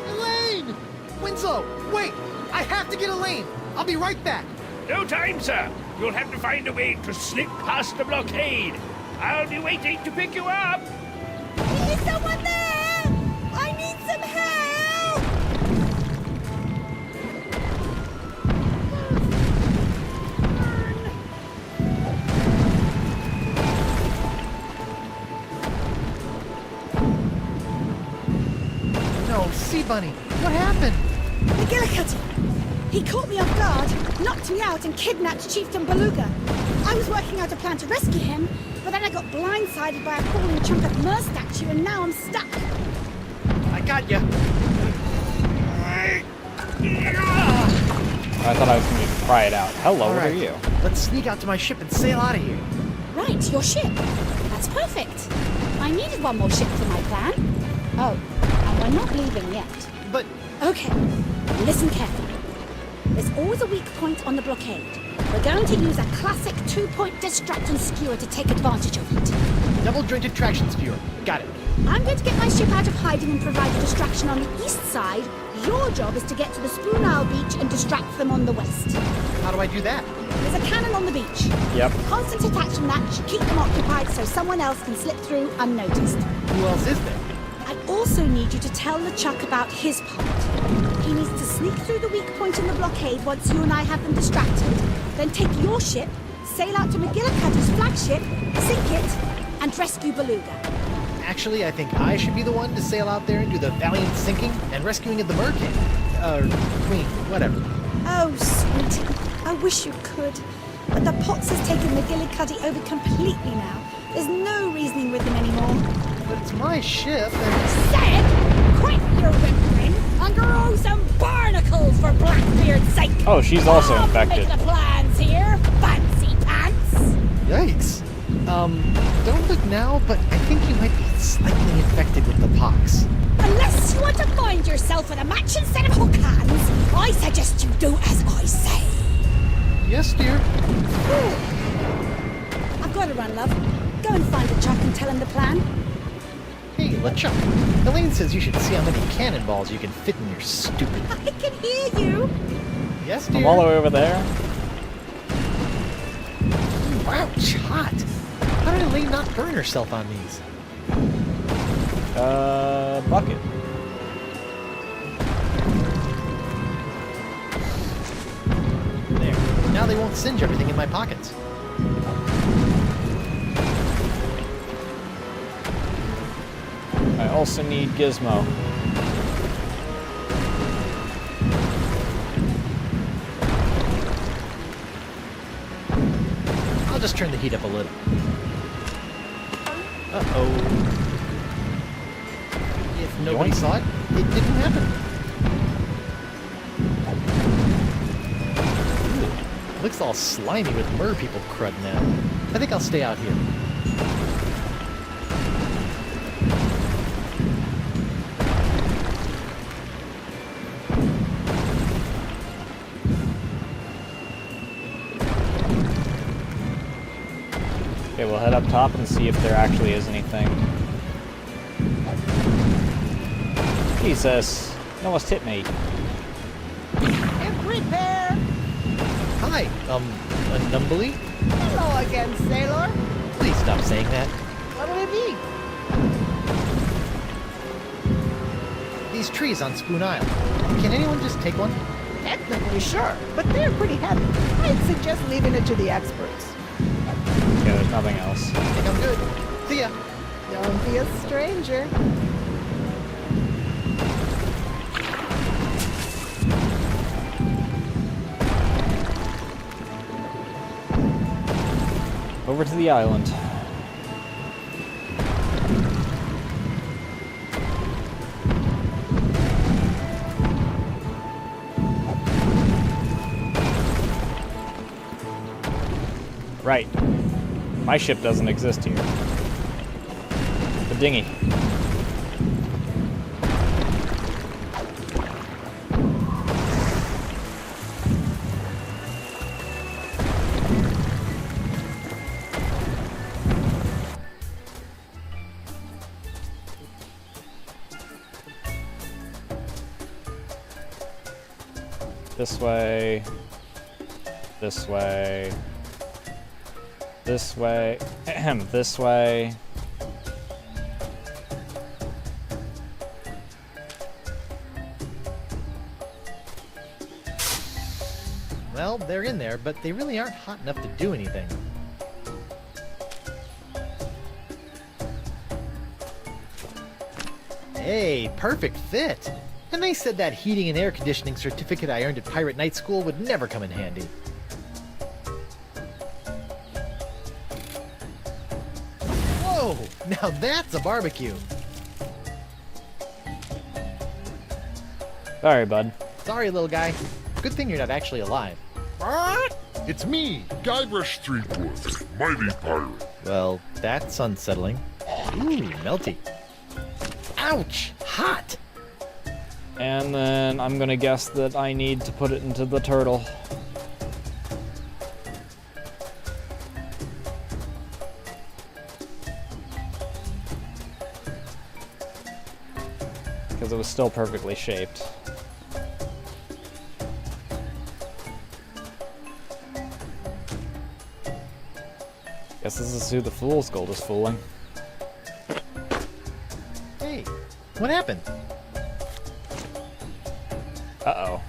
Elaine! Winslow, wait! I have to get Elaine! I'll be right back! No time, sir. You'll have to find a way to slip past the blockade. I'll be waiting to pick you up. Is someone there? I need some help! No, Sea Bunny, what happened? McGillicuddy! He caught me off guard, knocked me out, and kidnapped Chieftain Beluga. I was working out a plan to rescue him, but then I got blindsided by a falling chunk of Mer statue, and now I'm stuck. I got ya. I thought I was going to try it out. Hello, All what right, are you? Let's sneak out to my ship and sail out of here. Right, your ship. That's perfect. I needed one more ship for my plan. Oh, and we're not leaving yet. But... Okay, listen carefully. There's always a weak point on the blockade. We're going to use a classic two-point distract and skewer to take advantage of it. Double-jointed traction skewer. Got it. I'm going to get my ship out of hiding and provide a distraction on the east side. Your job is to get to the Spoon Isle beach and distract them on the west. How do I do that? There's a cannon on the beach. Yep. Constant attack from that should keep them occupied so someone else can slip through unnoticed. Who else is there? I also need you to tell LeChuck about his part. He needs to sneak through the weak point in the blockade once you and I have them distracted, then take your ship, sail out to McGillicuddy's flagship, sink it, and rescue Beluga. Actually, I think I should be the one to sail out there and do the valiant sinking and rescuing of the Mer King. Queen, whatever. Oh, sweetie, I wish you could. But the Potts has taken McGillicuddy over completely now. There's no reasoning with him anymore. But it's my ship and... Said, quit your whimpering and grow some barnacles for Blackbeard's sake. Oh, she's also I'll infected. Make the plans here, fancy pants. Yikes. Don't look now, but I think you might be slightly infected with the pox. Unless you want to find yourself with a matching set of hook hands, I suggest you do as I say. Yes, dear. I've got to run, love. Go and find LeChuck and tell him the plan. Hey, LeChuck. Elaine says you should see how many cannonballs you can fit in your stupid... I can hear you. Yes, dear? I'm all the way over there. Ouch, hot. How did Elaine not burn herself on these? Bucket. There. Now they won't singe everything in my pockets. I also need Gizmo. I'll just turn the heat up a little. Uh-oh. If nobody saw it, it didn't happen. Ooh, looks all slimy with mer people crud now. I think I'll stay out here. Okay, we'll head up top and see if there actually is anything. Jesus, you almost hit me. And prepare. Hi, Numbly? Hello again, sailor. Please stop saying that. What'll it be? These trees on Spoon Isle. Can anyone just take one? Technically, sure, but they're pretty heavy. I'd suggest leaving it to the experts. Okay, there's nothing else. I think I'm good. See ya. Don't be a stranger. Over to the island. Right. My ship doesn't exist here. The dinghy. This way. This way. This way. Ahem, this way. Well, they're in there, but they really aren't hot enough to do anything. Hey, perfect fit! And they said that heating and air conditioning certificate I earned at Pirate Night School would never come in handy. Whoa! Now that's a barbecue! Sorry, bud. Sorry, little guy. Good thing you're not actually alive. It's me, Guybrush Threepwood, mighty pirate. Well, that's unsettling. Ooh, melty. Ouch! Hot! And then I'm gonna guess that I need to put it into the turtle. Because it was still perfectly shaped. Guess this is who the fool's gold is fooling. Hey, what happened? Uh-oh.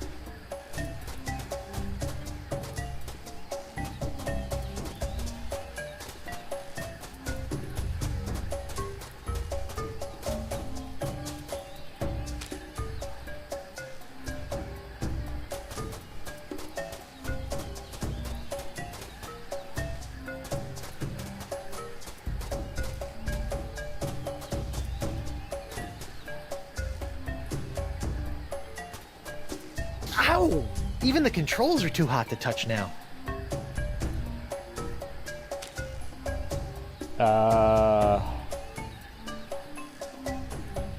Ow! Even the controls are too hot to touch now.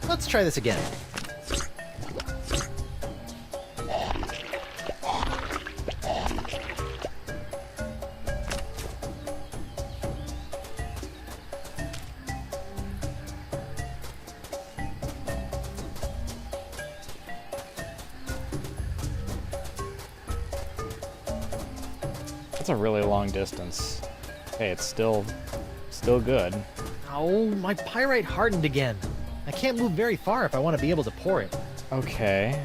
Let's try this again. That's a really long distance. Hey, it's still good. Oh, my pyrite hardened again. I can't move very far if I want to be able to pour it. Okay.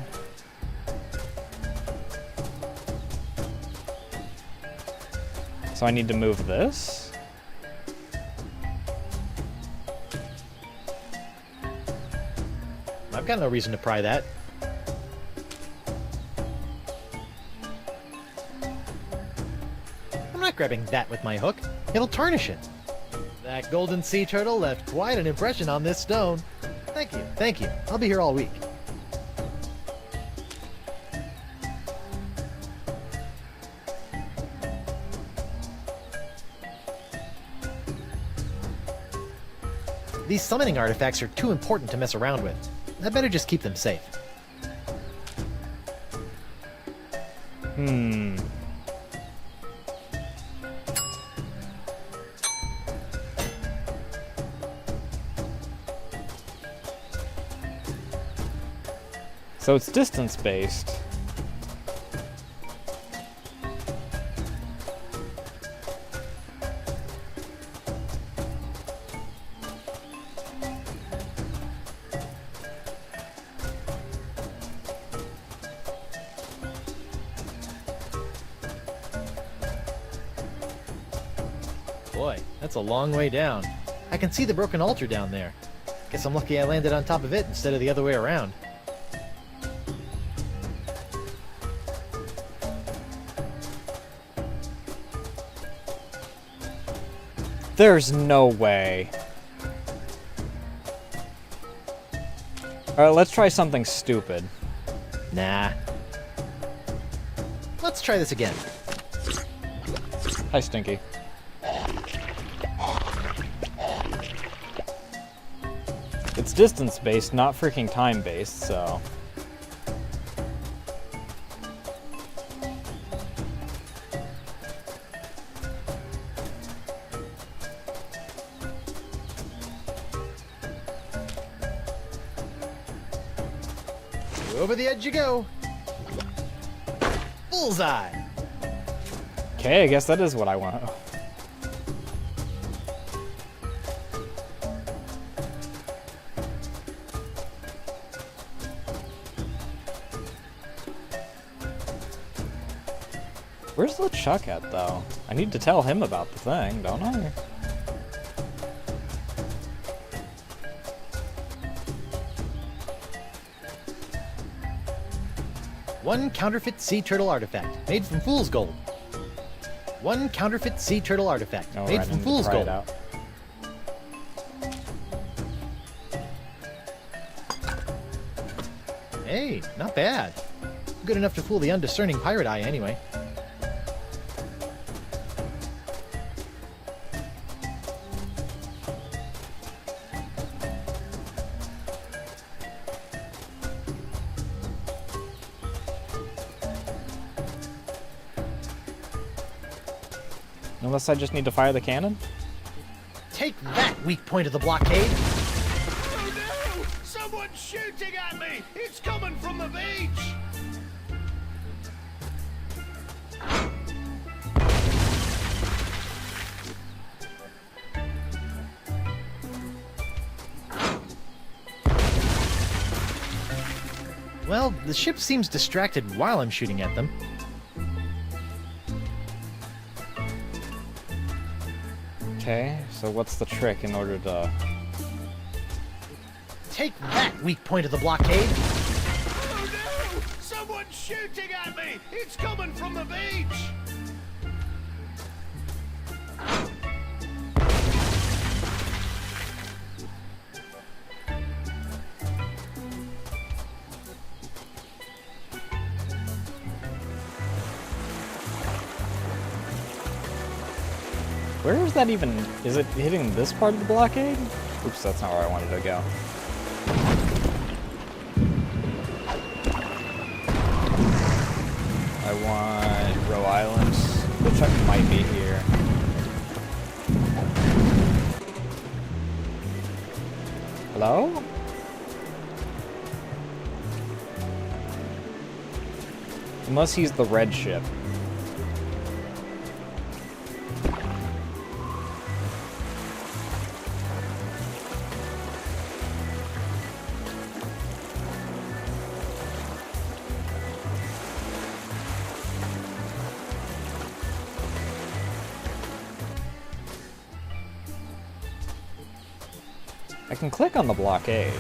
So I need to move this? I've got no reason to pry that. I'm not grabbing that with my hook. It'll tarnish it. That golden sea turtle left quite an impression on this stone. Thank you. I'll be here all week. These summoning artifacts are too important to mess around with. I better just keep them safe. So it's distance-based. Boy, that's a long way down. I can see the broken altar down there. Guess I'm lucky I landed on top of it instead of the other way around. There's no way. Alright, let's try something stupid. Nah. Let's try this again. Hi, Stinky. It's distance-based, not freaking time-based, so... Over the edge you go. Bullseye. Okay, I guess that is what I want. Where's LeChuck at, though? I need to tell him about the thing, don't I? One counterfeit sea turtle artifact, made from fool's gold. One counterfeit sea turtle artifact, made from fool's gold. Hey, not bad. Good enough to fool the undiscerning pirate eye, anyway. Unless I just need to fire the cannon? Take that, weak point of the blockade! Oh no! Someone's shooting at me! It's coming from the beach! Well, the ship seems distracted while I'm shooting at them. Okay, so what's the trick in order to... Take that, weak point of the blockade! Oh no! Someone's shooting at me! It's coming from the beach! Where is that even... Is it hitting this part of the blockade? Oops, that's not where I wanted to go. I want Row Island. The truck might be here. Hello? Unless he's the red ship. I can click on the blockade.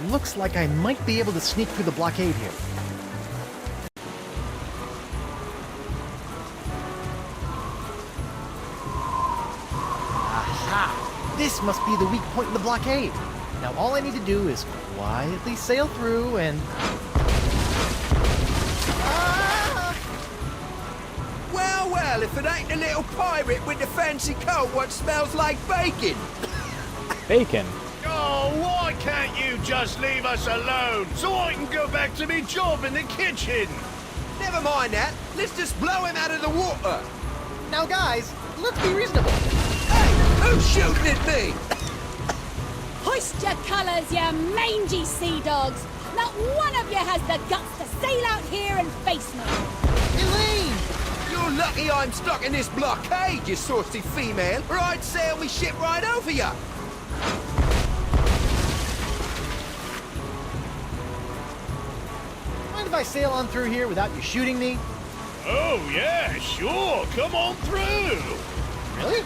Looks like I might be able to sneak through the blockade here. Aha! This must be the weak point in the blockade. Now all I need to do is quietly sail through and... Well, well, if it ain't the little pirate with the fancy coat what smells like bacon. Bacon. Oh, why can't you just leave us alone so I can go back to me job in the kitchen? Never mind that. Let's just blow him out of the water. Now guys, let's be reasonable. Hey, who's shooting at me? Hoist your colours, you mangy sea dogs! Not one of you has the guts to sail out here and face me! Elaine! You're lucky I'm stuck in this blockade, you saucy female, or I'd sail me ship right over you. Mind if I sail on through here without you shooting me? Oh, yeah, sure. Come on through. Really?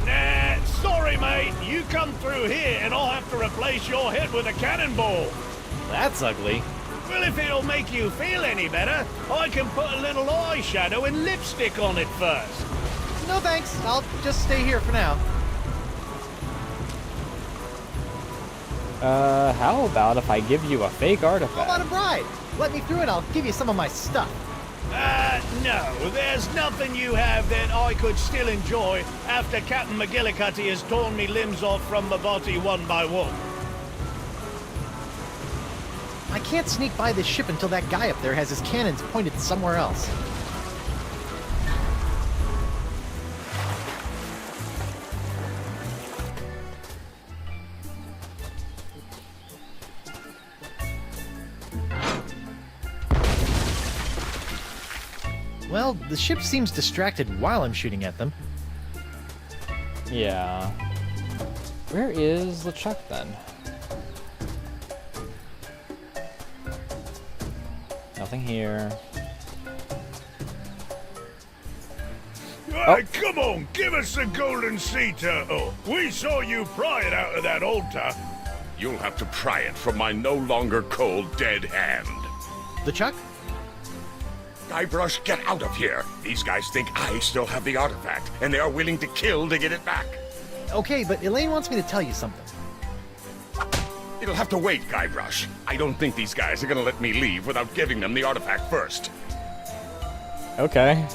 Nah, sorry, mate. You come through here and I'll have to replace your head with a cannonball. That's ugly. Well, if it'll make you feel any better, I can put a little eyeshadow and lipstick on it first. No thanks. I'll just stay here for now. How about if I give you a fake artifact? How about a bribe? Let me through and I'll give you some of my stuff. No. There's nothing you have that I could still enjoy after Captain McGillicuddy has torn me limbs off from my body one by one. I can't sneak by this ship until that guy up there has his cannons pointed somewhere else. Well, the ship seems distracted while I'm shooting at them. Yeah. Where is LeChuck then? Nothing here. Come on, give us the golden sea turtle. We saw you pry it out of that altar. You'll have to pry it from my no longer cold, dead hand. LeChuck? Guybrush, get out of here. These guys think I still have the artifact, and they are willing to kill to get it back. Okay, but Elaine wants me to tell you something. It'll have to wait, Guybrush. I don't think these guys are gonna let me leave without giving them the artifact first. Okay.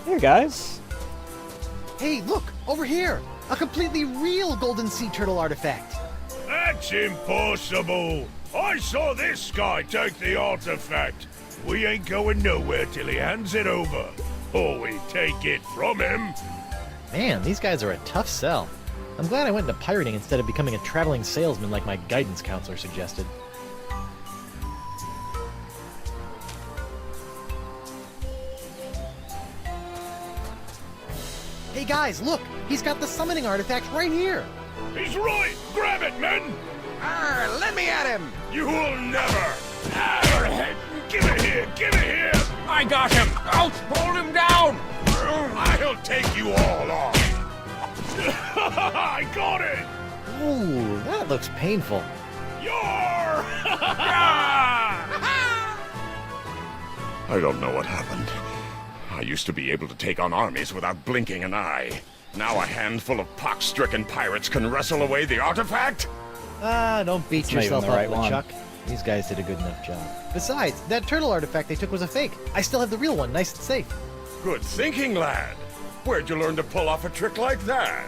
Hey, guys. Hey, look! Over here! A completely real golden sea turtle artifact! That's impossible. I saw this guy take the artifact. We ain't going nowhere till he hands it over. Or we take it from him. Man, these guys are a tough sell. I'm glad I went into pirating instead of becoming a traveling salesman like my guidance counselor suggested. Hey guys, look! He's got the summoning artifact right here! He's right! Grab it, men! Let me at him! You will never! Give it here! Give it here! I got him! Out! Hold him down! I'll take you all on! I got it! Ooh, that looks painful. You're... I don't know what happened. I used to be able to take on armies without blinking an eye. Now a handful of pox-stricken pirates can wrestle away the artifact? Don't beat It's not yourself even the up, right one. LeChuck. These guys did a good enough job. Besides, that turtle artifact they took was a fake. I still have the real one, nice and safe. Good thinking, lad. Where'd you learn to pull off a trick like that?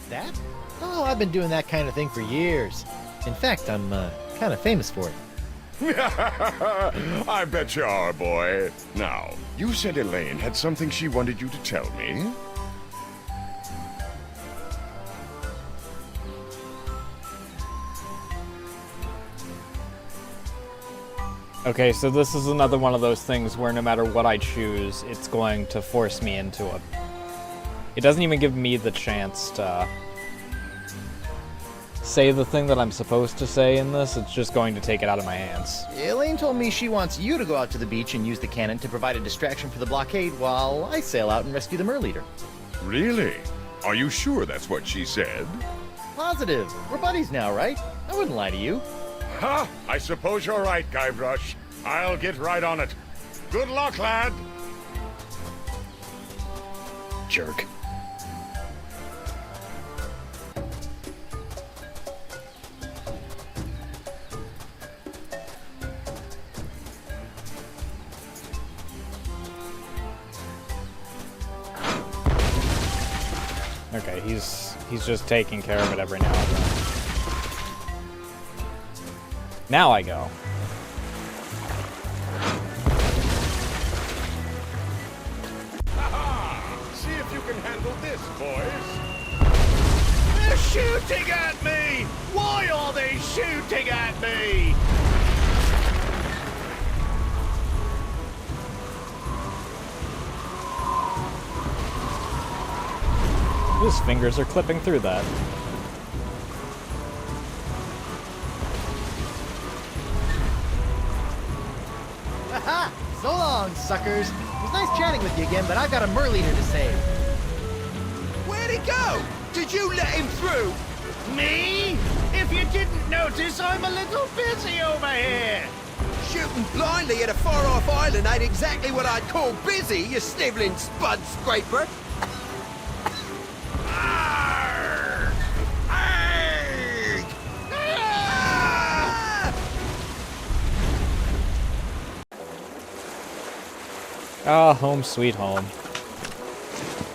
That? Oh, I've been doing that kind of thing for years. In fact, I'm kind of famous for it. I bet you are, boy. Now, you said Elaine had something she wanted you to tell me? Okay, so this is another one of those things where no matter what I choose, it's going to force me into it. It doesn't even give me the chance to say the thing that I'm supposed to say in this, it's just going to take it out of my hands. Elaine told me she wants you to go out to the beach and use the cannon to provide a distraction for the blockade while I sail out and rescue the Mer Leader. Really? Are you sure that's what she said? Positive. We're buddies now, right? I wouldn't lie to you. Ha! I suppose you're right, Guybrush. I'll get right on it. Good luck, lad! Jerk. Okay, he's just taking care of it every now and then. Now I go. See if you can handle this, boys. They're shooting at me! Why are they shooting at me? His fingers are clipping through that. Haha! So long, suckers. It was nice chatting with you again, but I've got a Mer Leader to save. Where'd he go? Did you let him through? Me? If you didn't notice, I'm a little busy over here. Shooting blindly at a far-off island ain't exactly what I'd call busy, you sniveling spud scraper. Arrgh! Arrgh! Ah, home sweet home.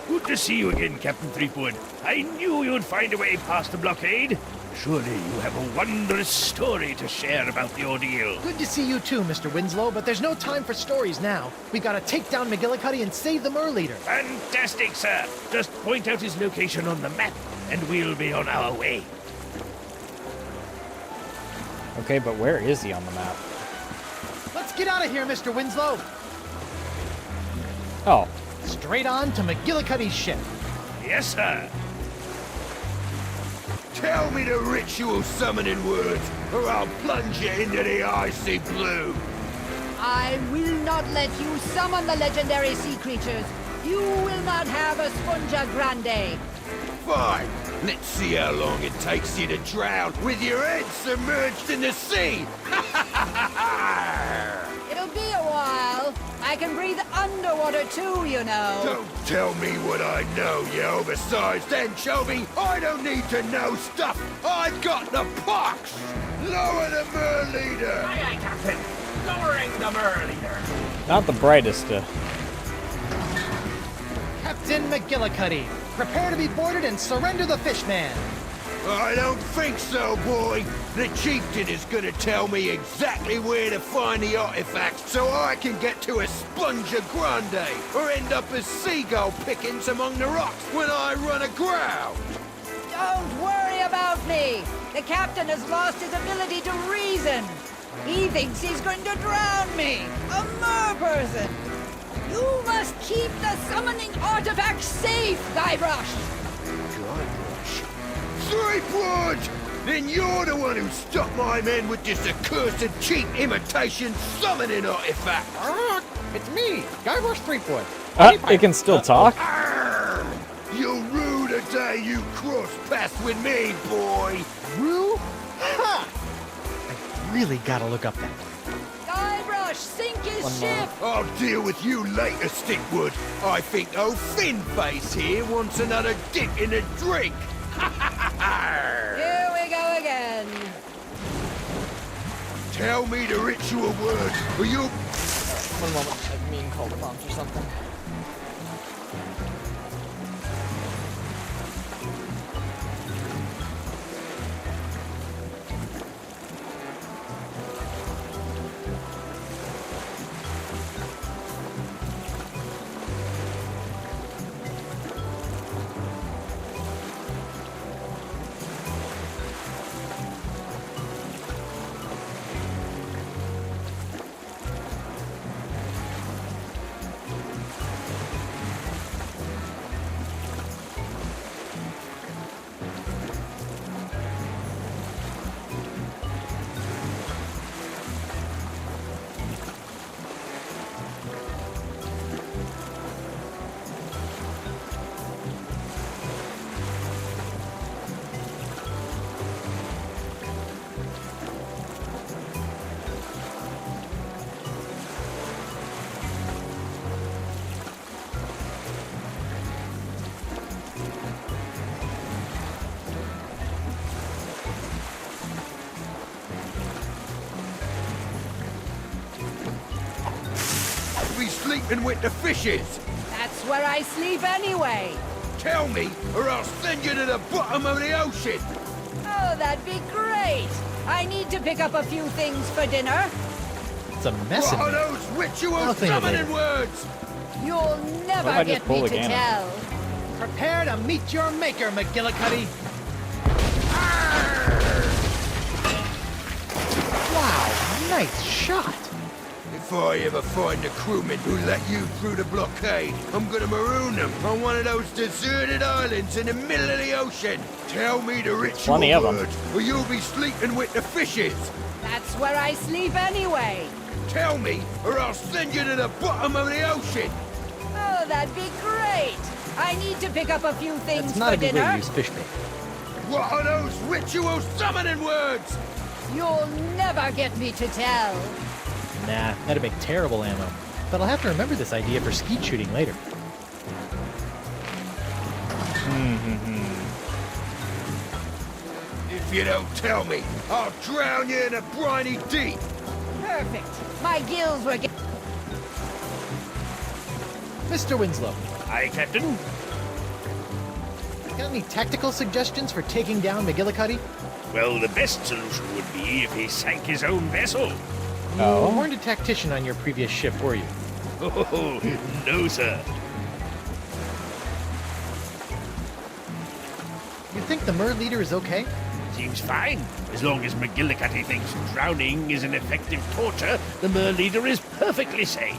Good to see you again, Captain Threepwood. I knew you'd find a way past the blockade. Surely you have a wondrous story to share about the ordeal. Good to see you too, Mr. Winslow, but there's no time for stories now. We gotta take down McGillicuddy and save the Mer Leader. Fantastic, sir. Just point out his location on the map, and we'll be on our way. Okay, but where is he on the map? Let's get out of here, Mr. Winslow. Oh. Straight on to McGillicuddy's ship. Yes, sir. Tell me the ritual summoning words, or I'll plunge you into the icy blue. I will not let you summon the legendary sea creatures. You will not have a Sponja Grande. Fine. Let's see how long it takes you to drown with your head submerged in the sea. It'll be a while. I can breathe underwater too, you know. Don't tell me what I know, you oversized anchovy. I don't need to know stuff. I've got the pox. Lower the Mer Leader. Aye, aye, Captain. Lowering the Mer Leader. Not the brightest. Captain McGillicuddy, prepare to be boarded and surrender the Fishman. I don't think so, boy. The chieftain is gonna tell me exactly where to find the artifacts so I can get to a Sponja Grande or end up as seagull pickings among the rocks when I run aground. Don't worry about me. The captain has lost his ability to reason. He thinks he's going to drown me, a mer person. You must keep the summoning artifact safe, Guybrush. Guybrush? Threepwood! Then you're the one who stopped my men with this accursed cheap imitation summoning artifact. It's me, Guybrush Threepwood. It can still talk? You'll rue the day you cross paths with me, boy. Rue? Ha! I really gotta look up that. Guybrush, sink his ship. I'll deal with you later, Stickwood. I think old Finface here wants another dip in the drink. Here we go again. Tell me the ritual words, or you... One moment, I've mean called him on for something. sleeping with the fishes? That's where I sleep anyway. Tell me, or I'll send you to the bottom of the ocean. Oh, that'd be great. I need to pick up a few things for dinner. It's a mess in What are there. those ritual I'll clean it summoning later. words? You'll What if never I just get pull me the to cannon? tell. Prepare to meet your maker, McGillicuddy. Wow, nice shot. If I ever find the crewmen who let you through the blockade, I'm gonna maroon them on one of those deserted islands in the middle of the ocean. Tell me the ritual Plenty of 'em. words, or you'll be sleeping with the fishes. That's where I sleep anyway. Tell me, or I'll send you to the bottom of the ocean. Oh, that'd be great. I need to pick up a few things That's not for a good way dinner. to use fish bait. What are those ritual summoning words? You'll never get me to tell. Nah, that'd make terrible ammo. But I'll have to remember this idea for skeet shooting later. If you don't tell me, I'll drown you in a briny deep. Perfect. My gills were getting... Mr. Winslow, Aye, Captain. got any tactical suggestions for taking down McGillicuddy? Well, the best solution would be if he sank his own vessel. Oh. You weren't a tactician on your previous ship, were you? Oh, no, sir. You think the Mer leader is okay? Seems fine. As long as McGillicuddy thinks drowning is an effective torture, the Mer leader is perfectly safe.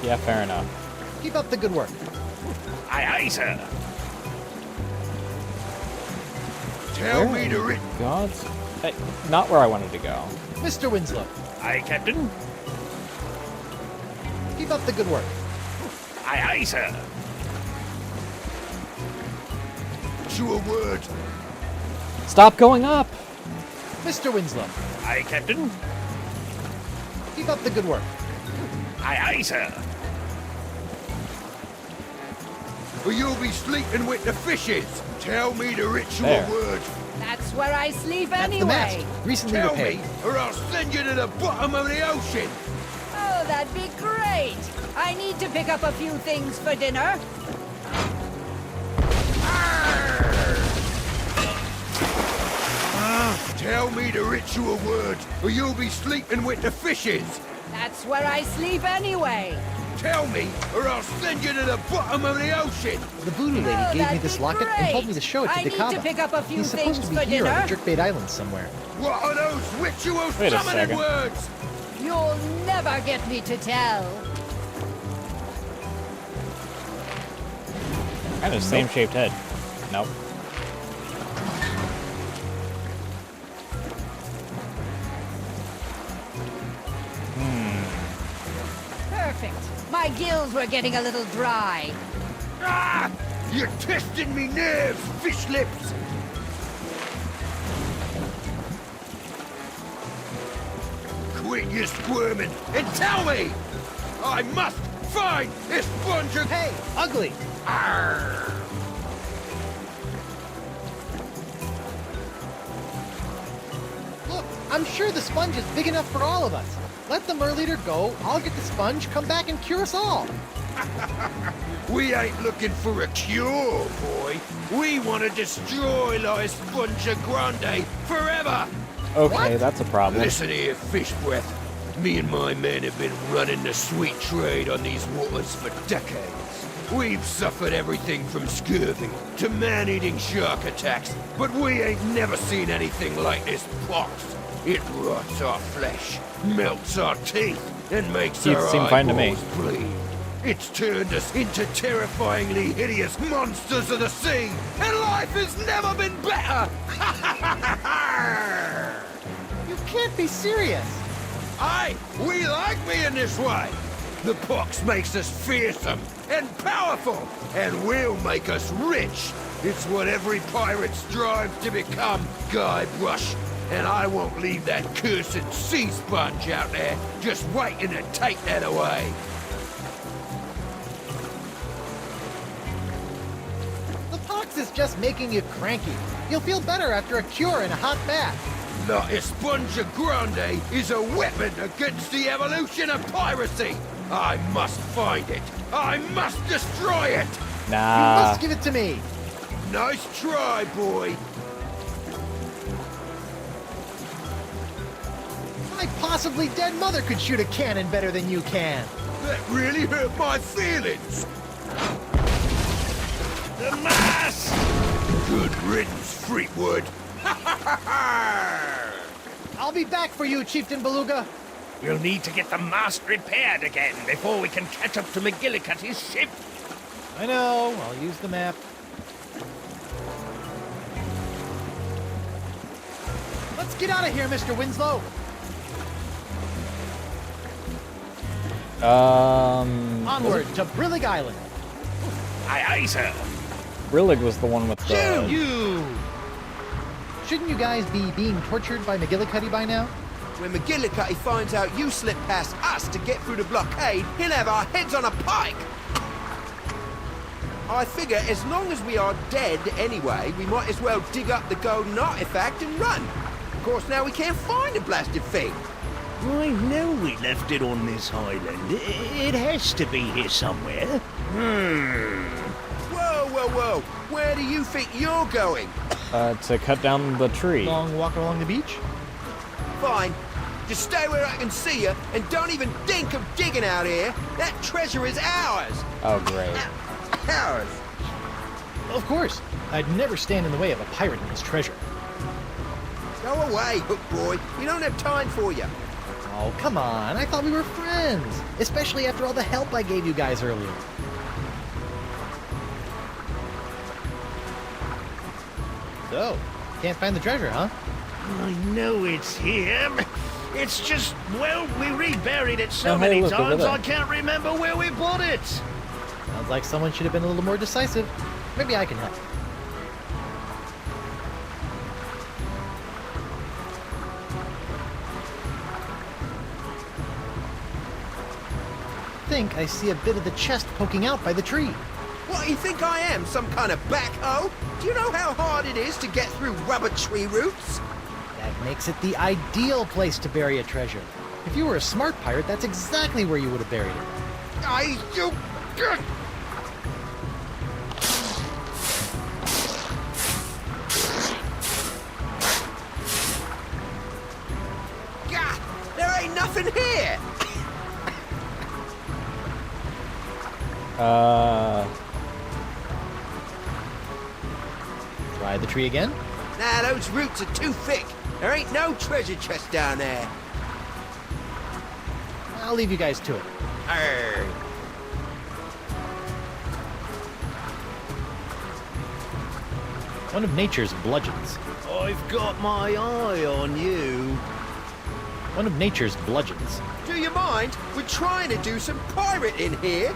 Yeah, fair enough. Keep up the good work. Aye, aye, sir. Tell me the ritual. Gods. Hey, not where I wanted to go. Mr. Winslow, Aye, Captain. keep up the good work. Aye, aye, sir. Word. Stop going up! Mr. Winslow, Aye, Captain. keep up the good work. Aye, aye, sir. Or you'll be sleeping with the fishes. Tell me the ritual There. word. That's where I sleep That's the mast, anyway. recently Tell repaired. me, or I'll send you to the bottom of the ocean. Oh, that'd be great. I need to pick up a few things for dinner. Tell me the ritual word, or you'll be sleeping with the fishes. That's where I sleep anyway. Tell me, or I'll send you to the bottom of the ocean. The voodoo lady Oh, gave me that'd this be locket and told me great. to show it to I need to Dakava. pick up a few He's supposed things to be for here on dinner. the Jerkbait Island somewhere. What are those ritual Wait a summoning second. words? You'll never get me to tell. Kind of same shaped head. Nope. Perfect. My gills were getting a little dry. Ah! You're testing me nerves, fish lips. Quit your squirming and tell me. I must find this sponge. Hey, ugly! Arr! Look, I'm sure the sponge is big enough for all of us. Let the Mer leader go, I'll get the sponge, come back and cure us all. We ain't looking for a cure, boy. We want to destroy La Esponja Grande forever. Okay, that's a problem. Listen here, fish breath. Me and my men have been running the sweet trade on these waters for decades. We've suffered everything from scurvy to man-eating shark attacks, but we ain't never seen anything like this pox. It rots our flesh, melts our teeth, and makes Teeth our seem fine to me. eyeballs bleed. It's turned us into terrifyingly hideous monsters of the sea, and life has never been better! You can't be serious. Aye, we like being this way. The pox makes us fearsome and powerful, and will make us rich. It's what every pirate strives to become, Guybrush. And I won't leave that cursed sea sponge out there just waiting to take that away. The pox is just making you cranky. You'll feel better after a cure in a hot bath. La Esponja Grande is a weapon against the evolution of piracy. I must find it. I must destroy it. You Nah. must give it to me. Nice try, boy. My possibly dead mother could shoot a cannon better than you can. That really hurt my feelings. The mass! Good riddance, Fleetwood. I'll be back for you, Chieftain Beluga. We'll need to get the mast repaired again before we can catch up to McGillicuddy's ship. I know. I'll use the map. Let's get out of here, Mr. Winslow. Onward to Brillig Island. Aye, aye, sir. Brillig was the one with the... You! Shouldn't you guys be being tortured by McGillicuddy by now? When McGillicuddy finds out you slipped past us to get through the blockade, he'll have our heads on a pike. I figure as long as we are dead anyway, we might as well dig up the golden artifact and run. Of course, now we can't find the blasted thing. I know we left it on this island. It has to be here somewhere. Whoa, whoa, whoa. Where do you think you're going? to cut down the tree. Long walk along the beach? Fine. Just stay where I can see you, and don't even think of digging out here. That treasure is ours. Oh, great. Ours. Of course. I'd never stand in the way of a pirate and his treasure. Go away, Hook Boy. We don't have time for you. Oh, come on. I thought we were friends. Especially after all the help I gave you guys earlier. So, can't find the treasure, huh? I know it's here. It's just, well, we reburied it so Oh, hey, many look, over times there. I can't remember where we put it. Sounds like someone should have been a little more decisive. Maybe I can help. I think I see a bit of the chest poking out by the tree. What, you think I am, some kind of backhoe? Do you know how hard it is to get through rubber tree roots? That makes it the ideal place to bury a treasure. If you were a smart pirate, that's exactly where you would have buried it. You... God, there ain't nothing here! Try the tree again? Nah, those roots are too thick. There ain't no treasure chest down there. I'll leave you guys to it. Arr. One of nature's bludgeons. I've got my eye on you. One of nature's bludgeons. Do you mind? We're trying to do some pirating here.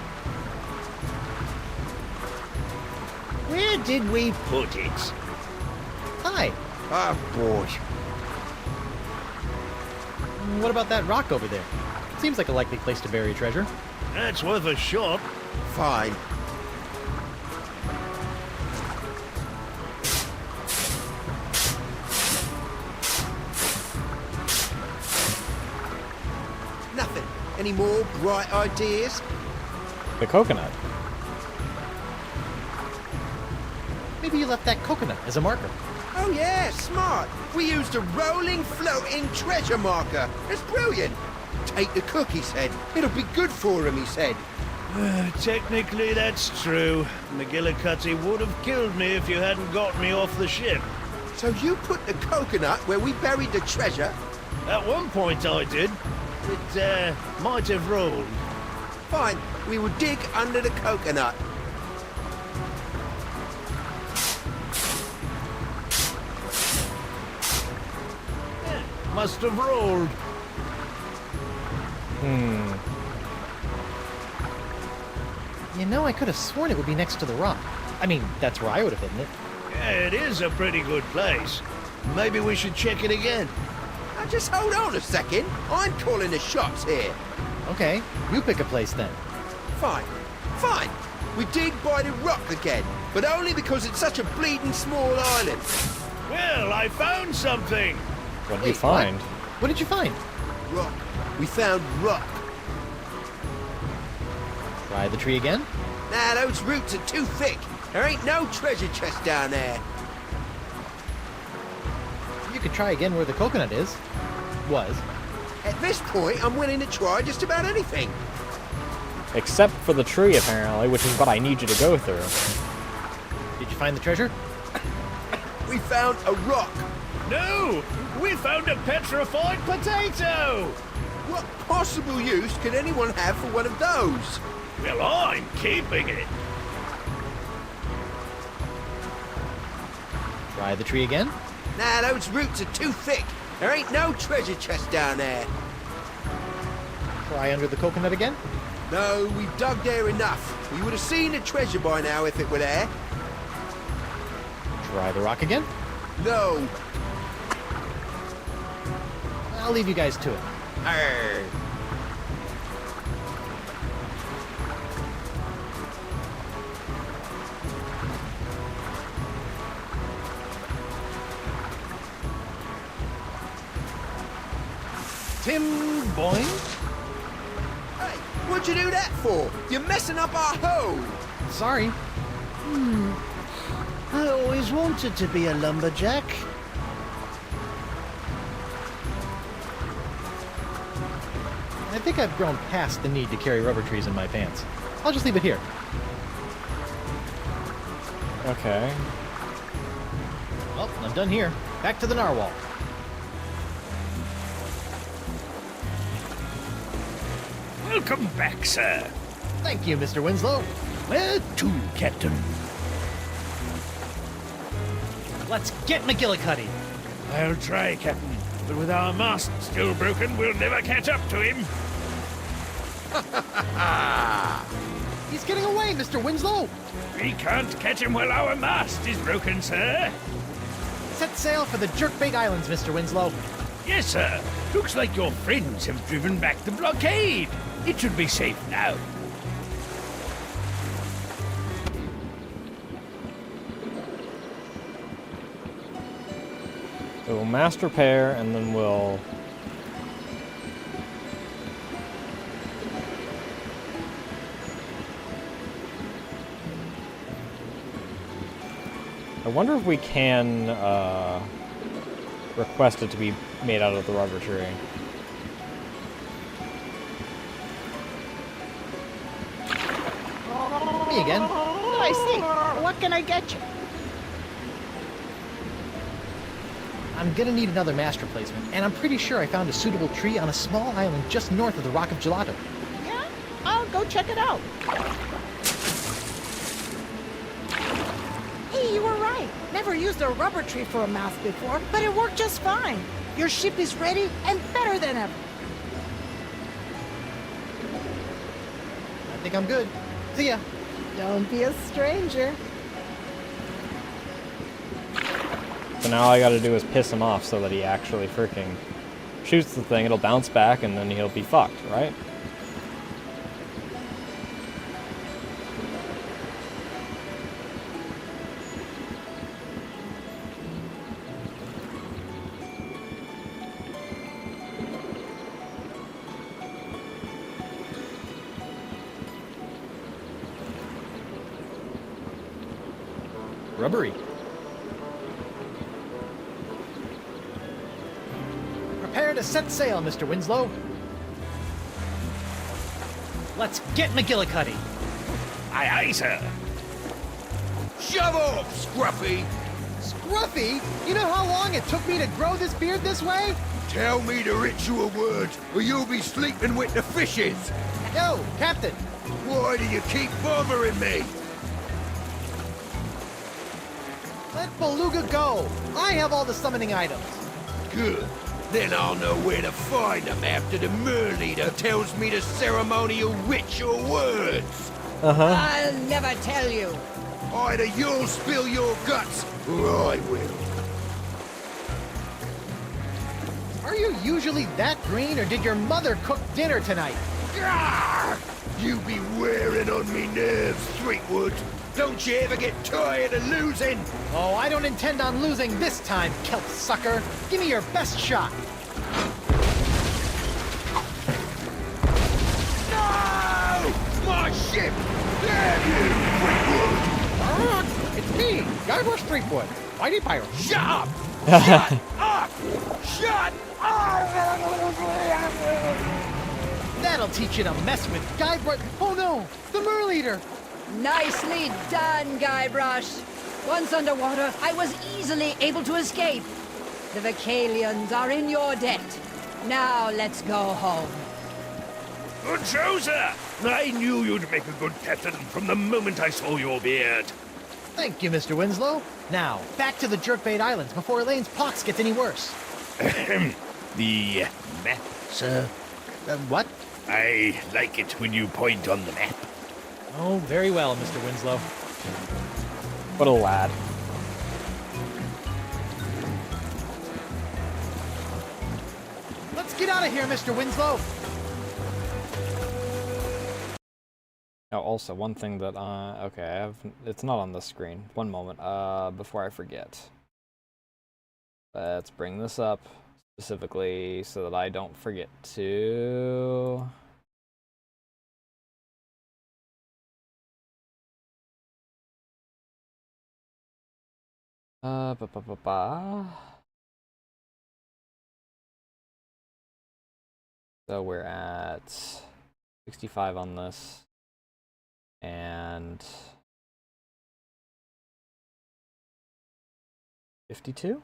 Where did we put it? Hi. Oh, boy. What about that rock over there? Seems like a likely place to bury treasure. That's worth a shot. Fine. Nothing. Any more bright ideas? The coconut. Maybe you left that coconut as a marker. Oh yeah, smart. We used a rolling, floating treasure marker. It's brilliant. Take the cook, he said. It'll be good for him, he said. Technically, that's true. McGillicuddy would have killed me if you hadn't got me off the ship. So you put the coconut where we buried the treasure? At one point I did. It, might have rolled. Fine. We will dig under the coconut. Must have rolled. You know, I could have sworn it would be next to the rock. I mean, that's where I would have hidden it. Yeah, it is a pretty good place. Maybe we should check it again. Now just hold on a second. I'm calling the shots here. Okay, you pick a place then. Fine. Fine. We dig by the rock again, but only because it's such a bleeding small island. Well, I found something. What did you find? What did you find? Rock. We found rock. Try the tree again. Nah, those roots are too thick. There ain't no treasure chest down there. You could try again where the coconut is. Was. At this point, I'm willing to try just about anything. Except for the tree, apparently, which is what I need you to go through. Did you find the treasure? We found a rock. No! We found a petrified potato! What possible use could anyone have for one of those? Well, I'm keeping it. Try the tree again. Nah, those roots are too thick. There ain't no treasure chest down there. Try under the coconut again. No, we dug there enough. We would have seen the treasure by now if it were there. Try the rock again. No. I'll leave you guys to it. Arr. Tim Boyne? Hey, what'd you do that for? You're messing up our hole. Sorry. I always wanted to be a lumberjack. I think I've grown past the need to carry rubber trees in my pants. I'll just leave it here. Okay. Well, I'm done here. Back to the narwhal. Welcome back, sir. Thank you, Mr. Winslow. Where to, Captain? Let's get McGillicuddy. I'll try, Captain. But with our mast still broken, we'll never catch up to him. He's getting away, Mr. Winslow. We can't catch him while our mast is broken, sir. Set sail for the Jerkbait Islands, Mr. Winslow. Yes, sir. Looks like your friends have driven back the blockade. It should be safe now. So we'll mast repair, and then we'll... I wonder if we can request it to be made out of the rubber tree. Me again. I see. What can I get you? I'm gonna need another mast replacement, and I'm pretty sure I found a suitable tree on a small island just north of the Rock of Gelato. Yeah? I'll go check it out. Hey, you were right. Never used a rubber tree for a mast before, but it worked just fine. Your ship is ready and better than ever. I think I'm good. See ya. Don't be a stranger. So now all I gotta do is piss him off so that he actually freaking shoots the thing, it'll bounce back, and then he'll be fucked, right? Rubbery. Prepare to set sail, Mr. Winslow. Let's get McGillicuddy. Aye, aye, sir. Shove off, Scruffy! Scruffy? You know how long it took me to grow this beard this way? Tell me the ritual words, or you'll be sleeping with the fishes! No, Captain. Why do you keep bothering me? Let Beluga go. I have all the summoning items. Good. Then I'll know where to find them after the Mer Leader tells me the ceremonial ritual words. I'll never tell you. Either you'll spill your guts, or I will. Are you usually that green, or did your mother cook dinner tonight? Arrgh! You be wearing on me nerves, Threepwood. Don't you ever get tired of losing? Oh, I don't intend on losing this time, kelp sucker. Give me your best shot. No! My ship! Damn you, Fleetwood! It's me, Guybrush Threepwood, Mighty Pirate. Shut up! Shut up! Shut up! That'll teach you to mess with Guybrush. Oh no, the Merleader! Nicely done, Guybrush. Once underwater, I was easily able to escape. The Vocalians are in your debt. Now let's go home. Good show, sir. I knew you'd make a good captain from the moment I saw your beard. Thank you, Mr. Winslow. Now, back to the Jerkbait Islands before Elaine's pox gets any worse. The map, sir? What? I like it when you point on the map. Oh, very well, Mr. Winslow. What a lad. Let's get out of here, Mr. Winslow. Oh, also, one thing that, okay, it's not on the screen. One moment, before I forget. Let's bring this up specifically so that I don't forget to... So we're at 65 on this. And 52?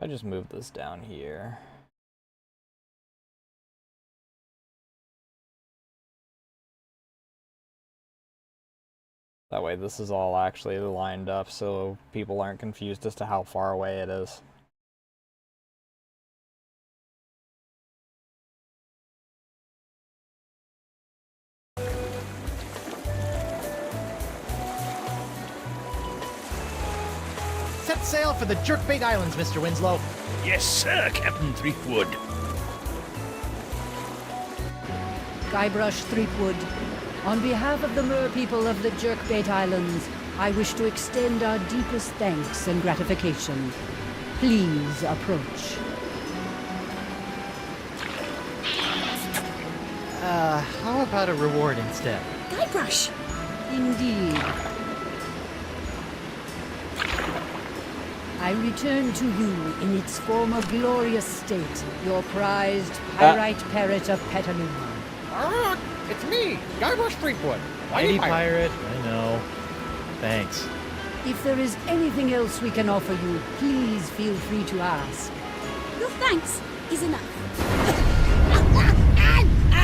I just move this down here. That way this is all actually lined up so people aren't confused as to how far away it is. Set sail for the Jerkbait Islands, Mr. Winslow. Yes, sir, Captain Threepwood. Guybrush Threepwood, on behalf of the Mer people of the Jerkbait Islands, I wish to extend our deepest thanks and gratification. Please approach. How about a reward instead? Guybrush! Indeed. I return to you in its former glorious state, your prized pirate parrot of Petaluma. It's me, Guybrush Threepwood, Mighty Pirate. I know. Thanks. If there is anything else we can offer you, please feel free to ask. Your thanks is enough.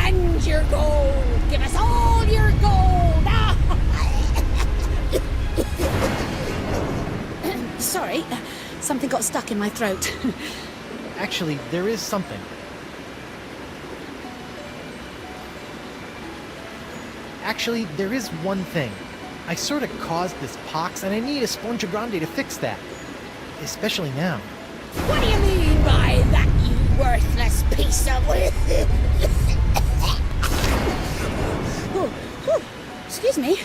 and your gold! Give us all your gold! Sorry, something got stuck in my throat. Actually, there is something. Actually, there is one thing. I sort of caused this pox, and I need a Spongia Grande to fix that. Especially now. What do you mean by that, you worthless piece of... oh, excuse me.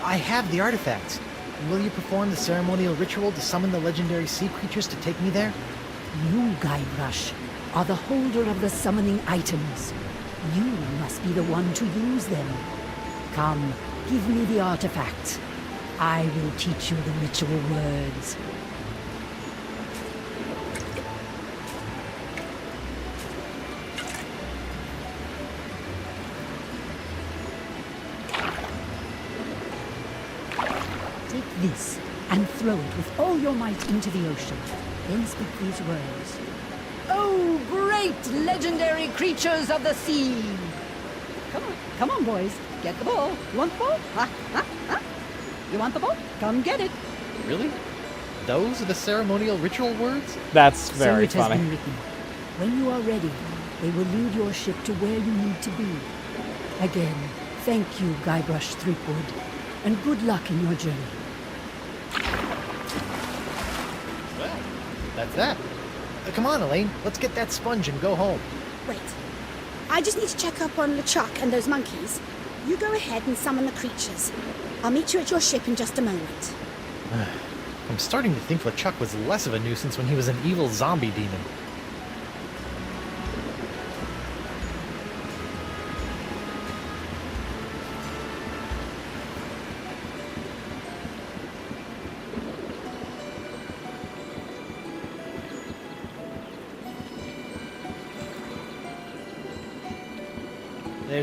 I have the artifacts. Will you perform the ceremonial ritual to summon the legendary sea creatures to take me there? You, Guybrush, are the holder of the summoning items. You must be the one to use them. Come, give me the artifact. I will teach you the ritual words. Take this and throw it with all your might into the ocean. Then speak these words. Oh, great legendary creatures of the sea! Come on, boys. Get the ball. You want the ball? Ha? You want the ball? Come get it. Really? Those are the ceremonial ritual words? That's very so it funny. Has been written. When you are ready, they will lead your ship to where you need to be. Again, thank you, Guybrush Threepwood, and good luck in your journey. Well, that's that. Come on, Elaine. Let's get that sponge and go home. Wait. I just need to check up on LeChuck and those monkeys. You go ahead and summon the creatures. I'll meet you at your ship in just a moment. I'm starting to think LeChuck was less of a nuisance when he was an evil zombie demon.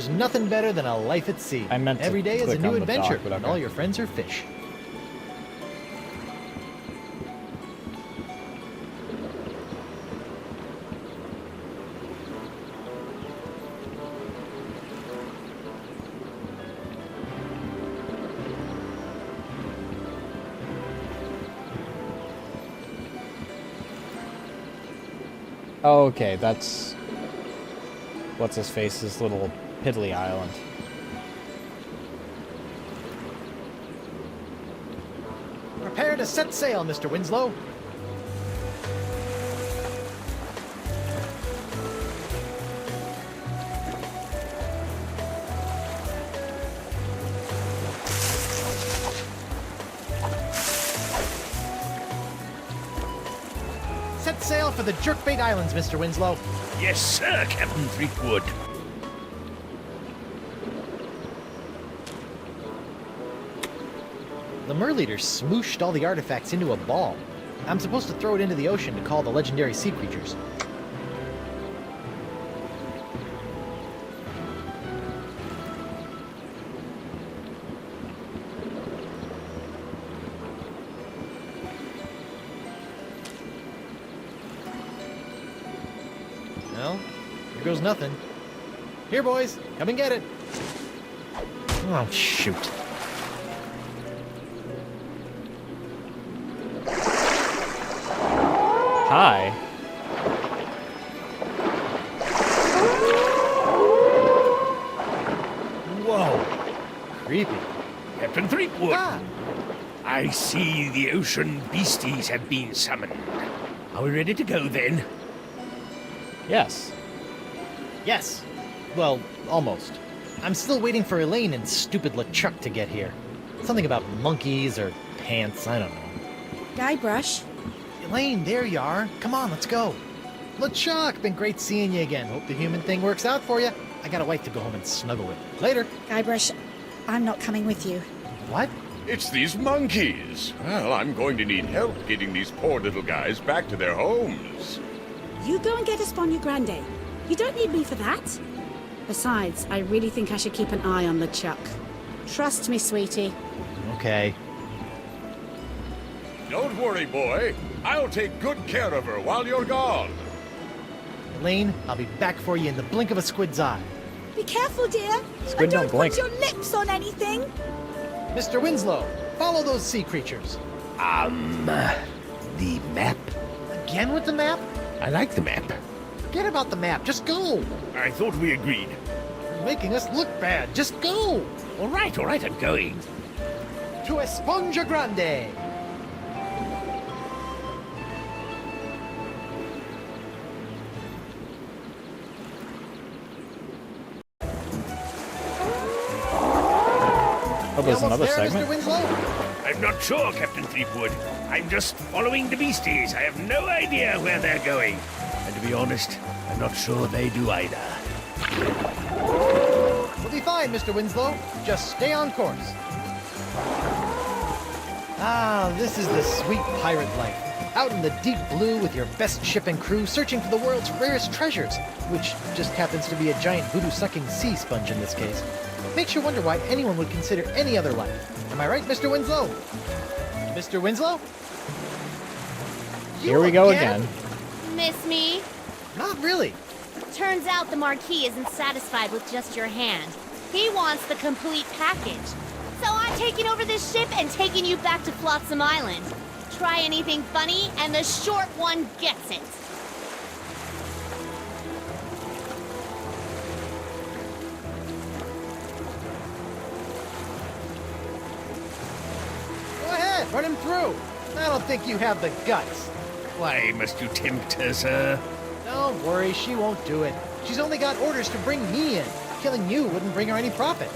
There's nothing better than a life at sea. I meant to Every day is a click new on the adventure, dock, but and okay. all your friends are fish. Oh, okay, that's... What's his face's little piddly island. Prepare to set sail, Mr. Winslow. Set sail for the Jerkbait Islands, Mr. Winslow. Yes, sir, Captain Threepwood. The Merleader smooshed all the artifacts into a ball. I'm supposed to throw it into the ocean to call the legendary sea creatures. Well, here goes nothing. Here, boys, come and get it. Oh, shoot. Hi. Whoa. Creepy. Captain Threepwood. Ah, I see the ocean beasties have been summoned. Are we ready to go then? Yes. yes. Well, almost. I'm still waiting for Elaine and stupid LeChuck to get here. Something about monkeys or pants, I don't know. Guybrush, Elaine, there you are. Come on, let's go. LeChuck, been great seeing you again. Hope the human thing works out for you. I got a wife to go home and snuggle with. Later. Guybrush, I'm not coming with you. What? It's these monkeys. Well, I'm going to need help getting these poor little guys back to their homes. You go and get España Grande. You don't need me for that. Besides, I really think I should keep an eye on LeChuck. Trust me, sweetie. Okay. Don't worry, boy. I'll take good care of her while you're gone. Elaine, I'll be back for you in the blink of a squid's eye. Be careful, dear. Squid And don't blink. put your lips on anything. Mr. Winslow, follow those sea creatures. The map? Again with the map? I like the map. Forget about the map. Just go. I thought we agreed. You're making us look bad. Just go. All right, I'm going. To España Grande. Oh, there's another there, segment? Mr. Winslow? I'm not sure, Captain Threepwood. I'm just following the beasties. I have no idea where they're going. And to be honest, I'm not sure they do either. We'll be fine, Mr. Winslow. Just stay on course. Ah, this is the sweet pirate life. Out in the deep blue with your best ship and crew searching for the world's rarest treasures, which just happens to be a giant voodoo-sucking sea sponge in this case. Makes you wonder why anyone would consider any other life. Am I right, Mr. Winslow? Mr. Winslow? Here we go again. Miss me? Not really. Turns out the Marquis isn't satisfied with just your hand. He wants the complete package. So I'm taking over this ship and taking you back to Flotsam Island. Try anything funny, and the short one gets it. Go ahead, run him through. I don't think you have the guts. Why must you tempt her, sir? Don't worry, she won't do it. She's only got orders to bring me in. Killing you wouldn't bring her any profit.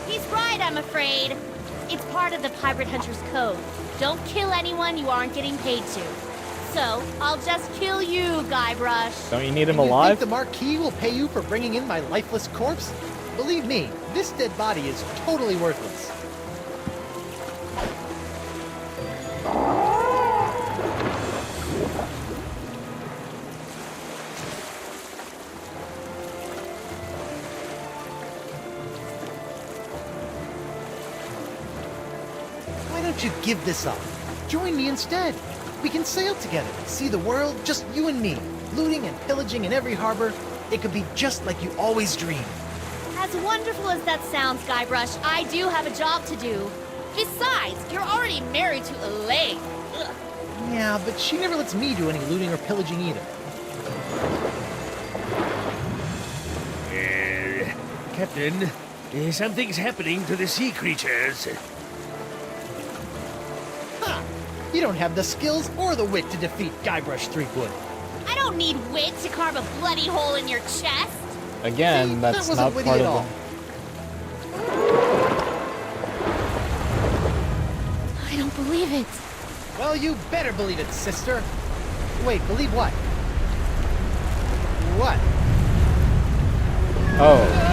He's right, I'm afraid. It's part of the Pirate Hunter's code. Don't kill anyone you aren't getting paid to. So, I'll just kill you, Guybrush. Don't you need him And you alive? think the Marquis will pay you for bringing in my lifeless corpse? Believe me, this dead body is totally worthless. Why don't you give this up? Join me instead. We can sail together, see the world, just you and me, looting and pillaging in every harbor. It could be just like you always dreamed. As wonderful as that sounds, Guybrush, I do have a job to do. Besides, you're already married to Elaine. Ugh. Yeah, but she never lets me do any looting or pillaging either. Captain, something's happening to the sea creatures. Ha! You don't have the skills or the wit to defeat Guybrush Threepwood. I don't need wit to carve a bloody hole in your chest. Again, See, that's that not wasn't part witty of at all. I don't believe it. Well, you better believe it, sister. Wait, believe what? What? Oh.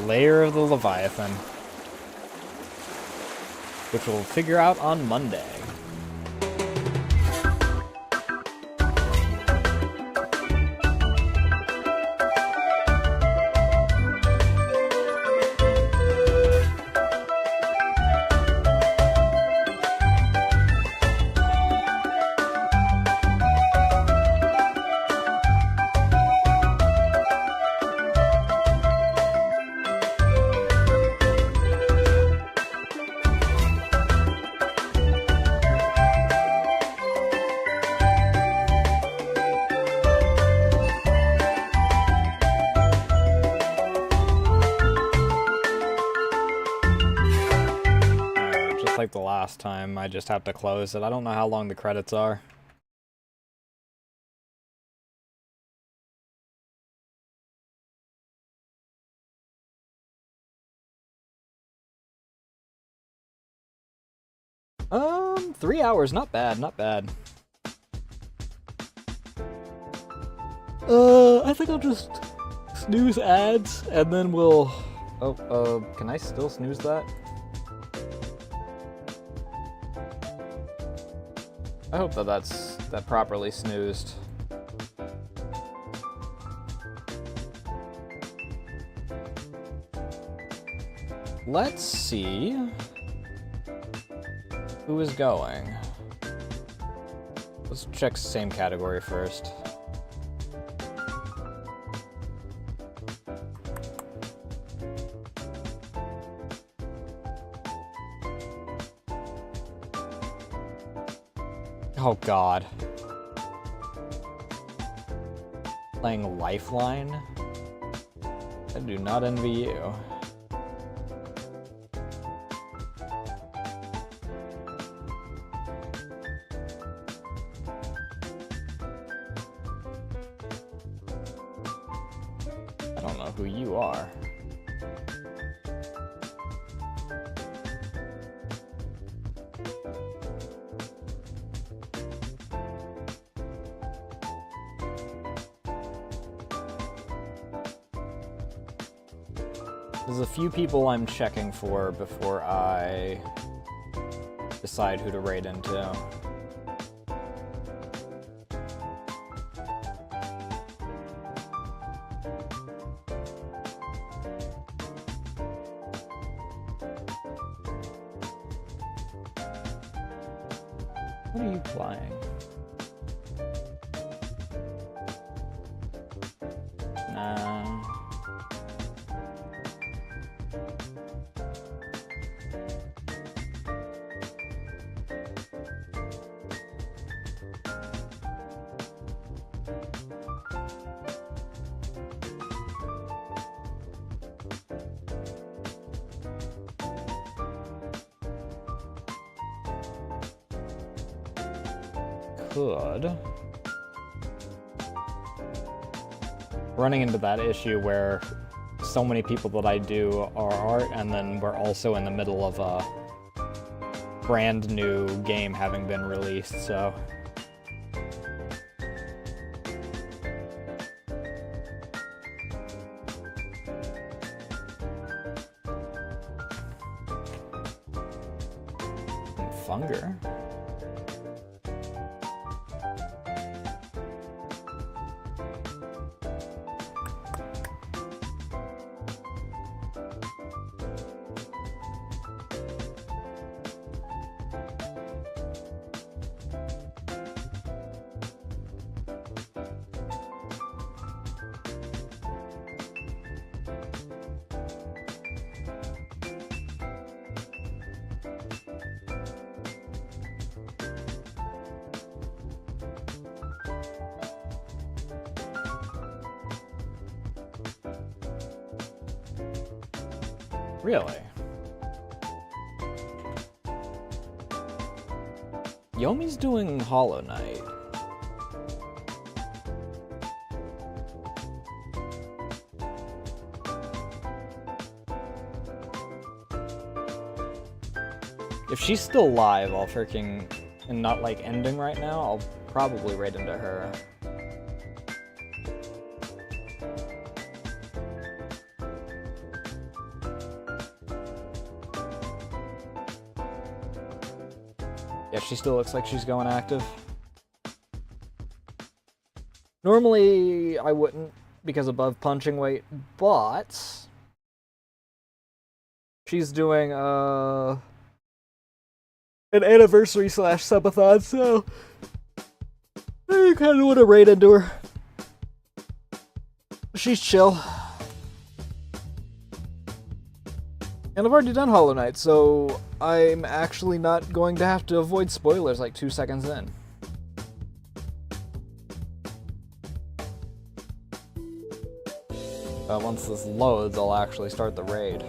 Layer of the Leviathan, which we'll figure out on Monday. Like the last time, I just have to close it. I don't know how long the credits are. Um, 3 hours, not bad, not bad. I think I'll just snooze ads, and then we'll... Oh, can I still snooze that? I hope that properly snoozed. Let's see who is going. Let's check the same category first. Oh god. Playing Lifeline? I do not envy you. I don't know who you are. There's a few people I'm checking for before I decide who to raid into. What are you playing? Nah. could... Running into that issue where so many people that I do are art, and then we're also in the middle of a brand new game having been released, so... Funger. Really? Yomi's doing Hollow Knight. If she's still live, I'll freaking... and not, like, ending right now, I'll probably raid into her. Yeah, she still looks like she's going active. Normally, I wouldn't, because above punching weight, but... she's doing, an anniversary / subathon, so... I kinda wanna raid into her. She's chill. And I've already done Hollow Knight, so I'm actually not going to have to avoid spoilers like 2 seconds in. Once this loads, I'll actually start the raid.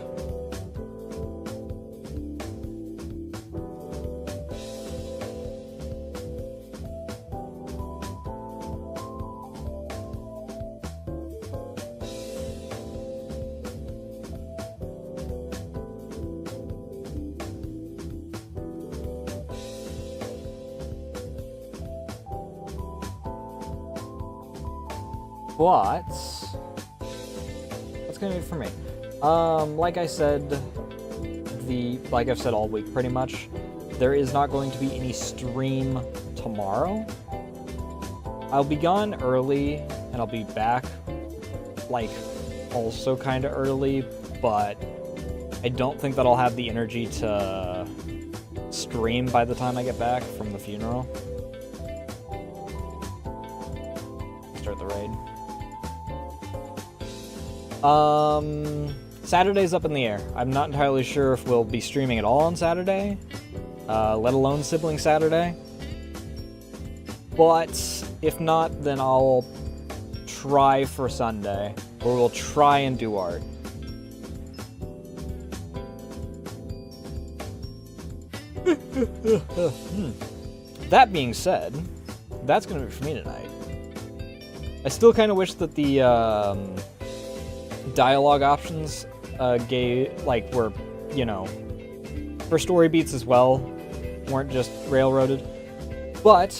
But what's gonna be for me? Like I said, like I've said all week pretty much, there is not going to be any stream tomorrow. I'll be gone early and I'll be back like also kind of early, but I don't think that I'll have the energy to stream by the time I get back from the funeral. Start the raid. Saturday's up in the air. I'm not entirely sure if we'll be streaming at all on Saturday, let alone Sibling Saturday. But if not, then I'll try for Sunday, or we'll try and do art. That being said, that's gonna be for me tonight. I still kind of wish that the dialogue options were, you know, for story beats as well, weren't just railroaded. But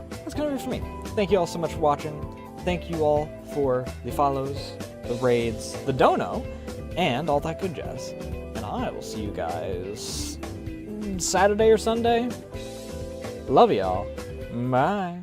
that's gonna be for me. Thank you all so much for watching. Thank you all for the follows, the raids, the dono, and all that good jazz. And I will see you guys Saturday or Sunday. Love y'all. Bye.